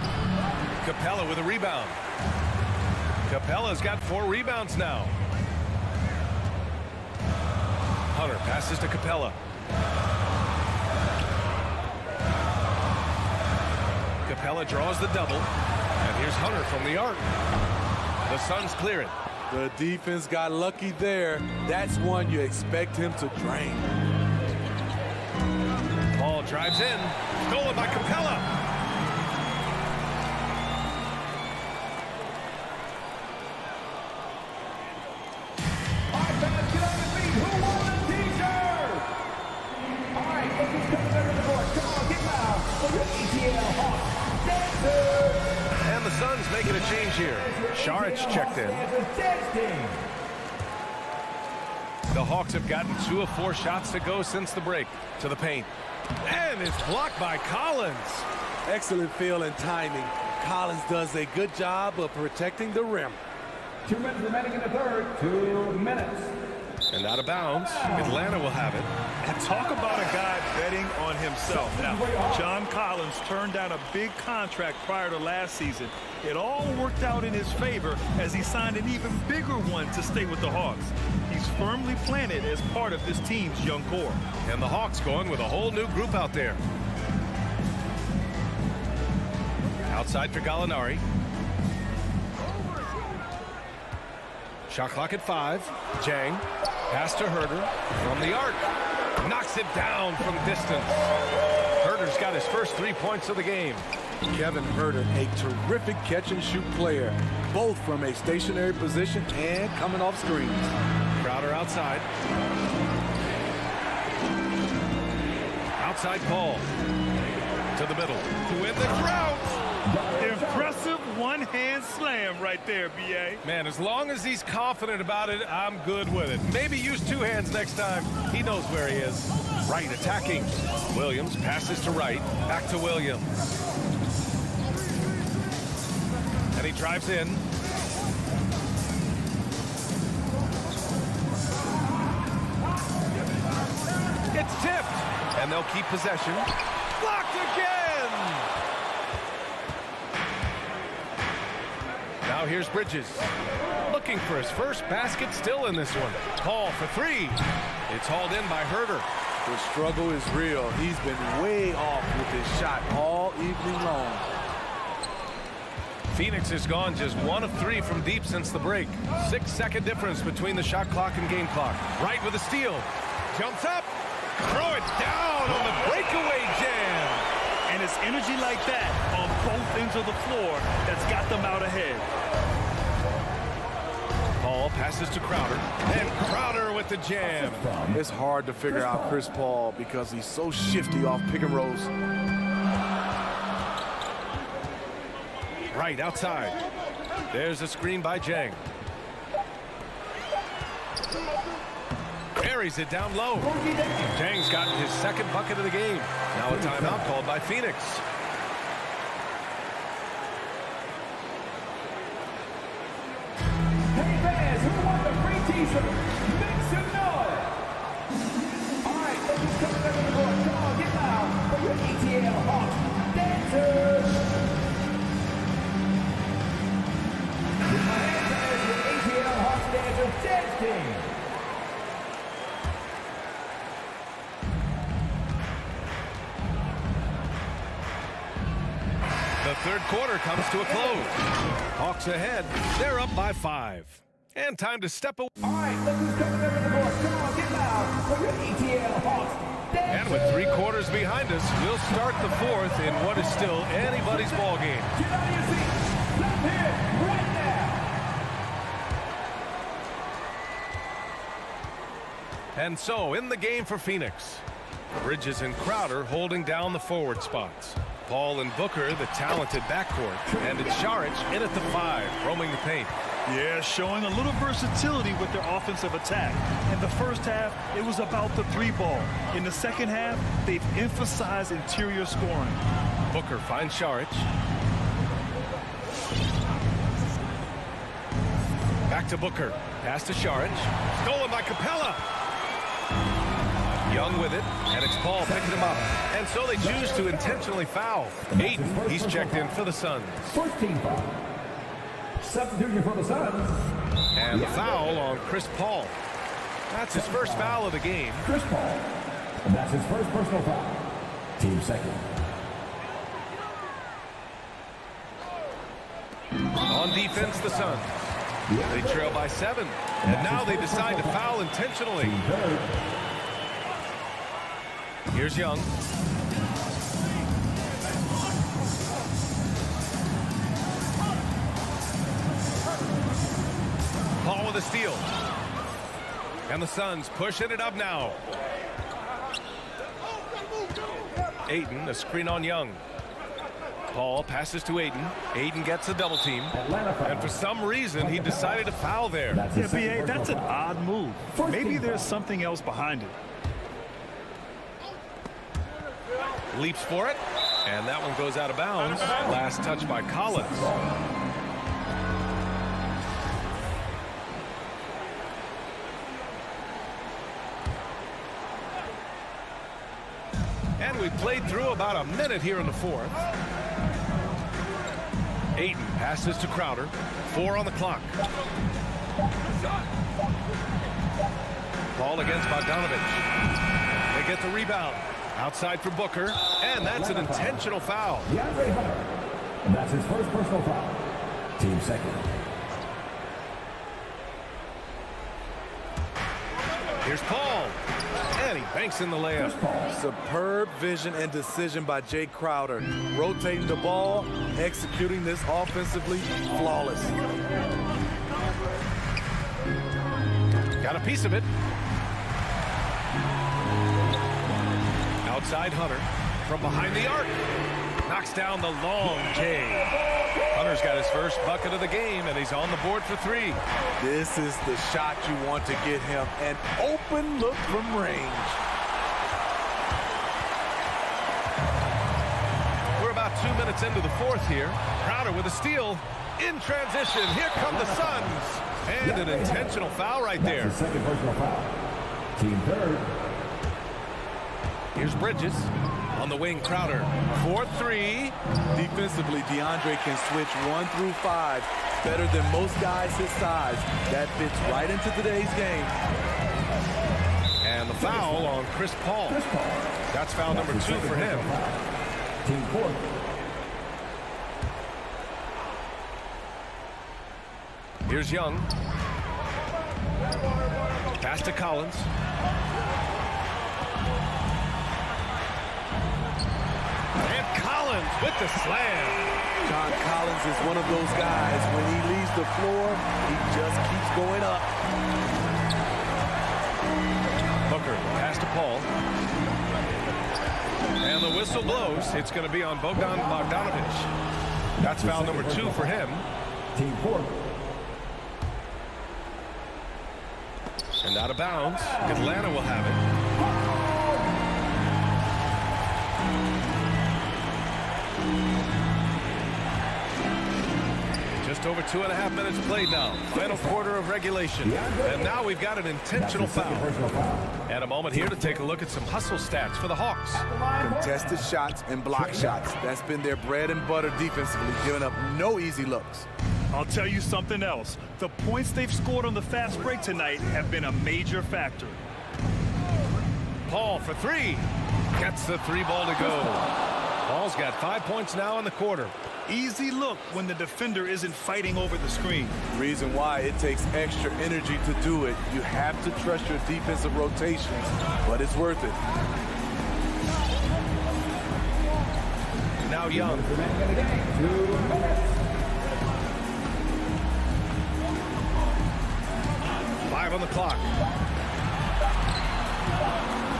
Capella with a rebound. Capella's got 4 rebounds now. Hunter passes to Capella. Capella draws the double. And here's Hunter from the arc. The Suns clear it. The defense got lucky there. That's one you expect him to drain. Paul drives in. Stolen by Capella. All right, fans, get on your feet. Who won the t-shirt? All right, let's come to the board. Come on, get loud for your ATL Hawks dancers. And the Suns making a change here. Saric checked in. The Hawks have gotten 2 of 4 shots to go since the break. To the paint. And it's blocked by Collins. Excellent feel and timing. Collins does a good job of protecting the rim. 2 minutes remaining in the third. 2 minutes. And out of bounds. Atlanta will have it. And talk about a guy betting on himself. Now, John Collins turned down a big contract prior to last season. It all worked out in his favor as he signed an even bigger one to stay with the Hawks. He's firmly planted as part of this team's young core. And the Hawks going with a whole new group out there. Outside for Gallinari. Shot clock at 5. Jang. Pass to Herter from the arc. Knocks it down from distance. Herter's got his first 3 points of the game. Kevin Herter, a terrific catch-and-shoot player, both from a stationary position and coming off screens. Crowder outside. Outside Paul. To the middle. To win the drought. Impressive one-hand slam right there, B.A. Man, as long as he's confident about it, I'm good with it. Maybe use 2 hands next time. He knows where he is. Wright attacking. Williams passes to Wright. Back to Williams. And he drives in. It's tipped. And they'll keep possession. Blocked again! Now here's Bridges. Looking for his first basket still in this one. Paul for 3. It's hauled in by Herter. The struggle is real. He's been way off with his shot all evening long. Phoenix has gone just 1 of 3 from deep since the break. 6-second difference between the shot clock and game clock. Wright with a steal. Jumps up. Throw it down on the breakaway jam. And it's energy like that on both ends of the floor that's got them out ahead. Paul passes to Crowder. And Crowder with the jam. It's hard to figure out Chris Paul because he's so shifty off pick and rolls. Right outside. There's a screen by Jang. Buries it down low. Jang's gotten his 2nd bucket of the game. Now a timeout called by Phoenix. Hey fans, who won the free t-shirt? Make some noise. All right, ladies, come to the board. Come on, get loud for your ATL Hawks dancers. third quarter comes to a close. Hawks ahead. They're up by 5. And time to step away. All right, look who's coming over the court. Come on, get loud for your ETL Hawks. And with 3 quarters behind us, we'll start the 4th in what is still anybody's ball game. Get out of your seats. Jump here right now. And so, in the game for Phoenix, Bridges and Crowder holding down the forward spots. Paul and Booker, the talented backcourt. And it's Šarić in at the 5, roaming the paint. Yeah, showing a little versatility with their offensive attack. In the first half, it was about the 3 ball. In the second half, they've emphasized interior scoring. Booker finds Šarić. Back to Booker. Pass to Šarić. Stolen by Capella. Young with it, and it's Paul picking him up. And so they choose to intentionally foul. Ayton, he's checked in for the Suns. First team foul. Substituting for the Suns. And the foul on Chris Paul. That's his first foul of the game. Chris Paul. And that's his first personal foul. Team second. On defense, the Suns. They trail by 7. And now they decide to foul intentionally. Here's Young. Paul with a steal. And the Suns pushing it up now. Ayton, a screen on Young. Paul passes to Ayton. Ayton gets a double team. And for some reason, he decided to foul there. Yeah, B.A., that's an odd move. Maybe there's something else behind it. Leaps for it, and that one goes out of bounds. Last touch by Collins. And we played through about a minute here in the 4th. Ayton passes to Crowder. 4 on the clock. Paul against Bogdanović. They get the rebound. Outside for Booker, and that's an intentional foul. And that's his first personal foul. Team second. Here's Paul, and he banks in the layup. Superb vision and decision by Jay Crowder. Rotating the ball, executing this offensively flawless. Got a piece of it. Outside Hunter from behind the arc. Knocks down the long J. Hunter's got his first bucket of the game, and he's on the board for 3. This is the shot you want to get him. An open look from range. We're about 2 minutes into the 4th here. Crowder with a steal. In transition, here come the Suns. And an intentional foul right there. That's his second personal foul. Team third. Here's Bridges. On the wing, Crowder. 4-3. Defensively, DeAndre can switch 1 through 5 better than most guys his size. That fits right into today's game. And the foul on Chris Paul. That's foul number 2 for him. Team fourth. Here's Young. Pass to Collins. And Collins with the slam. John Collins is one of those guys. When he leaves the floor, he just keeps going up. Booker, pass to Paul. And the whistle blows. It's going to be on Bogdanović. That's foul number 2 for him. Team fourth. And out of bounds. Atlanta will have it. Just over 2.5 minutes played now. Final quarter of regulation. And now we've got an intentional foul. And a moment here to take a look at some hustle stats for the Hawks. Contested shots and block shots. That's been their bread and butter defensively, giving up no easy looks. I'll tell you something else. The points they've scored on the fast break tonight have been a major factor. Paul for 3. Gets the 3 ball to go. Paul's got 5 points now in the quarter. Easy look when the defender isn't fighting over the screen. Reason why it takes extra energy to do it. You have to trust your defensive rotations, but it's worth it. Now Young. 5 on the clock.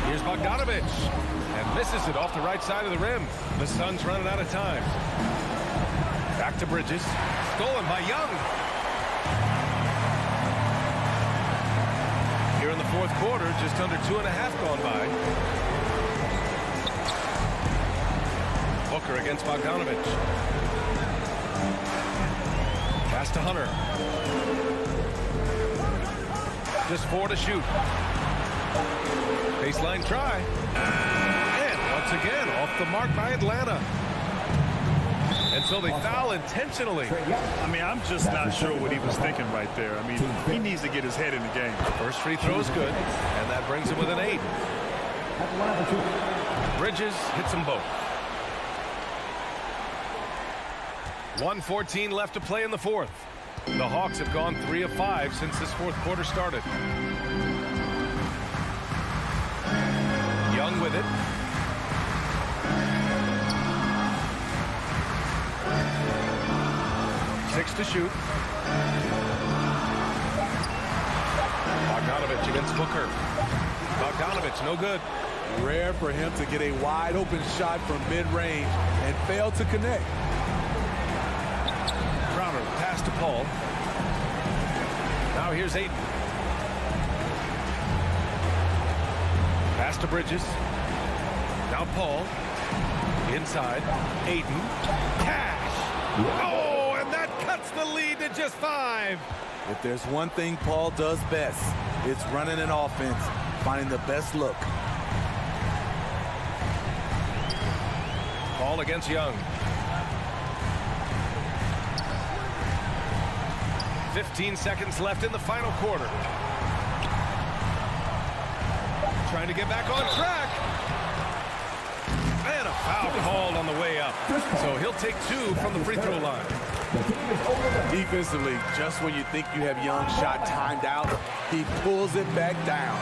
Here's Bogdanovich. And misses it off the right side of the rim. The Suns running out of time. Back to Bridges. Stolen by Young. Here in the fourth quarter, just under 2.5 gone by. Booker against Bogdanovich. Pass to Hunter. Just 4 to shoot. Baseline try. And once again, off the mark by Atlanta. And so they foul intentionally. I mean, I'm just not sure what he was thinking right there. I mean, he needs to get his head in the game. First free throw is good, and that brings him with an 8. Bridges hits them both. 1:14 left to play in the fourth. The Hawks have gone 3 of 5 since this fourth quarter started. Young with it. Six to shoot. Bogdanovich against Booker. Bogdanovich, no good. Rare for him to get a wide open shot from mid-range and fail to connect. Crowder, pass to Paul. Now here's Ayton. Pass to Bridges. Now Paul. Inside. Ayton. Cash. Oh, and that cuts the lead to just 5. If there's one thing Paul does best, it's running an offense, finding the best look. Paul against Young. 15 seconds left in the final quarter. Trying to get back on track. And a foul called on the way up. So he'll take 2 from the free throw line. Defensively, just when you think you have Young's shot timed out, he pulls it back down.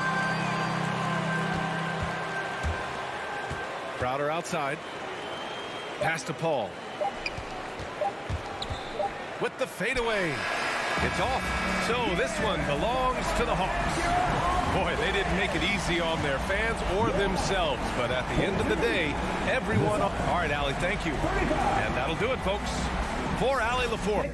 Crowder outside. Pass to Paul. With the fadeaway. It's off. So this one belongs to the Hawks. Boy, they didn't make it easy on their fans or themselves. But at the end of the day, everyone... All right, Allie, thank you. And that'll do it, folks. For Allie LaForte.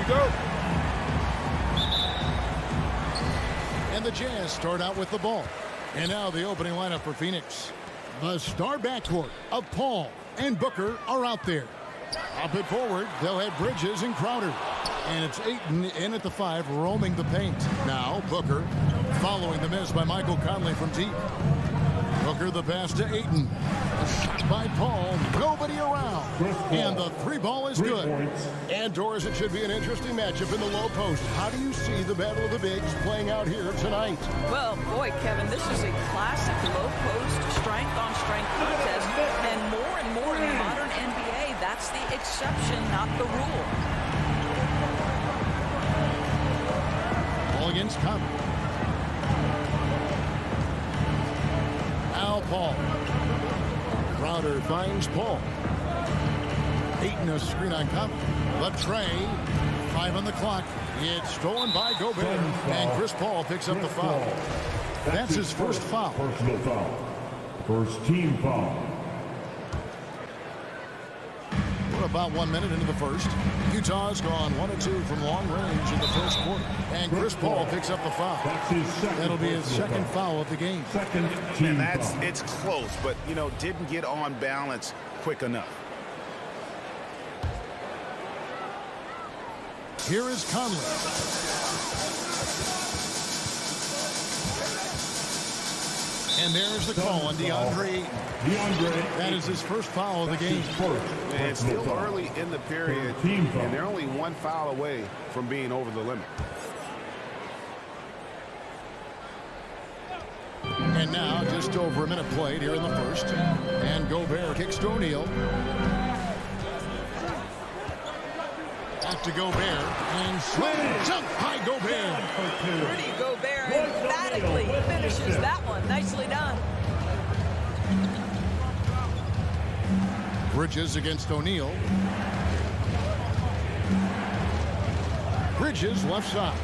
go. And the Jazz start out with the ball. And now the opening lineup for Phoenix. The star backcourt of Paul and Booker are out there. Up it forward, they'll have Bridges and Crowder. And it's Ayton in at the 5, roaming the paint. Now Booker following the miss by Michael Conley from deep. Booker the pass to Ayton. A shot by Paul, nobody around. And the 3 ball is good. And Doris, it should be an interesting matchup in the low post. How do you see the battle of the bigs playing out here tonight? Well, boy, Kevin, this is a classic low post strength-on-strength contest. And more in the modern NBA, that's the exception, not the rule. Ball against Conley. Now Paul. Crowder finds Paul. Ayton a screen on Conley. The tray. 5 on the clock. It's stolen by Gobert. And Chris Paul picks up the foul. That's his first foul. Personal foul. First team foul. We're about 1 minute into the first. Utah's gone 1 of 2 from long range in the first quarter. And Chris Paul picks up the foul. That'll be his second foul of the game. Second team And it's close, but, you know, didn't get on balance quick enough. Here is Conley. And there's the call on DeAndre. That is his first foul of the game. And it's still early in the period, and they're only 1 foul away from being over the limit. And now just over a minute played here in the first. And Gobert kicks to O'Neal. Back to Gobert. And slams up by Gobert. Rudy Gobert emphatically finishes that one. Nicely done. Bridges against O'Neal. Bridges left side.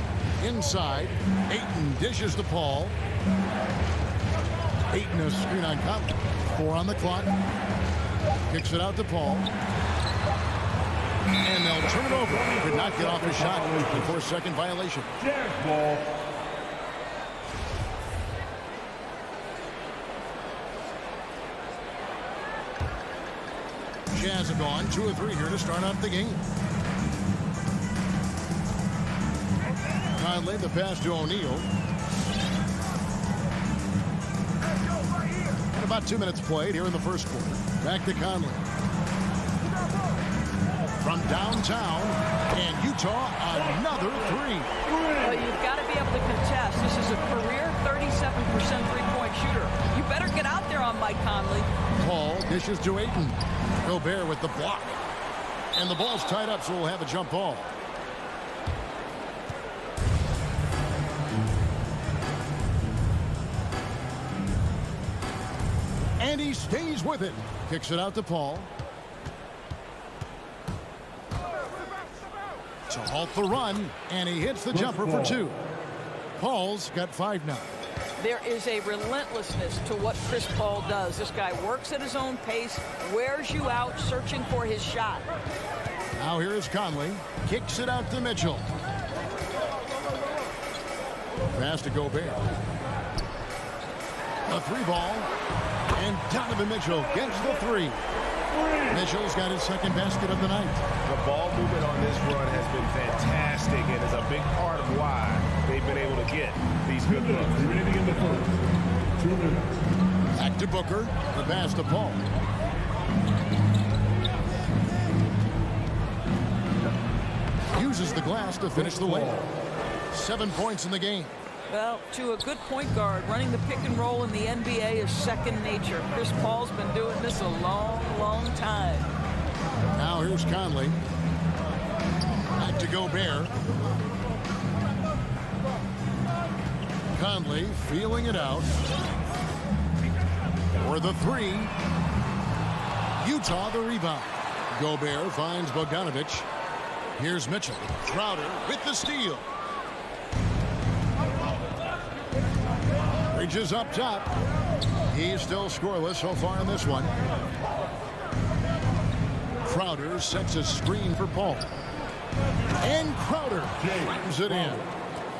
Inside. Ayton dishes to Paul. Ayton a screen on Conley. 4 on the clock. Kicks it out to Paul. And they'll turn it over. Could not get off his shot before second violation. Ball. Jazz have gone 2 of 3 here to start out the game. Conley the pass to O'Neal. And about 2 minutes played here in the first quarter. Back to Conley. From downtown, and Utah another 3. Well, you've got to be able to contest. This is a career 37% three-point shooter. You better get out there on Mike Conley. Paul dishes to Ayton. Gobert with the block. And the ball's tied up, so we'll have a jump ball. And he stays with it. Kicks it out to Paul. To halt the run, and he hits the jumper for 2. Paul's got 5 now. There is a relentlessness to what Chris Paul does. This guy works at his own pace, wears you out, searching for his shot. Now here is Conley. Kicks it out to Mitchell. Pass to Gobert. A 3 ball. And Donovan Mitchell gets the 3. Mitchell's got his second basket of the night. The ball movement on this run has been fantastic and is a big part of why they've been able to get these good looks. Remaining in the first. 2 minutes. Back to Booker. The pass to Paul. Uses the glass to finish the layup. 7 points in the game. Well, to a good point guard, running the pick and roll in the NBA is second nature. Chris Paul's been doing this a long, long time. Now here's Conley. Back to Gobert. Conley feeling it out. For the 3. Utah the rebound. Gobert finds Bogdanovich. Here's Mitchell. Crowder with the steal. Bridges up top. He's still scoreless so far in this one. Crowder sets a screen for Paul. And Crowder brings it in.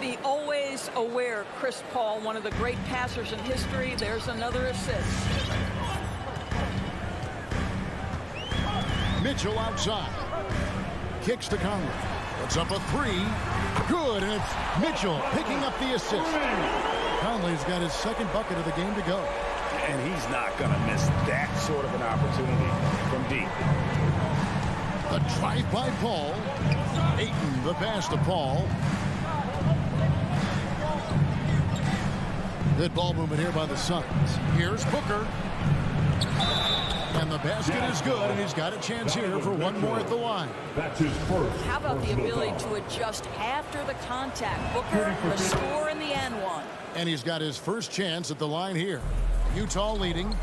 The always aware Chris Paul, one of the great passers in history. There's another assist. Mitchell outside. Kicks to Conley. Puts up a three. Good, and it's Mitchell picking up the assist. Conley's got his second bucket of the game to go. And he's not going to miss that sort of an opportunity from deep. The drive by Paul. Ayton, the pass to Paul. Good ball movement here by the Suns. Here's Booker. And the basket is good, and he's got a chance here for one more at the line. That's his first. How about the ability to adjust after the contact? Booker, the score in the end one. And he's got his first chance at the line here. Utah leading.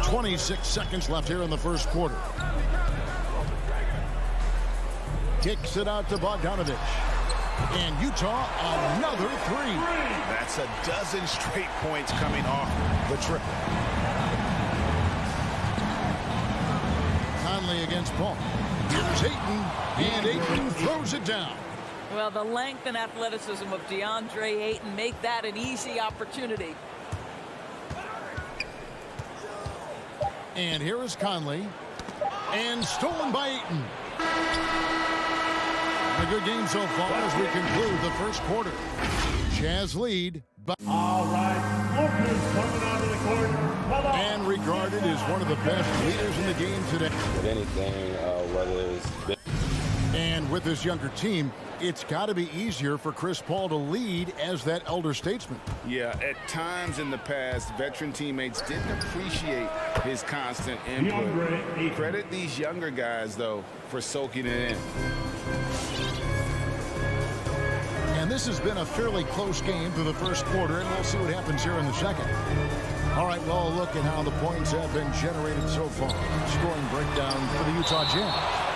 26 seconds left here in the first quarter. Kicks it out to Bogdanovich. And Utah, another three. That's a dozen straight points coming off the triple. Conley against Paul. Here's Ayton, and Ayton throws it down. Well, the length and athleticism of DeAndre Ayton make that an easy opportunity. And here is Conley. And stolen by Ayton. A good game so far as we conclude the first quarter. Jazz lead. All right, Booker's coming onto the court. And regarded as one of the best leaders in the game today. With anything, whether it's... And with this younger team, it's got to be easier for Chris Paul to lead as that elder statesman. Yeah, at times in the past, veteran teammates didn't appreciate his constant input. Credit these younger guys, though, for soaking it in. And this has been a fairly close game through the first quarter, and we'll see what happens here in the second. All right, well, look at how the points have been generated so far. Scoring breakdown for the Utah Jazz.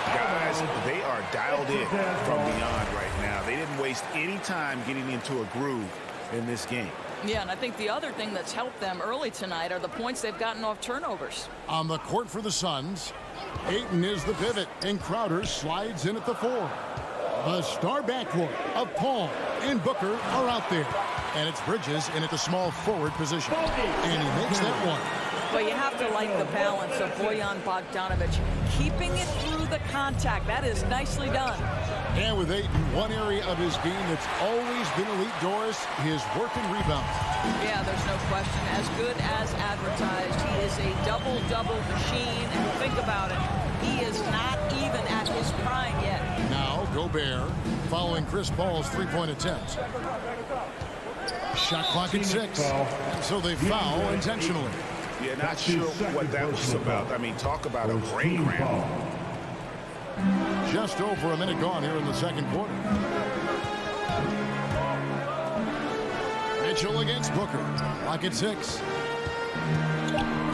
Guys, they are dialed in from beyond right now. They didn't waste any time getting into a groove in this game. Yeah, and I think the other thing that's helped them early tonight are the points they've gotten off turnovers. On the court for the Suns, Ayton is the pivot, and Crowder slides in at the 4. The star backcourt of Paul and Booker are out there. And it's Bridges in at the small forward position. And he makes that one. But you have to like the balance of Bojan Bogdanović keeping it through the contact. That is nicely done. And with Ayton, one area of his game that's always been elite, Doris, his work and rebound. Yeah, there's no question. As good as advertised. He is a double-double machine. And think about it. He is not even at his prime yet. Now, Gobert following Chris Paul's three-point attempt. Shot clock at 6. And so they foul intentionally. Yeah, not sure what that was about. I mean, talk about a brain cramp. Just over a minute gone here in the second quarter. Mitchell against Booker. Clock at 6.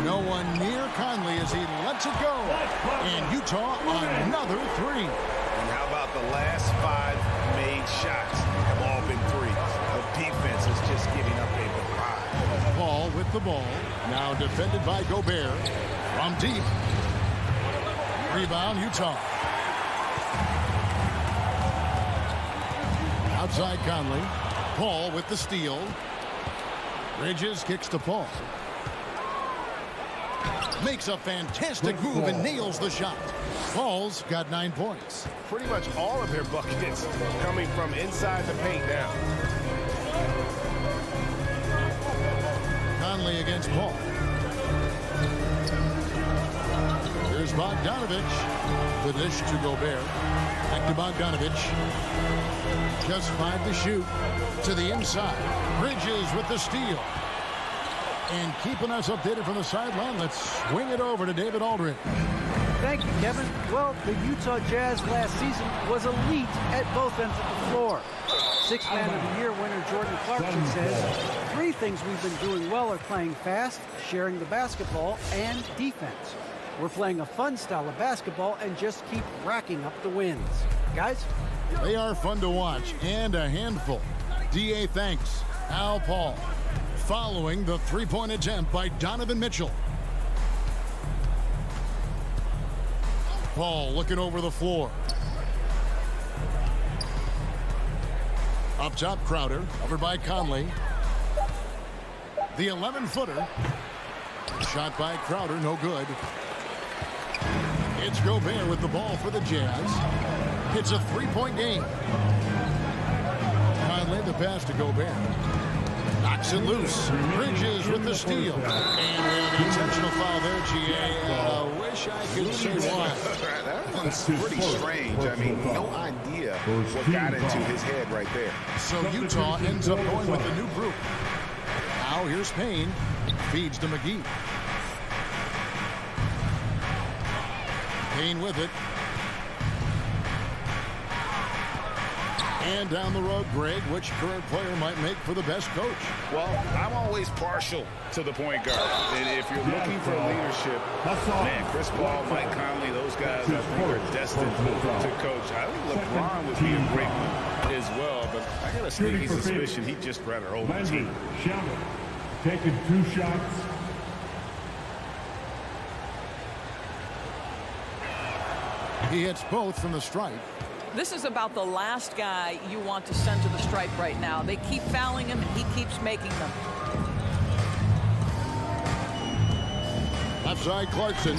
No one near Conley as he lets it go. And Utah another 3. And how about the last 5 made shots have all been threes? The defense is just giving up a barrage. Paul with the ball. Now defended by Gobert. From deep. Rebound, Utah. Outside Conley. Paul with the steal. Bridges kicks to Paul. Makes a fantastic move and nails the shot. Paul's got 9 points. Pretty much all of their buckets coming from inside the paint now. Conley against Paul. Here's Bogdanovich. The dish to Gobert. Back to Bogdanovich. Just 5 to shoot. To the inside. Bridges with the steal. And keeping us updated from the sideline, let's swing it over to David Aldridge. Thank you, Kevin. Well, the Utah Jazz last season was elite at both ends of the floor. Sixth Man of the Year winner Jordan Clarkson says 3 things we've been doing well are playing fast, sharing the basketball, and defense. We're playing a fun style of basketball and just keep racking up the wins. Guys? They are fun to watch and a handful. DA thanks Al Paul. Following the three-point attempt by Donovan Mitchell. Paul looking over the floor. Up top, Crowder, covered by Conley. The 11-footer. Shot by Crowder, no good. It's Gobert with the ball for the Jazz. It's a three-point game. Conley, the pass to Gobert. Knocks it loose. Bridges with the steal. And we have an intentional foul there, GA. Wish I could say why. That one's pretty strange. I mean, no idea what got into his head right there. So Utah ends up going with the new group. Now here's Payne. Feeds to McGee. Payne with it. And down the road, Greg, which current player might make for the best coach? Well, I'm always partial to the point guard. And if you're looking for leadership, man, Chris Paul, Mike Conley, those guys, I think, are destined to coach. I think LeBron would be a great one as well, but I got a sneaky suspicion he'd just rather hold his team. Taking 2 shots. He hits both from the stripe. This is about the last guy you want to send to the stripe right now. They keep fouling him, and he keeps making them. Left side, Clarkson.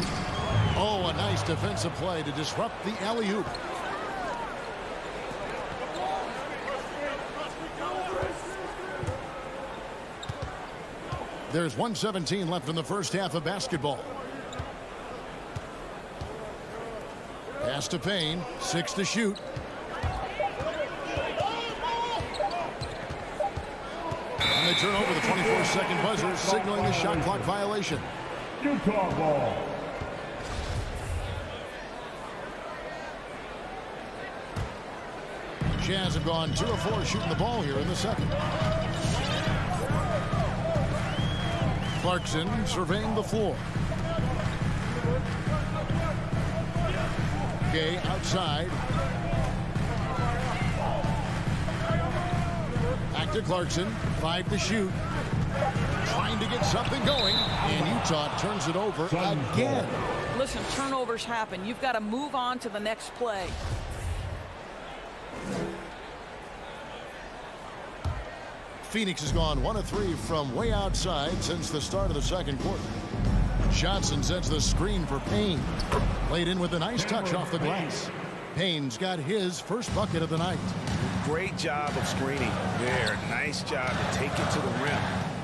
Oh, a nice defensive play to disrupt the alley-oop. There's 1:17 left in the first half of basketball. Pass to Payne, 6 to shoot. And they turn over the 24-second buzzer, signaling the shot clock violation. Utah ball. Jazz have gone 2 of 4 shooting the ball here in the second. Clarkson surveying the floor. Gay outside. Back to Clarkson. 5 to shoot. Trying to get something going. And Utah turns it over again. Listen, turnovers happen. You've got to move on to the next play. Phoenix has gone 1 of 3 from way outside since the start of the second quarter. Johnson sets the screen for Payne. Laid in with a nice touch off the glass. Payne's got his first bucket of the night. Great job of screening there. Nice job to take it to the rim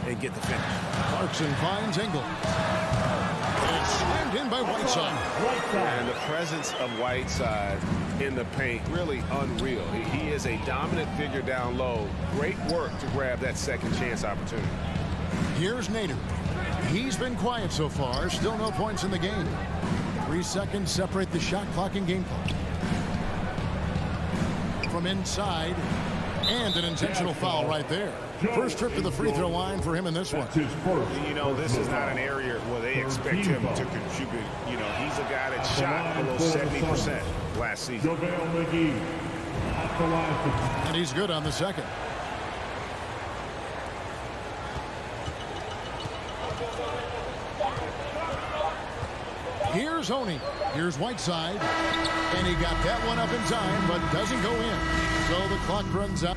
and get the finish. Clarkson finds Engel. And it's slammed in by Whiteside. And the presence of Whiteside in the paint, really unreal. He is a dominant figure down low. Great work to grab that second chance opportunity. Here's Nader. He's been quiet so far. Still no points in the game. 3 seconds separate the shot clock and game clock. From inside. And an intentional foul right there. First trip to the free throw line for him in this one. You know, this is not an area where they expect him to contribute. You know, he's a guy that shot below 70% last season. And he's good on the second. Here's Honey. Here's Whiteside. And he got that one up in time, but doesn't go in. So the clock runs out.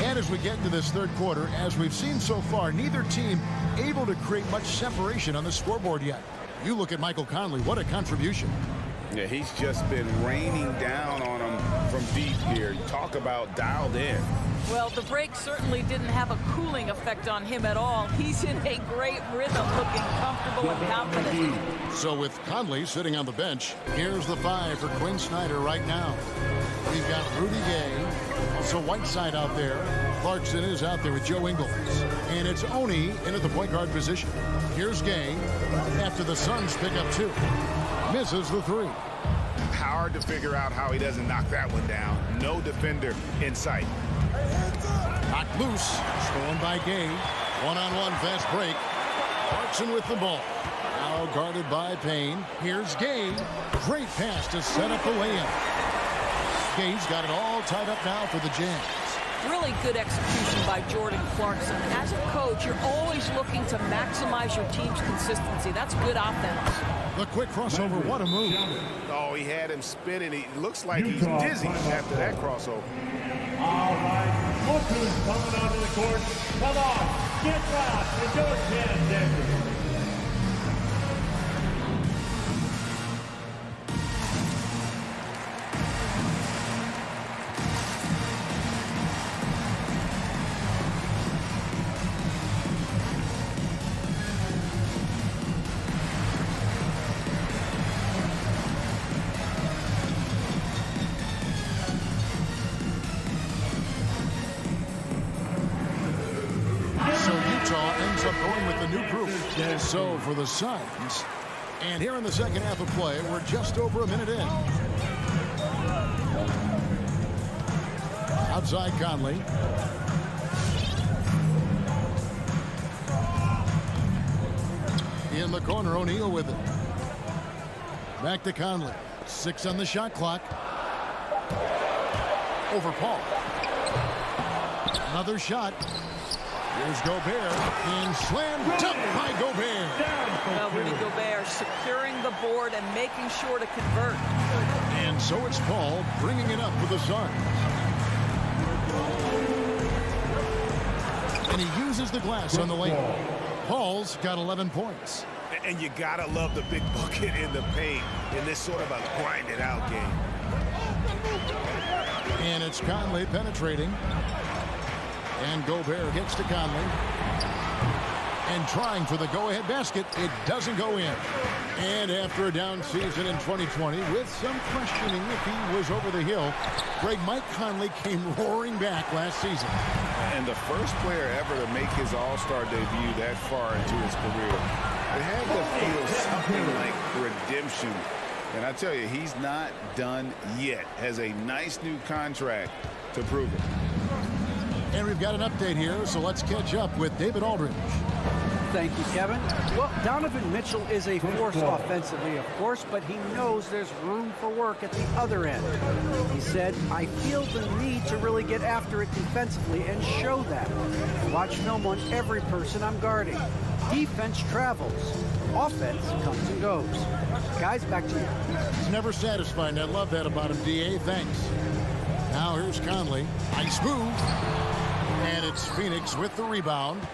And as we get into this third quarter, as we've seen so far, neither team able to create much separation on the scoreboard yet. You look at Michael Conley, what a contribution. Yeah, he's just been raining down on him from deep here. You talk about dialed in. Well, the break certainly didn't have a cooling effect on him at all. He's in a great rhythm, looking comfortable and confident. So with Conley sitting on the bench, here's the 5 for Quinn Snyder right now. We've got Rudy Gay, also Whiteside out there. Clarkson is out there with Joe Ingles. And it's Oni in at the point guard position. Here's Gay after the Suns pick up 2. Misses the 3. Hard to figure out how he doesn't knock that one down. No defender in sight. Knocked loose. Stolen by Gay. One-on-one fast break. Clarkson with the ball. Now guarded by Payne. Here's Gay. Great pass to set up the layup. Okay, he's got it all tied up now for the Jazz. Really good execution by Jordan Clarkson. As a coach, you're always looking to maximize your team's consistency. That's good offense. The quick crossover, what a move. Oh, he had him spinning. He looks like he's dizzy after that crossover. All right, look who's coming onto the court. Come on, get loud and go Jazz. So for the Suns, and here in the second half of play, we're just over a minute in. Outside Conley. In the corner, O'Neal with it. Back to Conley. 6 on the shot clock. Over Paul. Another shot. Here's Gobert, and slam dunk by Gobert. Rudy Gobert securing the board and making sure to convert. And so it's Paul bringing it up for the Suns. And he uses the glass on the layup. Paul's got 11 points. And you gotta love the big bucket in the paint in this sort of a grinded out game. And it's Conley penetrating. And Gobert gets to Conley. And trying for the go-ahead basket. It doesn't go in. And after a down season in 2020, with some questioning if he was over the hill, Mike Conley came roaring back last season. And the first player ever to make his All-Star debut that far into his career. It had to feel something like redemption. And I tell you, he's not done yet. Has a nice new contract to prove it. And we've got an update here, so let's catch up with David Aldridge. Thank you, Kevin. Well, Donovan Mitchell is a force offensively, of course, but he knows there's room for work at the other end. He said, I feel the need to really get after it defensively and show that. Watch film on every person I'm guarding. Defense travels. Offense comes and goes. Guys, back to you. He's never satisfied, and I love that about him, D.A. Thanks. Now here's Conley. Nice move. And it's Phoenix with the rebound.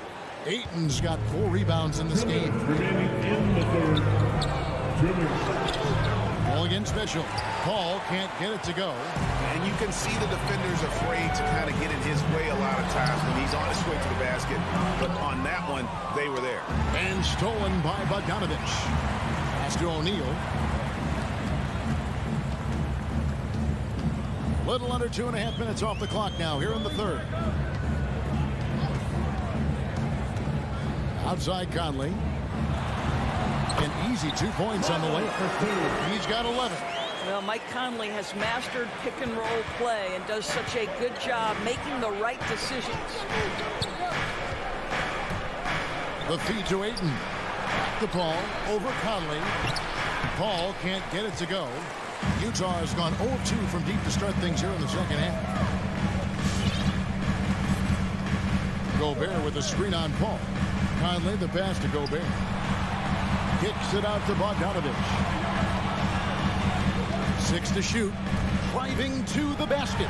Ayton's got 4 rebounds in this game. Remaining in the third. Ball against Mitchell. Paul can't get it to go. And you can see the defenders afraid to kind of get in his way a lot of times when he's on his way to the basket. But on that one, they were there. And stolen by Bogdanovich. Pass to O'Neal. Little under 2.5 minutes off the clock now here in the third. Outside Conley. An easy 2 points on the way. He's got 11. Well, Mike Conley has mastered pick and roll play and does such a good job making the right decisions. The feed to Ayton. The ball over Conley. Paul can't get it to go. Utah has gone 0-2 from deep to start things here in the second half. Gobert with a screen on Paul. Conley the pass to Gobert. Kicks it out to Bogdanovich. 6 to shoot. Driving to the basket.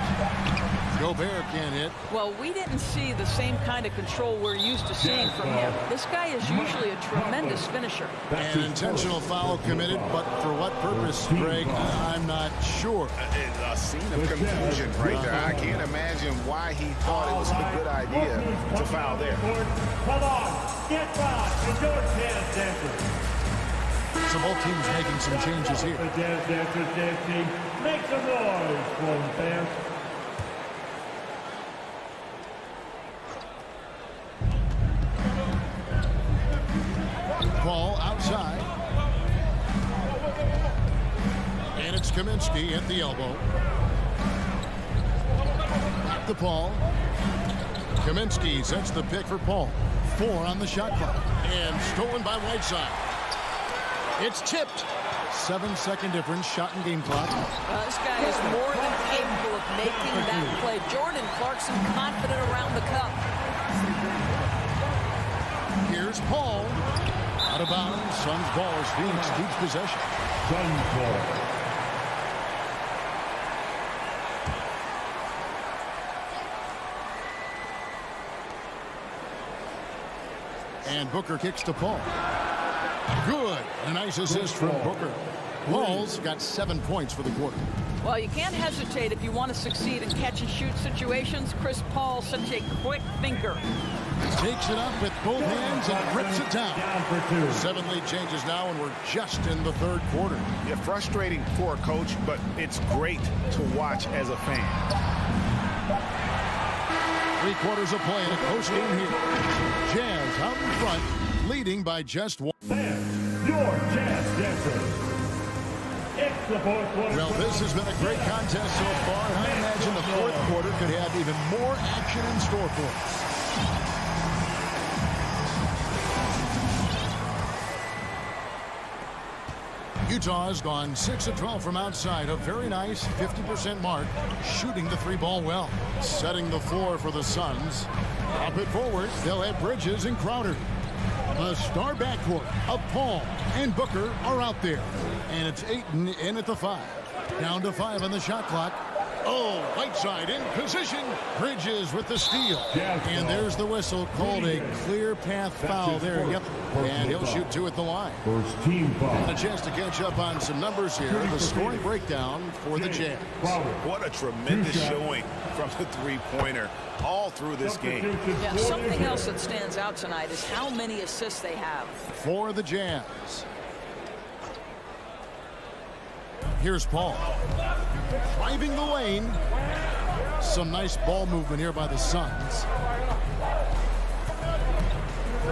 Gobert can't hit. Well, we didn't see the same kind of control we're used to seeing from him. This guy is usually a tremendous finisher. An intentional foul committed, but for what purpose, Greg? I'm not sure. A scene of confusion right there. I can't imagine why he thought it was a good idea to foul there. Come on, get back and go Jazz Dancers. So both teams making some changes here. The Jazz Dancers dance team, make some noise for them, fans. Paul outside. And it's Kaminsky at the elbow. At the Paul. Kaminsky sets the pick for Paul. 4 on the shot clock. And stolen by Whiteside. It's tipped. 7-second difference, shot and game clock. This guy is more than capable of making that play. Jordan Clarkson confident around the cup. Here's Paul. Out of bounds. Suns ball as Phoenix keeps possession. Suns ball. And Booker kicks to Paul. Good. A nice assist from Booker. Paul's got 7 points for the quarter. Well, you can't hesitate if you want to succeed in catch-and-shoot situations. Chris Paul, such a quick thinker. Takes it up with both hands and rips it down. 7 lead changes now, and we're just in the third quarter. Yeah, frustrating for a coach, but it's great to watch as a fan. 3 quarters of play in a close game here. Jazz out in front, leading by just 1. Your Jazz Dancers. It's the fourth quarter. Well, this has been a great contest so far, and I imagine the fourth quarter could have even more action in store for us. Utah has gone 6 of 12 from outside, a very nice 50% mark, shooting the 3-ball well. Setting the floor for the Suns. Up it forward, they'll have Bridges and Crowder. The star backcourt of Paul and Booker are out there. And it's Ayton in at the 5. Down to 5 on the shot clock. Oh, Whiteside in position. Bridges with the steal. And there's the whistle, called a clear path foul there. Yep. And he'll shoot 2 at the line. First team foul. And a chance to catch up on some numbers here. The scoring breakdown for the Jazz. What a tremendous showing from the three-pointer all through this game. Yeah, something else that stands out tonight is how many assists they have. For the Jazz. Here's Paul. Driving the lane. Some nice ball movement here by the Suns.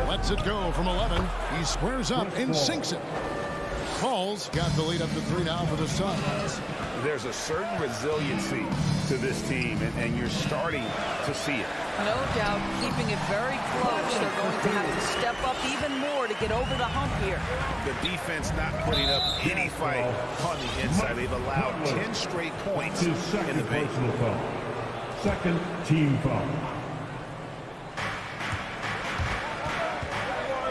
Lets it go from 11. He squares up and sinks it. Paul's got the lead up to 3 now for the Suns. There's a certain resiliency to this team, and you're starting to see it. No doubt, keeping it very close. They're going to have to step up even more to get over the hump here. The defense not putting up any fight on the inside. They've allowed 10 straight points in the paint. Second team foul.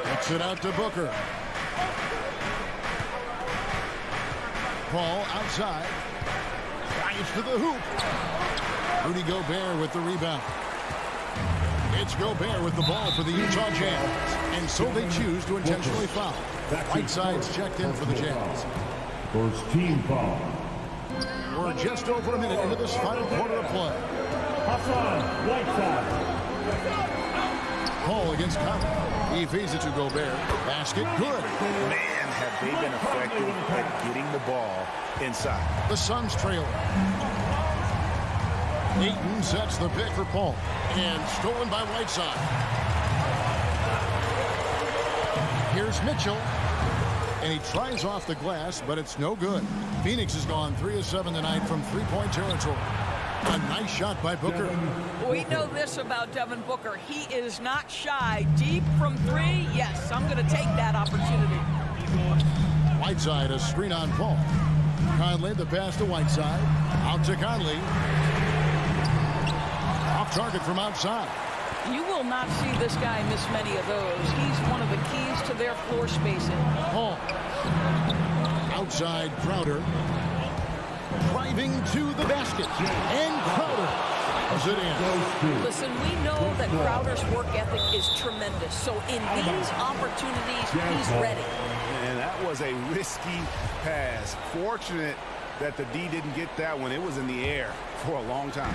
Kicks it out to Booker. Paul outside. Drives to the hoop. Rudy Gobert with the rebound. It's Gobert with the ball for the Utah Jazz. And so they choose to intentionally foul. Whiteside's checked in for the Jazz. First team foul. We're just over a minute into this final quarter of play. Hassan Whiteside. Paul against Conley. He feeds it to Gobert. Basket good. Man, have they been effective at getting the ball inside. The Suns trail. Ayton sets the pick for Paul. And stolen by Whiteside. Here's Mitchell. And he tries off the glass, but it's no good. Phoenix has gone 3 of 7 tonight from 3-point territory. A nice shot by Booker. We know this about Devin Booker. He is not shy. Deep from 3, yes, I'm going to take that opportunity. Whiteside, a screen on Paul. Conley, the pass to Whiteside. Out to Conley. Off target from outside. You will not see this guy miss many of those. He's one of the keys to their floor spacing. Paul. Outside Crowder. Driving to the basket. And Crowder puts it in. Listen, we know that Crowder's work ethic is tremendous. So in these opportunities, he's ready. And that was a risky pass. Fortunate that the D didn't get that one. It was in the air for a long time.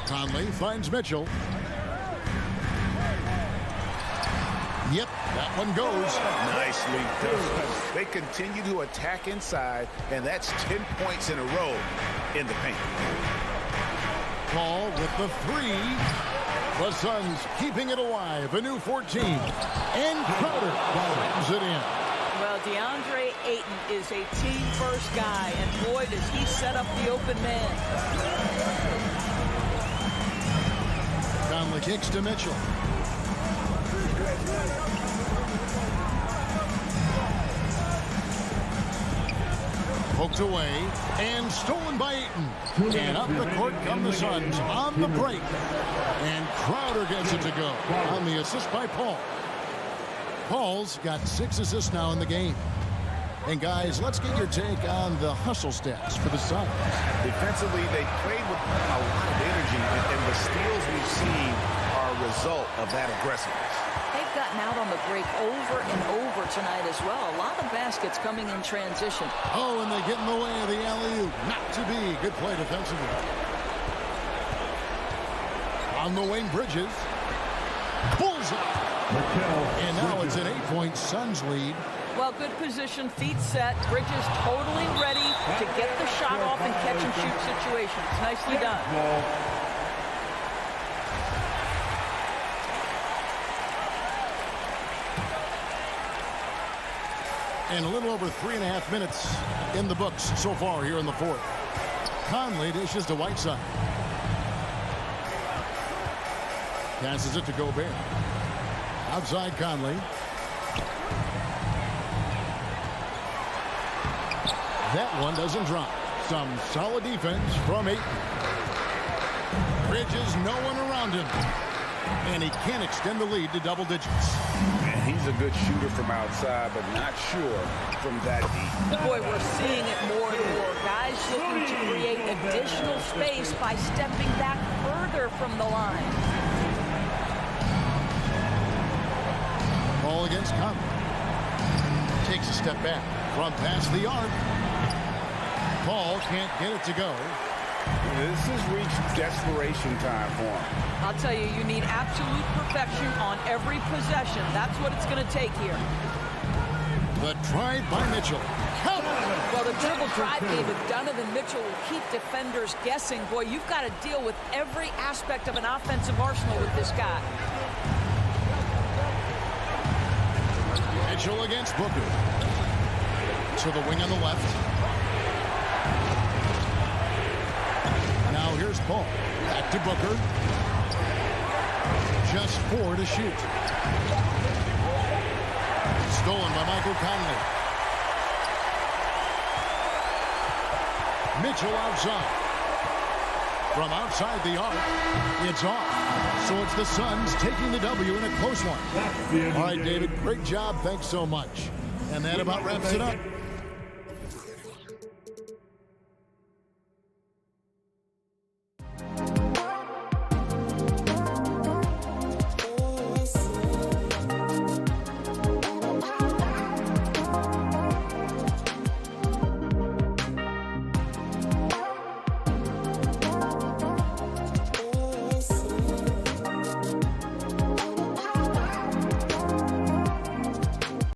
Conley finds Mitchell. Yep, that one goes. Nicely done. They continue to attack inside, and that's 10 points in a row in the paint. Paul with the 3. The Suns keeping it alive. A new 14. And Crowder slams it in. Well, DeAndre Ayton is a team-first guy, and boy, does he set up the open man. Conley kicks to Mitchell. Poked away and stolen by Ayton. And up the court come the Suns on the break. And Crowder gets it to go on the assist by Paul. Paul's got 6 assists now in the game. And guys, let's get your take on the hustle stats for the Suns. Defensively, they played with a lot of energy, and the steals we've seen are a result of that aggressiveness. They've gotten out on the break over and over tonight as well. A lot of baskets coming in transition. Oh, and they get in the way of the alley-oop. Not to be. Good play defensively. On the wing, Bridges. Bullseye. And now it's an 8-point Suns lead. Well, good position, feet set. Bridges totally ready to get the shot off and catch and shoot situations. Nicely done. And a little over 3.5 minutes in the books so far here in the fourth. Conley dishes to Whiteside. Passes it to Gobert. Outside Conley. That one doesn't drop. Some solid defense from Ayton. Bridges, no one around him. And he can't extend the lead to double digits. And he's a good shooter from outside, but not sure from that deep. Boy, we're seeing it more and more. Guys looking to create additional space by stepping back further from the line. Ball against Conley. Takes a step back from past the arc. Paul can't get it to go. This has reached desperation time for him. I'll tell you, you need absolute perfection on every possession. That's what it's going to take here. The drive by Mitchell. Well, the dribble drive game of Donovan Mitchell will keep defenders guessing. Boy, you've got to deal with every aspect of an offensive arsenal with this guy. Mitchell against Booker. To the wing on the left. Now here's Paul. Back to Booker. Just 4 to shoot. Stolen by Michael Conley. Mitchell outside. From outside the arc, it's off. So it's the Suns taking the W in a close one. All right, David, great job. Thanks so much. And that about wraps it up.